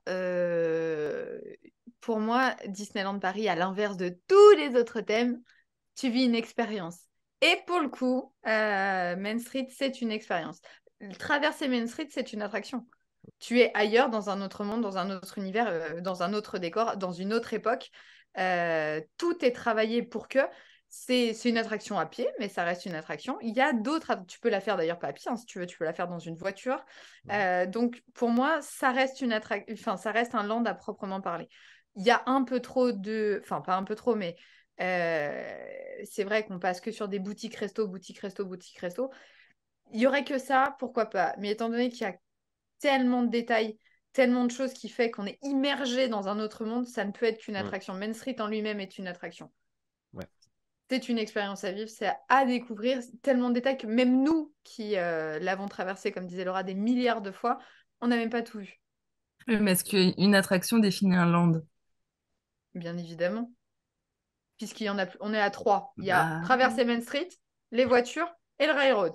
pour moi, Disneyland Paris, à l'inverse de tous les autres thèmes, tu vis une expérience. Et pour le coup, Main Street, c'est une expérience. Traverser Main Street, c'est une attraction. Tu es ailleurs, dans un autre monde, dans un autre univers, dans un autre décor, dans une autre époque. Tout est travaillé pour que c'est une attraction à pied, mais ça reste une attraction. Il y a d'autres, tu peux la faire d'ailleurs pas à pied, hein, si tu veux, tu peux la faire dans une voiture. Donc pour moi, ça reste enfin, ça reste un land à proprement parler. Il y a un peu trop enfin pas un peu trop, mais c'est vrai qu'on passe que sur des boutiques resto, boutiques resto, boutiques resto. il y aurait que ça, pourquoi pas. Mais étant donné qu'il y a tellement de détails, tellement de choses qui fait qu'on est immergé dans un autre monde, ça ne peut être qu'une attraction. Main Street en lui-même est une attraction. Ouais. C'est une expérience à vivre, c'est à découvrir. Tellement de détails que même nous, qui l'avons traversé, comme disait Laura, des milliards de fois, on n'a même pas tout vu. Mais est-ce qu'une attraction définit un land? Bien évidemment. Puisqu'il y en a, on est à 3. Il y a Bah, traverser Main Street, les voitures et le railroad.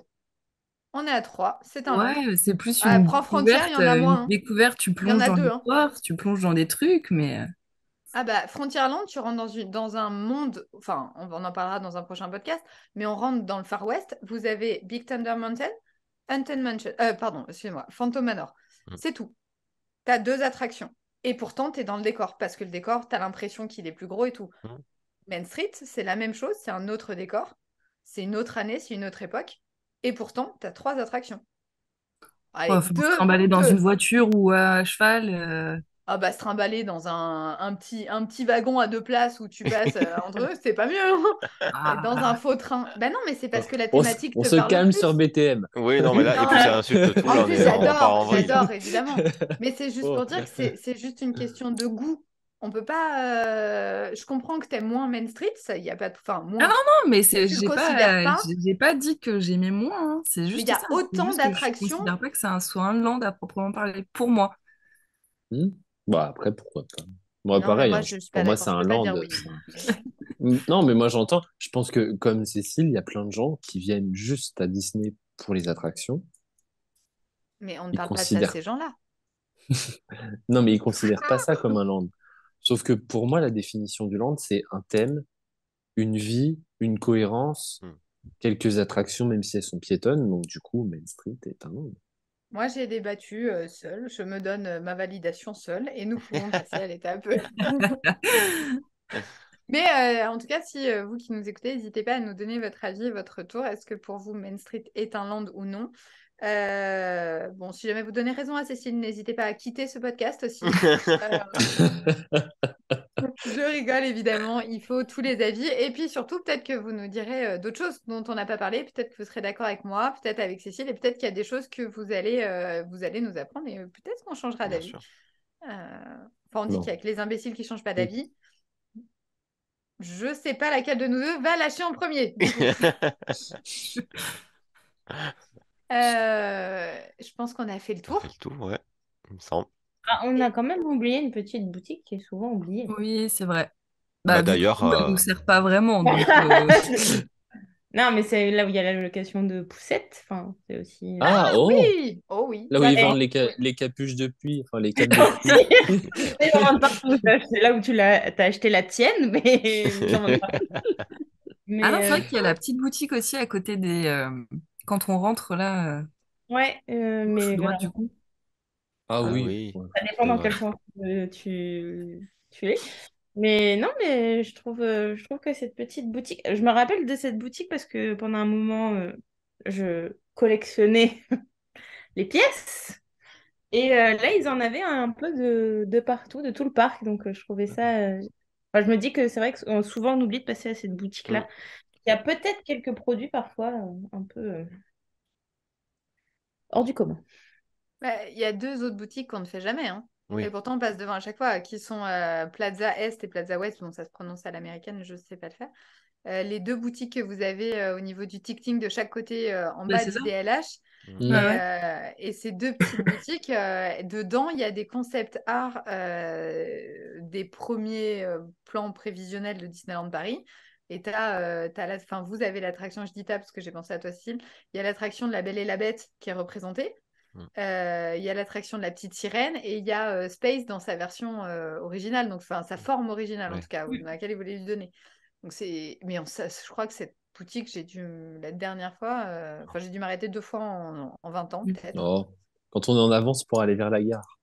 On est à 3, c'est un land. ouais, c'est plus Ah, une prends Frontier, il y découverte. en a Une moins. Hein. découverte, tu Il y en plonges a dans 2. Hein. l'histoire, tu plonges dans des trucs, mais Ah bah, Frontierland, tu rentres dans un monde, enfin, on en parlera dans un prochain podcast, mais on rentre dans le Far West. Vous avez Big Thunder Mountain, Haunted Mansion, pardon, excusez-moi, Phantom Manor. C'est tout. Tu as 2 attractions. Et pourtant, tu es dans le décor, parce que le décor, tu as l'impression qu'il est plus gros et tout. Main Street, c'est la même chose, c'est un autre décor, c'est une autre année, c'est une autre époque. Et pourtant, tu as 3 attractions. Allez, faut se trimballer dans une voiture ou à cheval. Ah bah se trimballer dans un petit wagon à 2 places où tu passes entre eux, c'est pas mieux. Hein. Dans un faux train. Bah non, mais c'est parce que la thématique On te se parle calme plus. sur BTM. Oui, non, mais là, et puis ça insulte tout. En Là, plus, on part en vrille. j'adore, évidemment. Mais c'est juste Oh. pour dire que c'est juste une question de goût. On peut pas. Je comprends que t'aimes moins Main Street, ça, y a pas. Enfin, Ah moins. non, mais Tu le considères pas. j'ai pas dit que j'aimais moins, hein. C'est Mais il juste y ça. a C'est autant juste que je d'attractions. considère pas que c'est soit un land à proprement parler pour moi. Bah après, pourquoi pas. Moi, Non, mais pareil, moi, hein, je suis pour pas moi, d'accord. c'est Je un peux pas land. dire oui. Non, mais moi, j'entends. Je pense que, comme Cécile, il y a plein de gens qui viennent juste à Disney pour les attractions. Mais on ne Ils parle pas de ça de considèrent... ces gens-là. Non, mais ils considèrent pas ça comme un land. Sauf que pour moi, la définition du land, c'est un thème, une vie, une cohérence, quelques attractions, même si elles sont piétonnes. Donc, du coup, Main Street est un land. Moi, j'ai débattu seule. Je me donne ma validation seule et nous pouvons passer à l'étape. Mais en tout cas, si vous qui nous écoutez, n'hésitez pas à nous donner votre avis, votre retour. Est-ce que pour vous, Main Street est un land ou non? Bon, si jamais vous donnez raison à Cécile, n'hésitez pas à quitter ce podcast aussi. Je rigole évidemment, il faut tous les avis. Et puis surtout, peut-être que vous nous direz d'autres choses dont on n'a pas parlé. Peut-être que vous serez d'accord avec moi, peut-être avec Cécile, et peut-être qu'il y a des choses que vous allez nous apprendre et peut-être qu'on changera Bien d'avis. sûr. Enfin, on dit Non. qu'il y a que les imbéciles qui ne changent pas d'avis. Je sais pas laquelle de nous deux va lâcher en premier. Du coup. Je pense qu'on a fait le On tour. fait le tour, ouais, il me semble. Ah, on a quand même oublié une petite boutique qui est souvent oubliée. Oui, c'est vrai. Bah, Vu que d'ailleurs, nous, elle nous sert pas vraiment. Donc, Non, mais c'est là où il y a la location de poussettes. Enfin, c'est aussi. Ah, oh! Oui, oh oui. Là où Ouais. ils vendent les capuches de pluie, enfin les capes de pluie. C'est là où t'as acheté la tienne, mais j'en veux pas. Ah non, Mais c'est vrai qu'il y a la petite boutique aussi à côté quand on rentre là, ouais, gauche ou mais droite voilà, du coup. Ah Ah oui. oui, ça dépend c'est dans vrai. quel sens tu es. Mais non, mais je trouve que cette petite boutique, je me rappelle de cette boutique parce que pendant un moment, je collectionnais les pièces. Et là, ils en avaient un peu de partout, de tout le parc. Donc, je trouvais ça. Enfin, je me dis que c'est vrai que souvent, on oublie de passer à cette boutique-là. Il y a peut-être quelques produits parfois un peu hors du commun. Bah, il y a 2 autres boutiques qu'on ne fait jamais. Hein. Oui. Et pourtant, on passe devant à chaque fois, qui sont Plaza Est et Plaza Ouest. Bon, ça se prononce à l'américaine, je ne sais pas le faire. Les 2 boutiques que vous avez au niveau du ticketing de chaque côté en Bah, bas c'est du ça. DLH. Mm. Et ces 2 petites boutiques, dedans, il y a des concepts art des premiers plans prévisionnels de Disneyland Paris. Et vous avez l'attraction, je dis t'as parce que j'ai pensé à toi, Cécile. Il y a l'attraction de La Belle et la Bête qui est représentée. Il y a l'attraction de la petite sirène et il y a Space dans sa version originale, donc sa forme originale en tout cas, dans laquelle il voulait lui donner. Donc je crois que cette boutique, la dernière fois, j'ai dû m'arrêter 2 fois en 20 ans peut-être. Oh. Quand on est en avance pour aller vers la gare.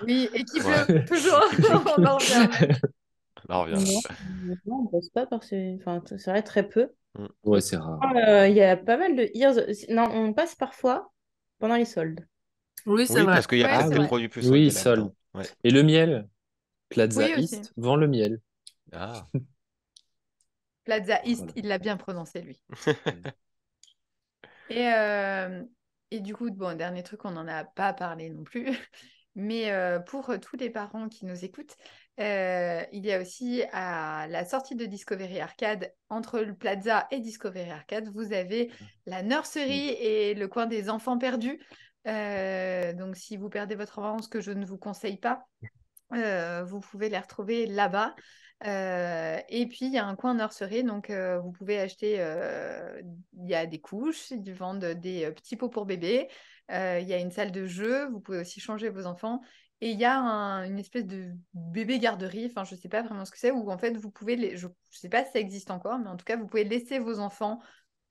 Oui, et qu'il Ouais. pleut, toujours, on en revient. Là, on revient. Non, on passe pas par ces. Enfin, c'est vrai, très peu. Ouais, c'est rare. Il y a pas mal de ears. Non, on passe parfois pendant les soldes. Oui, c'est Oui, vrai. parce qu'il y a Ouais, peut-être c'est des vrai. produits plus Oui, soldés sol. là-dedans. Ouais. Et le miel? Plaza Oui, aussi. East vend le miel. Ah, Plaza East, Voilà. il l'a bien prononcé lui. Et du coup, bon, dernier truc, on n'en a pas parlé non plus, mais pour tous les parents qui nous écoutent, il y a aussi à la sortie de Discovery Arcade, entre le Plaza et Discovery Arcade, vous avez la nursery et le coin des enfants perdus. Donc, si vous perdez votre enfant, ce que je ne vous conseille pas, vous pouvez les retrouver là-bas. Et puis, il y a un coin nursery, donc vous pouvez acheter, il y a des couches, ils vendent des petits pots pour bébés, il y a une salle de jeu, vous pouvez aussi changer vos enfants, et il y a une espèce de bébé garderie, enfin, je ne sais pas vraiment ce que c'est, où en fait, vous pouvez, je ne sais pas si ça existe encore, mais en tout cas, vous pouvez laisser vos enfants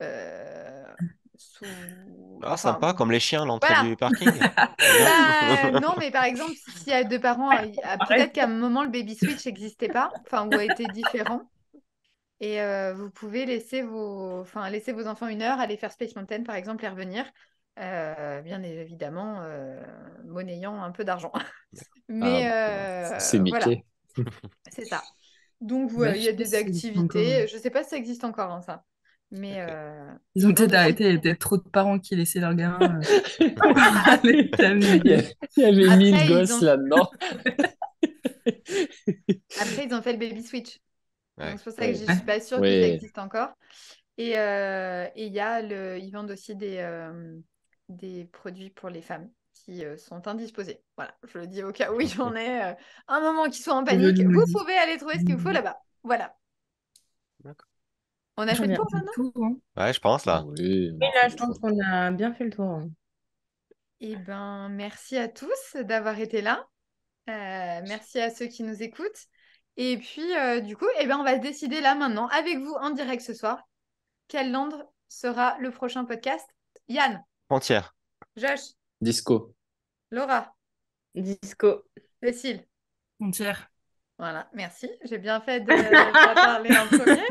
Ah, enfin, sympa, comme les chiens, l'entrée voilà. du parking. Bah, non, mais par exemple, s'il y a deux parents, peut-être qu'à un moment, le baby switch n'existait pas, enfin, ou a été différent. Et vous pouvez laisser laisser vos enfants 1 heure, aller faire Space Mountain, par exemple, et revenir. Bien évidemment, monnayant un peu d'argent. Mais c'est voilà, Mickey. c'est ça. Donc, Bah, il je y a sais pas des si ça existe encore. activités. Je ne sais pas si ça existe encore, hein, ça. Mais Ok. Ils ont ils vendent peut-être aussi. arrêté, il y a peut-être trop de parents qui laissaient leurs gamins aller Il y s'amuser. avait Après, 1000 ils gosses ont... là-dedans. Après, ils ont fait le baby switch. Ouais. Donc, c'est pour ça que je ne Ouais. suis pas sûre que ça Ouais. existe encore. Et il y a ils vendent aussi des produits pour les femmes qui sont indisposées. Voilà, je le dis au cas où il y en ait un moment qui soit en Je panique. le Vous dis. pouvez aller trouver ce qu'il vous faut là-bas. Voilà. D'accord. On a Très fait le bien. tour C'est maintenant? tout, hein. Ouais, je pense là. Oui, Oui, là, je pense qu'on a bien fait le tour. Eh ben, merci à tous d'avoir été là. Merci à ceux qui nous écoutent. Et puis, du coup, eh ben, on va se décider là maintenant, avec vous en direct ce soir, quel land sera le prochain podcast. Yann, Frontière. Josh, Disco. Laura, Disco. Cécile. Entière. Voilà, merci. J'ai bien fait de ne pas parler en premier.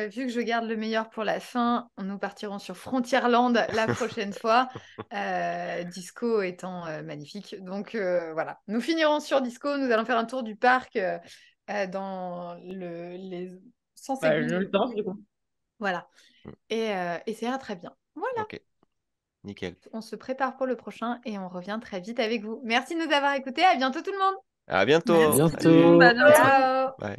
Vu que je garde le meilleur pour la fin, nous partirons sur Frontierland la prochaine fois. Disco étant magnifique. Donc voilà, nous finirons sur Disco. Nous allons faire un tour du parc dans les sens Bah, aigus. je le pense, du coup. Voilà. Et ça ira très bien. Voilà. Ok, nickel. On se prépare pour le prochain et on revient très vite avec vous. Merci de nous avoir écoutés. À bientôt tout le monde. À bientôt. Merci bientôt. tout le monde, à bientôt. Ciao. Bye.